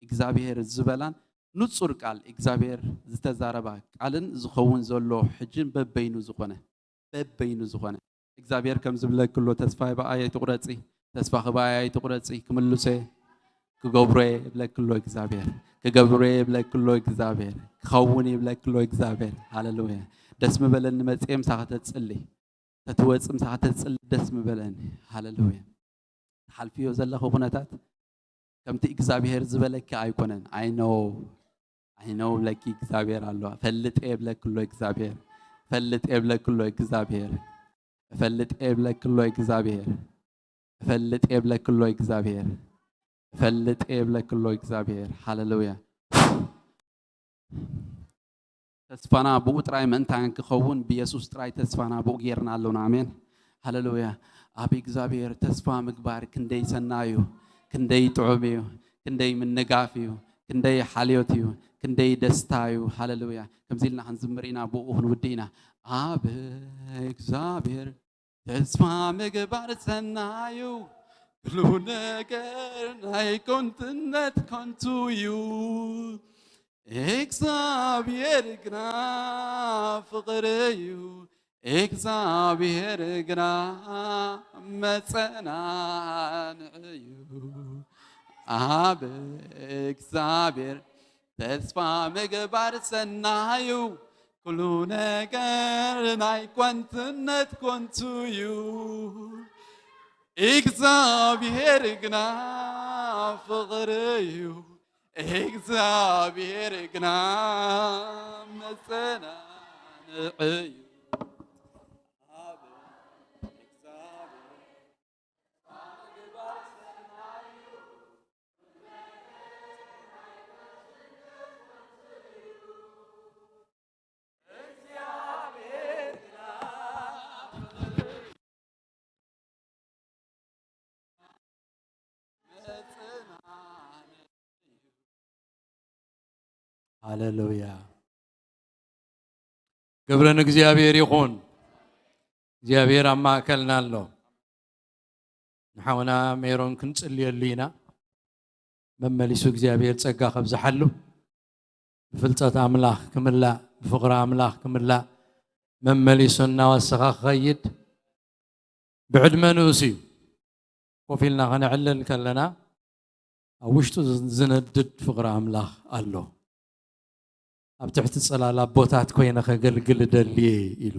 እግዚአብሔር ዝበላን ንጹር ቃል እግዚአብሔር ዝተዛረባ ቃልን ዝኸውን ዘሎ ሕጅን በበይኑ ዝኾነ እግዚአብሔር ከም ዝብለክሎ ተስፋ በአይ ተቁረጺ ተስፋ በአይ ተቁረጺ ክምልሴ ክገብሬ ብለክሎ እግዚአብሔር ክገብሬ ብለክሎ እግዚአብሔር ክኸውን ብለክሎ እግዚአብሔር ሃሌሉያ ደስ ምበለን መጽኤም ሳኸተ ጽሊ ተትወጽም ሳኸተ ጽሊ ደስ ምበለን ሃሌሉያ ሓልፊዮ ዘለኹ ኩነታት ከምቲ እግዚአብሔር ዝበለክ ኣይኮነን I know ለኪ እግዚአብሔር አሎ ፈልጥ ብለክሎ እግዚአብሔር ፈልጥ ብለክሎ እግዚአብሔር ፈልጥ ብለክሎ እግዚአብሔር ፈልጥ ብለክሎ እግዚአብሔር ፈልጥ ብለክሎ እግዚአብሔር ሃሌሉያ ተስፋና ብኡጥራይ መንታን ክኸውን በኢየሱስ ጥራይ ተስፋና ብኡጌርና አለና አሜን ሃሌሉያ አብ እግዚአብሔር ተስፋ ምግባር ክንደይ ሰናዩ ክንደይ ጥዑምዩ ክንደይ ምንጋፍዩ ክንደይ ሓልዮትዩ ክንደይ ደስታዩ ሃሌሉያ ከምዚልና ክንዝምርኢና ብኡን ውዲና አብ እግዚአብሔር ተስፋ ምግባር ሰናዩ ኩሉ ነገር ናይ ኮንትነት ኮንቱዩ እግዚአብሔር ግና ፍቅርዩ እግዚአብሔር ግና መጸናንዕዩ አብ እግዚአብሔር ተስፋ ምግባር ሰናዩ ኩሉ ነገር ናይ ኮንትነት ኮንቱዩ እግዚአብሔር ግና ፍቅርዩ እግዚአብሔር ግና መጸናንዕዩ ሃሌሉያ ገብረን እግዚአብሔር ይኹን እግዚአብሔር አማከልና አሎ ንሓውና ሜሮን ክንጽልየሉና መመሊሱ እግዚአብሔር ጸጋ ከብዝሓሉ ፍልጸት አምላኽ ክምላ ፍቅራ አምላኽ ክምላ መመሊሱና ወሰኻ ኸይድ ብዕድመ ንእስዩ ኮፊልና ከነዕልል ከለና ኣብ ውሽጡ ዝነድድ ፍቅራ አምላኽ አሎ ኣብ ትሕቲ ጽላል ኣቦታት ኮይነ ከገልግል ደልየ ኢሉ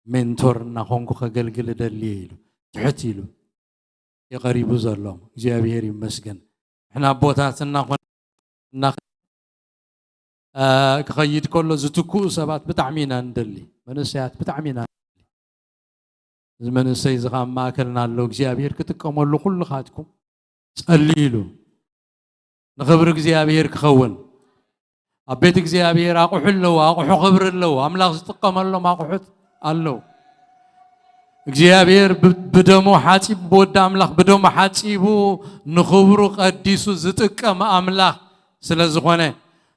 ሜንቶር እናኾንኩ ከገልግል ደልየ ኢሉ ትሕት ኢሉ የቀሪቡ ዘሎ እግዚአብሔር ይመስገን እሕና ኣቦታት እናኾና ክኸይድ ከሎ ዝትኩኡ ሰባት ብጣዕሚ ኢና ንደሊ መንእሰያት ብጣዕሚ ኢና ንደሊ እዚ መንእሰይ እዚ ኸ ማእከልና ኣሎ እግዚአብሔር ክጥቀመሉ ኩልኻትኩም ጸልዩ ኢሉ ንኽብሪ እግዚአብሔር ክኸውን አቤት እግዚአብሔር አቁሑ ለው አቁሑ ክብር ለው አምላኽ ዝጥቀመሎም አቁሑት አለው እግዚአብሔር በደሙ ሓጺብ በወዳ አምላኽ በደሙ ሓጺቡ ንኽብሩ ቀዲሱ ዝጥቀም አምላኽ ስለዝኾነ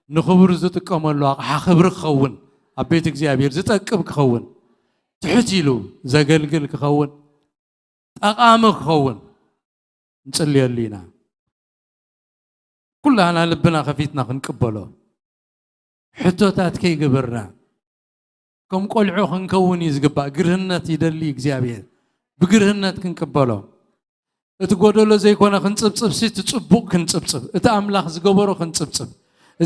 ንኽብሩ ዝጥቀመሉ አቕሓ ክብሪ ክኸውን አቤት እግዚአብሔር ዝጠቅም ክኸውን ትሕት ኢሉ ዘገልግል ክኸውን ጠቃሚ ክኸውን نصلي لينا كلنا لبنا خفيتنا خنقبله حتوتات كي جبرنا كم قلعو خنكون يزقبا قرهنات يدلي እግዚአብሔር بقرهنات خنقبله اتقودلو زي كونه خنصبصب سي تصبق خنصبصب اتا املاح زغبرو خنصبصب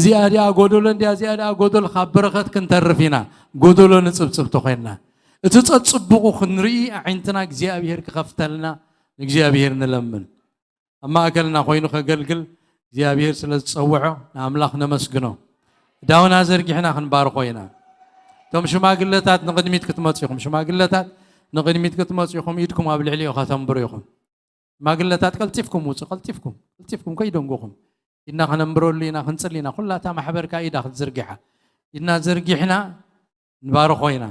زياده اغودلو انديا زياده اغودل خبرخت كنترفينا غودلو نصبصب تخينا اتتصبقو خنري عينتنا እግዚአብሔር كخفتلنا እግዚአብሔር نلمن اما اكلنا خوينو خغلغل እግዚአብሔር ስለتصوعو املاح نمسغنو داونا زرقحنا خنبار خوينا توم شماغلتات نقدميت كتمصيكم شماغلتات نقدميت كتمصيكم يدكم ابل عليو خاتمبريكم ما قلتات قلتفكم قلتفكم كيدونغوكم إنا خنمبرولينا خنصلينا كلها محبر كايدا خزرقحه إنا زرقحنا نبارخوينا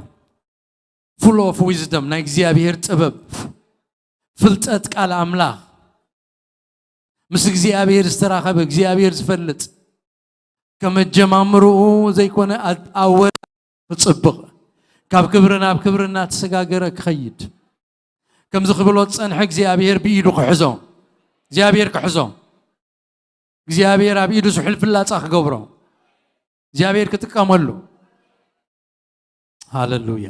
full of wisdom نا እግዚአብሔር ጥበብ ፍልጠት ቃል አምላክ ምስ እግዚአብሔር ዝተራኸበ እግዚአብሔር ዝፈልጥ ከመጀማምሩ ዘይኮነ አወል ጽብቅ ካብ ክብርና ተሰጋገረ ክኸይድ كم زخبلوت صنح እግዚአብሔር بيدو كحزو እግዚአብሔር كحزو እግዚአብሔር አብይዱ ስሕል ፍላጻ ክገብሮ እግዚአብሔር ክትቀመሉ ሃሌሉያ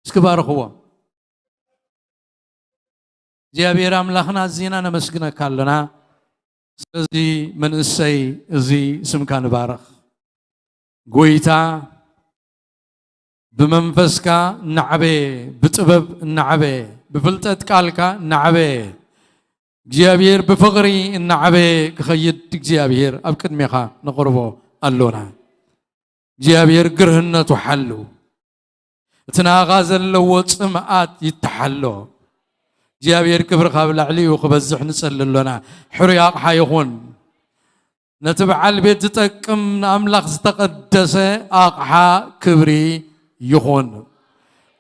እስከባረኹዋ እግዚአብሔር አምላኽና ዚና ነመስግነካለና ስለዚህ መንእሰይ እዚ ስምካ ንባረኽ ጎይታ بمنفسك نعبه بطبب نعبه بفلتت قالك نعبه እግዚአብሔር بفقري نعبه كخيد እግዚአብሔር اب قدميخا نقربو اللونا እግዚአብሔር ግርህነቱ حلو اتناغا زلو صمات يتحلو እግዚአብሔር كبر قبل عليه وخبزح نصللنا حرياق حيخون نتبع البيت تقم املاخ استقدس اقحا كبري يخون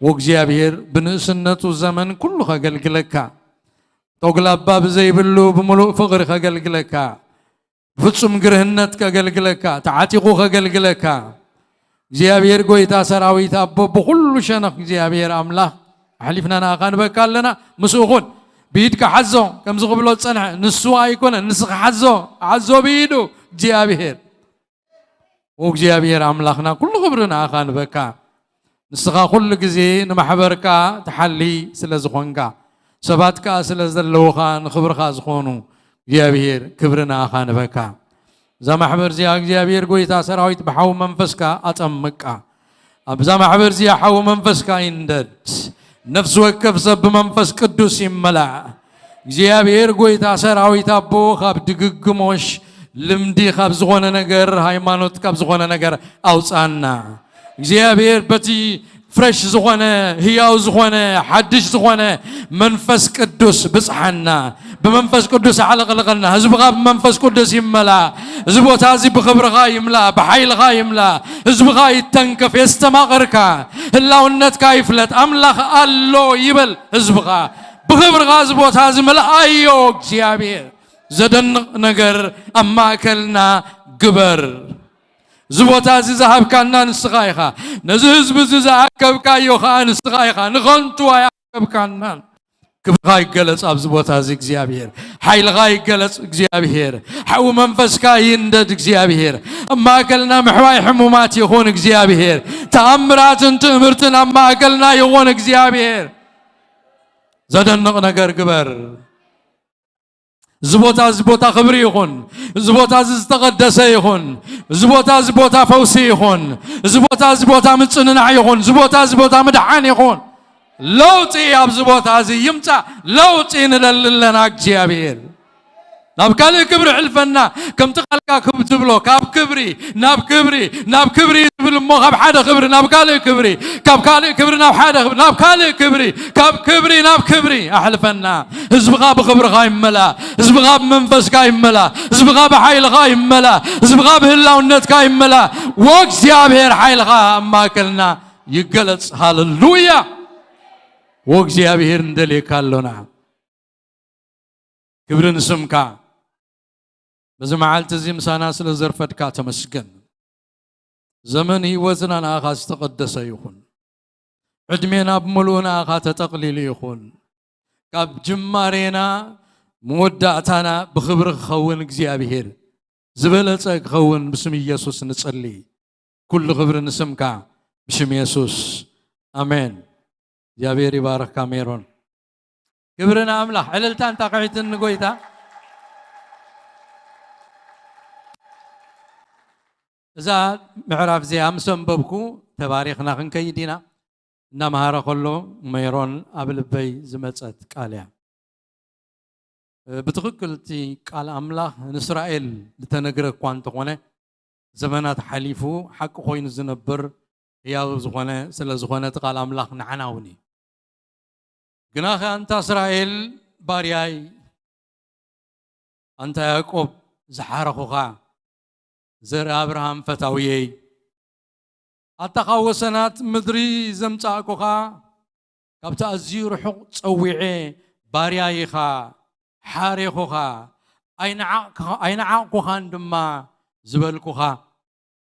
وእግዚአብሔር بنسنته زمن كله خገልግለካ ተግላባ በዘይብሉ بملؤ فقر خገልግለካ ፍጹም ግርህነት خገልግለካ ተዓቲቁ خገልግለካ እግዚአብሔር ጎይታ ሰራዊት አቦ በሁሉ ሸነኽ እግዚአብሔር አምላክ حلفنا ناقان በካለና مسخون بيدك حزو كم زغبلو صنع نسو ايكون نسخ حزو عزو بيدو እግዚአብሔር وእግዚአብሔር አምላክና كل خبرنا አኻን በካ نسخا كل جزي نمحبركا تحلي سلازخونكا سباتكا سلازلوخا نخبركا زخونو እግዚአብሔር كبرنا خان بكا زي محبر زي እግዚአብሔር ጎይታ ሰራዊት بحو منفسكا اطمقا ابزا محبر زي حو منفسكا يندد نفس وكف سب منفس قدوس يملا እግዚአብሔር ጎይታ ሰራዊት አቦ ካብ ድግግሞሽ ልምዲ ካብ ዝሆነ ነገር ሃይማኖት ካብ ዝሆነ ነገር አውጻና እግዚአብሔር በቲ فريش زخونه هياو زخونه حدش زخونه منفس قدوس بصحنا بمنفس قدوس على قلقلنا حزبغا بمنفس قدوس يملا حزبوتا زي بخبرغا يملا بحيلغا يملا حزبغا يتنكف يستمغركا هلاونتكا يفلت املاخ الله يبل حزبغا بخبرغا حزبوتا زي ملا ايو እግዚአብሔር زدن نجر اما كلنا قبر زبوتا زي زهبكانا نسخايخا نزهز بزهبكا يوخا نسخايخا نغنتو يحكبكانا كبغا يقلص اب زبوتا زي እግዚአብሔር حيلغا يقلص እግዚአብሔር حو منفسكا يندد እግዚአብሔር اما اكلنا محواي حمومات يخون እግዚአብሔር تأمرات تمرتنا اما اكلنا يخون እግዚአብሔር زدنق نجر قبر زبوتا خبري يخون زبوتا زتقدس يخون زبوتا فوسي يخون زبوتا متصنع يخون زبوتا مدحان يخون لوطي اب زبوتا زي يمتا لوطي ندللنا እግዚአብሔር ناب كالي كبر حلفنا كم تخلقا كبت بلو كاب كبري تبل مو خاب حدا خبري ناب كالي كبري ناب حدا خبري ناب كالي كبري كاب كبري ناب كبري احلفنا حزب غاب خبر غايم ملا حزب غاب منفس غايم ملا حزب غاب حيل غايم ملا حزب غاب هلاونت غايم ملا وእግዚአብሔር حيل غا ما كلنا يقلص هاللويا وእግዚአብሔር እንደሌካለና كبرن سمكا بزمعالت زي مسانا سل زرفتكا تمسكن زمن هيوتنا اخا استقدس يخون عدمينا بملونا اخا تقليل يخون كاب جمارينا مودعتنا بخبر خون እግዚአብሔር زبلصق خون بسم يسوع نصلي كل خبر نسمك بسم يسوع امين እግዚአብሔር يبارك كاميرون كبرنا املاح عللتان تقعيتن نغويتا اذا معرف زي امسن ببكو تباريخنا خنكيدينا نمهار كله ميرون ابلبي زمصت قاليا بتخكلتي قال املاح اسرائيل لتنغرك كوانت هونه زمانات حليفو حق خوين زنبر يا زغونه سلا زغونه قال املاح نعناوني جناخ انت اسرائيل بارياي انت يعقوب زحارخوخا زر ابراهام فتاويي اتقاوسنات مدري زمصاكوخا كابتا ازير حق صويعي باريايخا حاريخوخا اين عقوخا دما زبلكوخا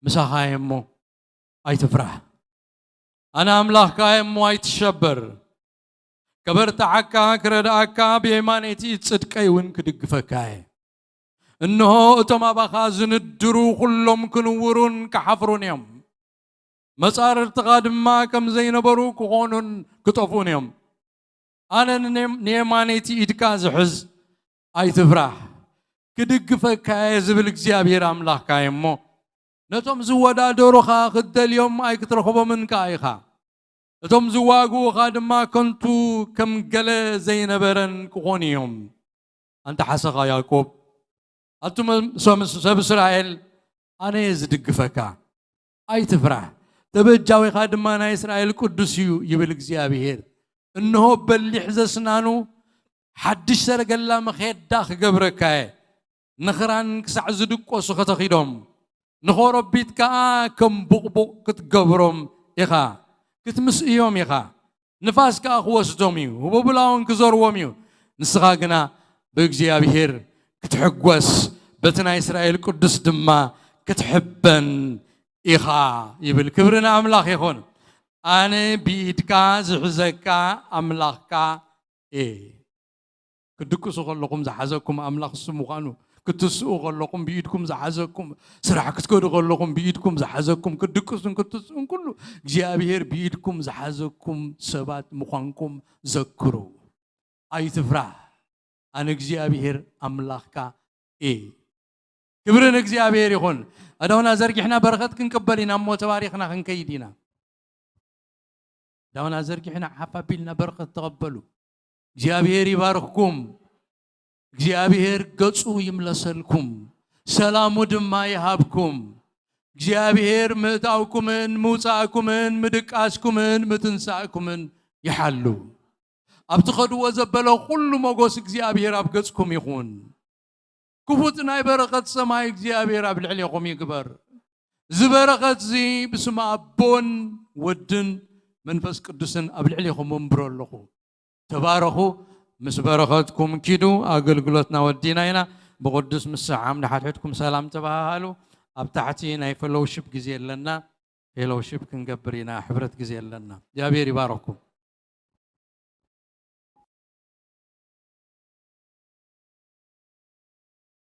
مساخايمو اي تفرح انا املاح كايمو اي تشبر كبرت عكا كرداكا بيمانيتي صدقي ون كدغفكاي انه اتما باخازن الدرو كلهم كنورون كحفرون يوم مسار ارتقادما كم زينبرو كونن كطفون يوم انا نيمانيتي ادكا زحز اي تفرح كدغفكاي زبل እግዚአብሔር አምላክ ካይሞ ነቶም ዝወዳደሩኻ ክደል ዮም አይ ክትረኽቦ ምን ካይኻ እቶም ዝዋጉኻ ድማ ከንቱ ከም ገለ ዘይነበረን ክኾንዮም አንተ ሓሰኻ ያዕቆብ አቱም ሰብ እስራኤል አነ ዝድግፈካ አይትፍራህ ተበጃዊኻ ድማ ናይ እስራኤል ቅዱስ እዩ ይብል እግዚአብሔር እነሆ በሊሕ ዘስናኑ ሓድሽ ሰረገላ መኼዳ ክገብረካ نخران كسع زدقو سختخيدوم نخوربيت كا كم بقبق كتقبرم يخا كتمسئيوم يخا نفاس كا خوسدوميو وببلاون كزوروميو نسخاقنا بإግዚአብሔር كتحقوس بتنا إسرائيل قدس دما كتحبن إخا يبل كبرنا أملاخ يخون أنا بيدكا زحزكا أملاخكا كدكو سوغل لكم زحزكم أملاخ سموخانو كتسوق لكم بيدكم زحزكم سرعة كتكون لكم بيدكم زحزكم كدكسون كتسون كله እግዚአብሔር بيدكم زحزكم سبات مخانكم ذكروا أي تفرح أنا እግዚአብሔር أملاخك كبرنا እግዚአብሔር يخون أدونا زرق إحنا بركات كنقبلنا مو تواريخنا خنكيدينا داونا زرق إحنا حفابيلنا بركات تقبلوا እግዚአብሔር يبارككم እግዚአብሔር ገጹ ይምለሰልኩም ሰላሙ ድማ ይሃብኩም እግዚአብሔር ምእታውኩምን ሙጻእኩምን ምድቃስኩምን ምትንሳእኩምን ይሐሉ ኣብትኸድዎ ዘበለ ኩሉ ሞጎስ እግዚአብሔር ኣብ ገጽኩም ይኹን ክፉት ናይ በረኸት ሰማይ እግዚአብሔር ኣብ ልዕሊኹም ይግበር ዝበረኸት ዚ ብስመ ኣቦን ወድን መንፈስ ቅዱስን ኣብ ልዕሊኹም እምብሮ ኣለኹ تباركوا مسبرختكم كيدو أقلقلتنا وديناينا بقدس مسعام لحدكم سلام تباهالو أبتعتي ناي فلوشيب جزيل لنا فلوشيب كنقبرينا حبرت جزيل لنا يا بيري باركم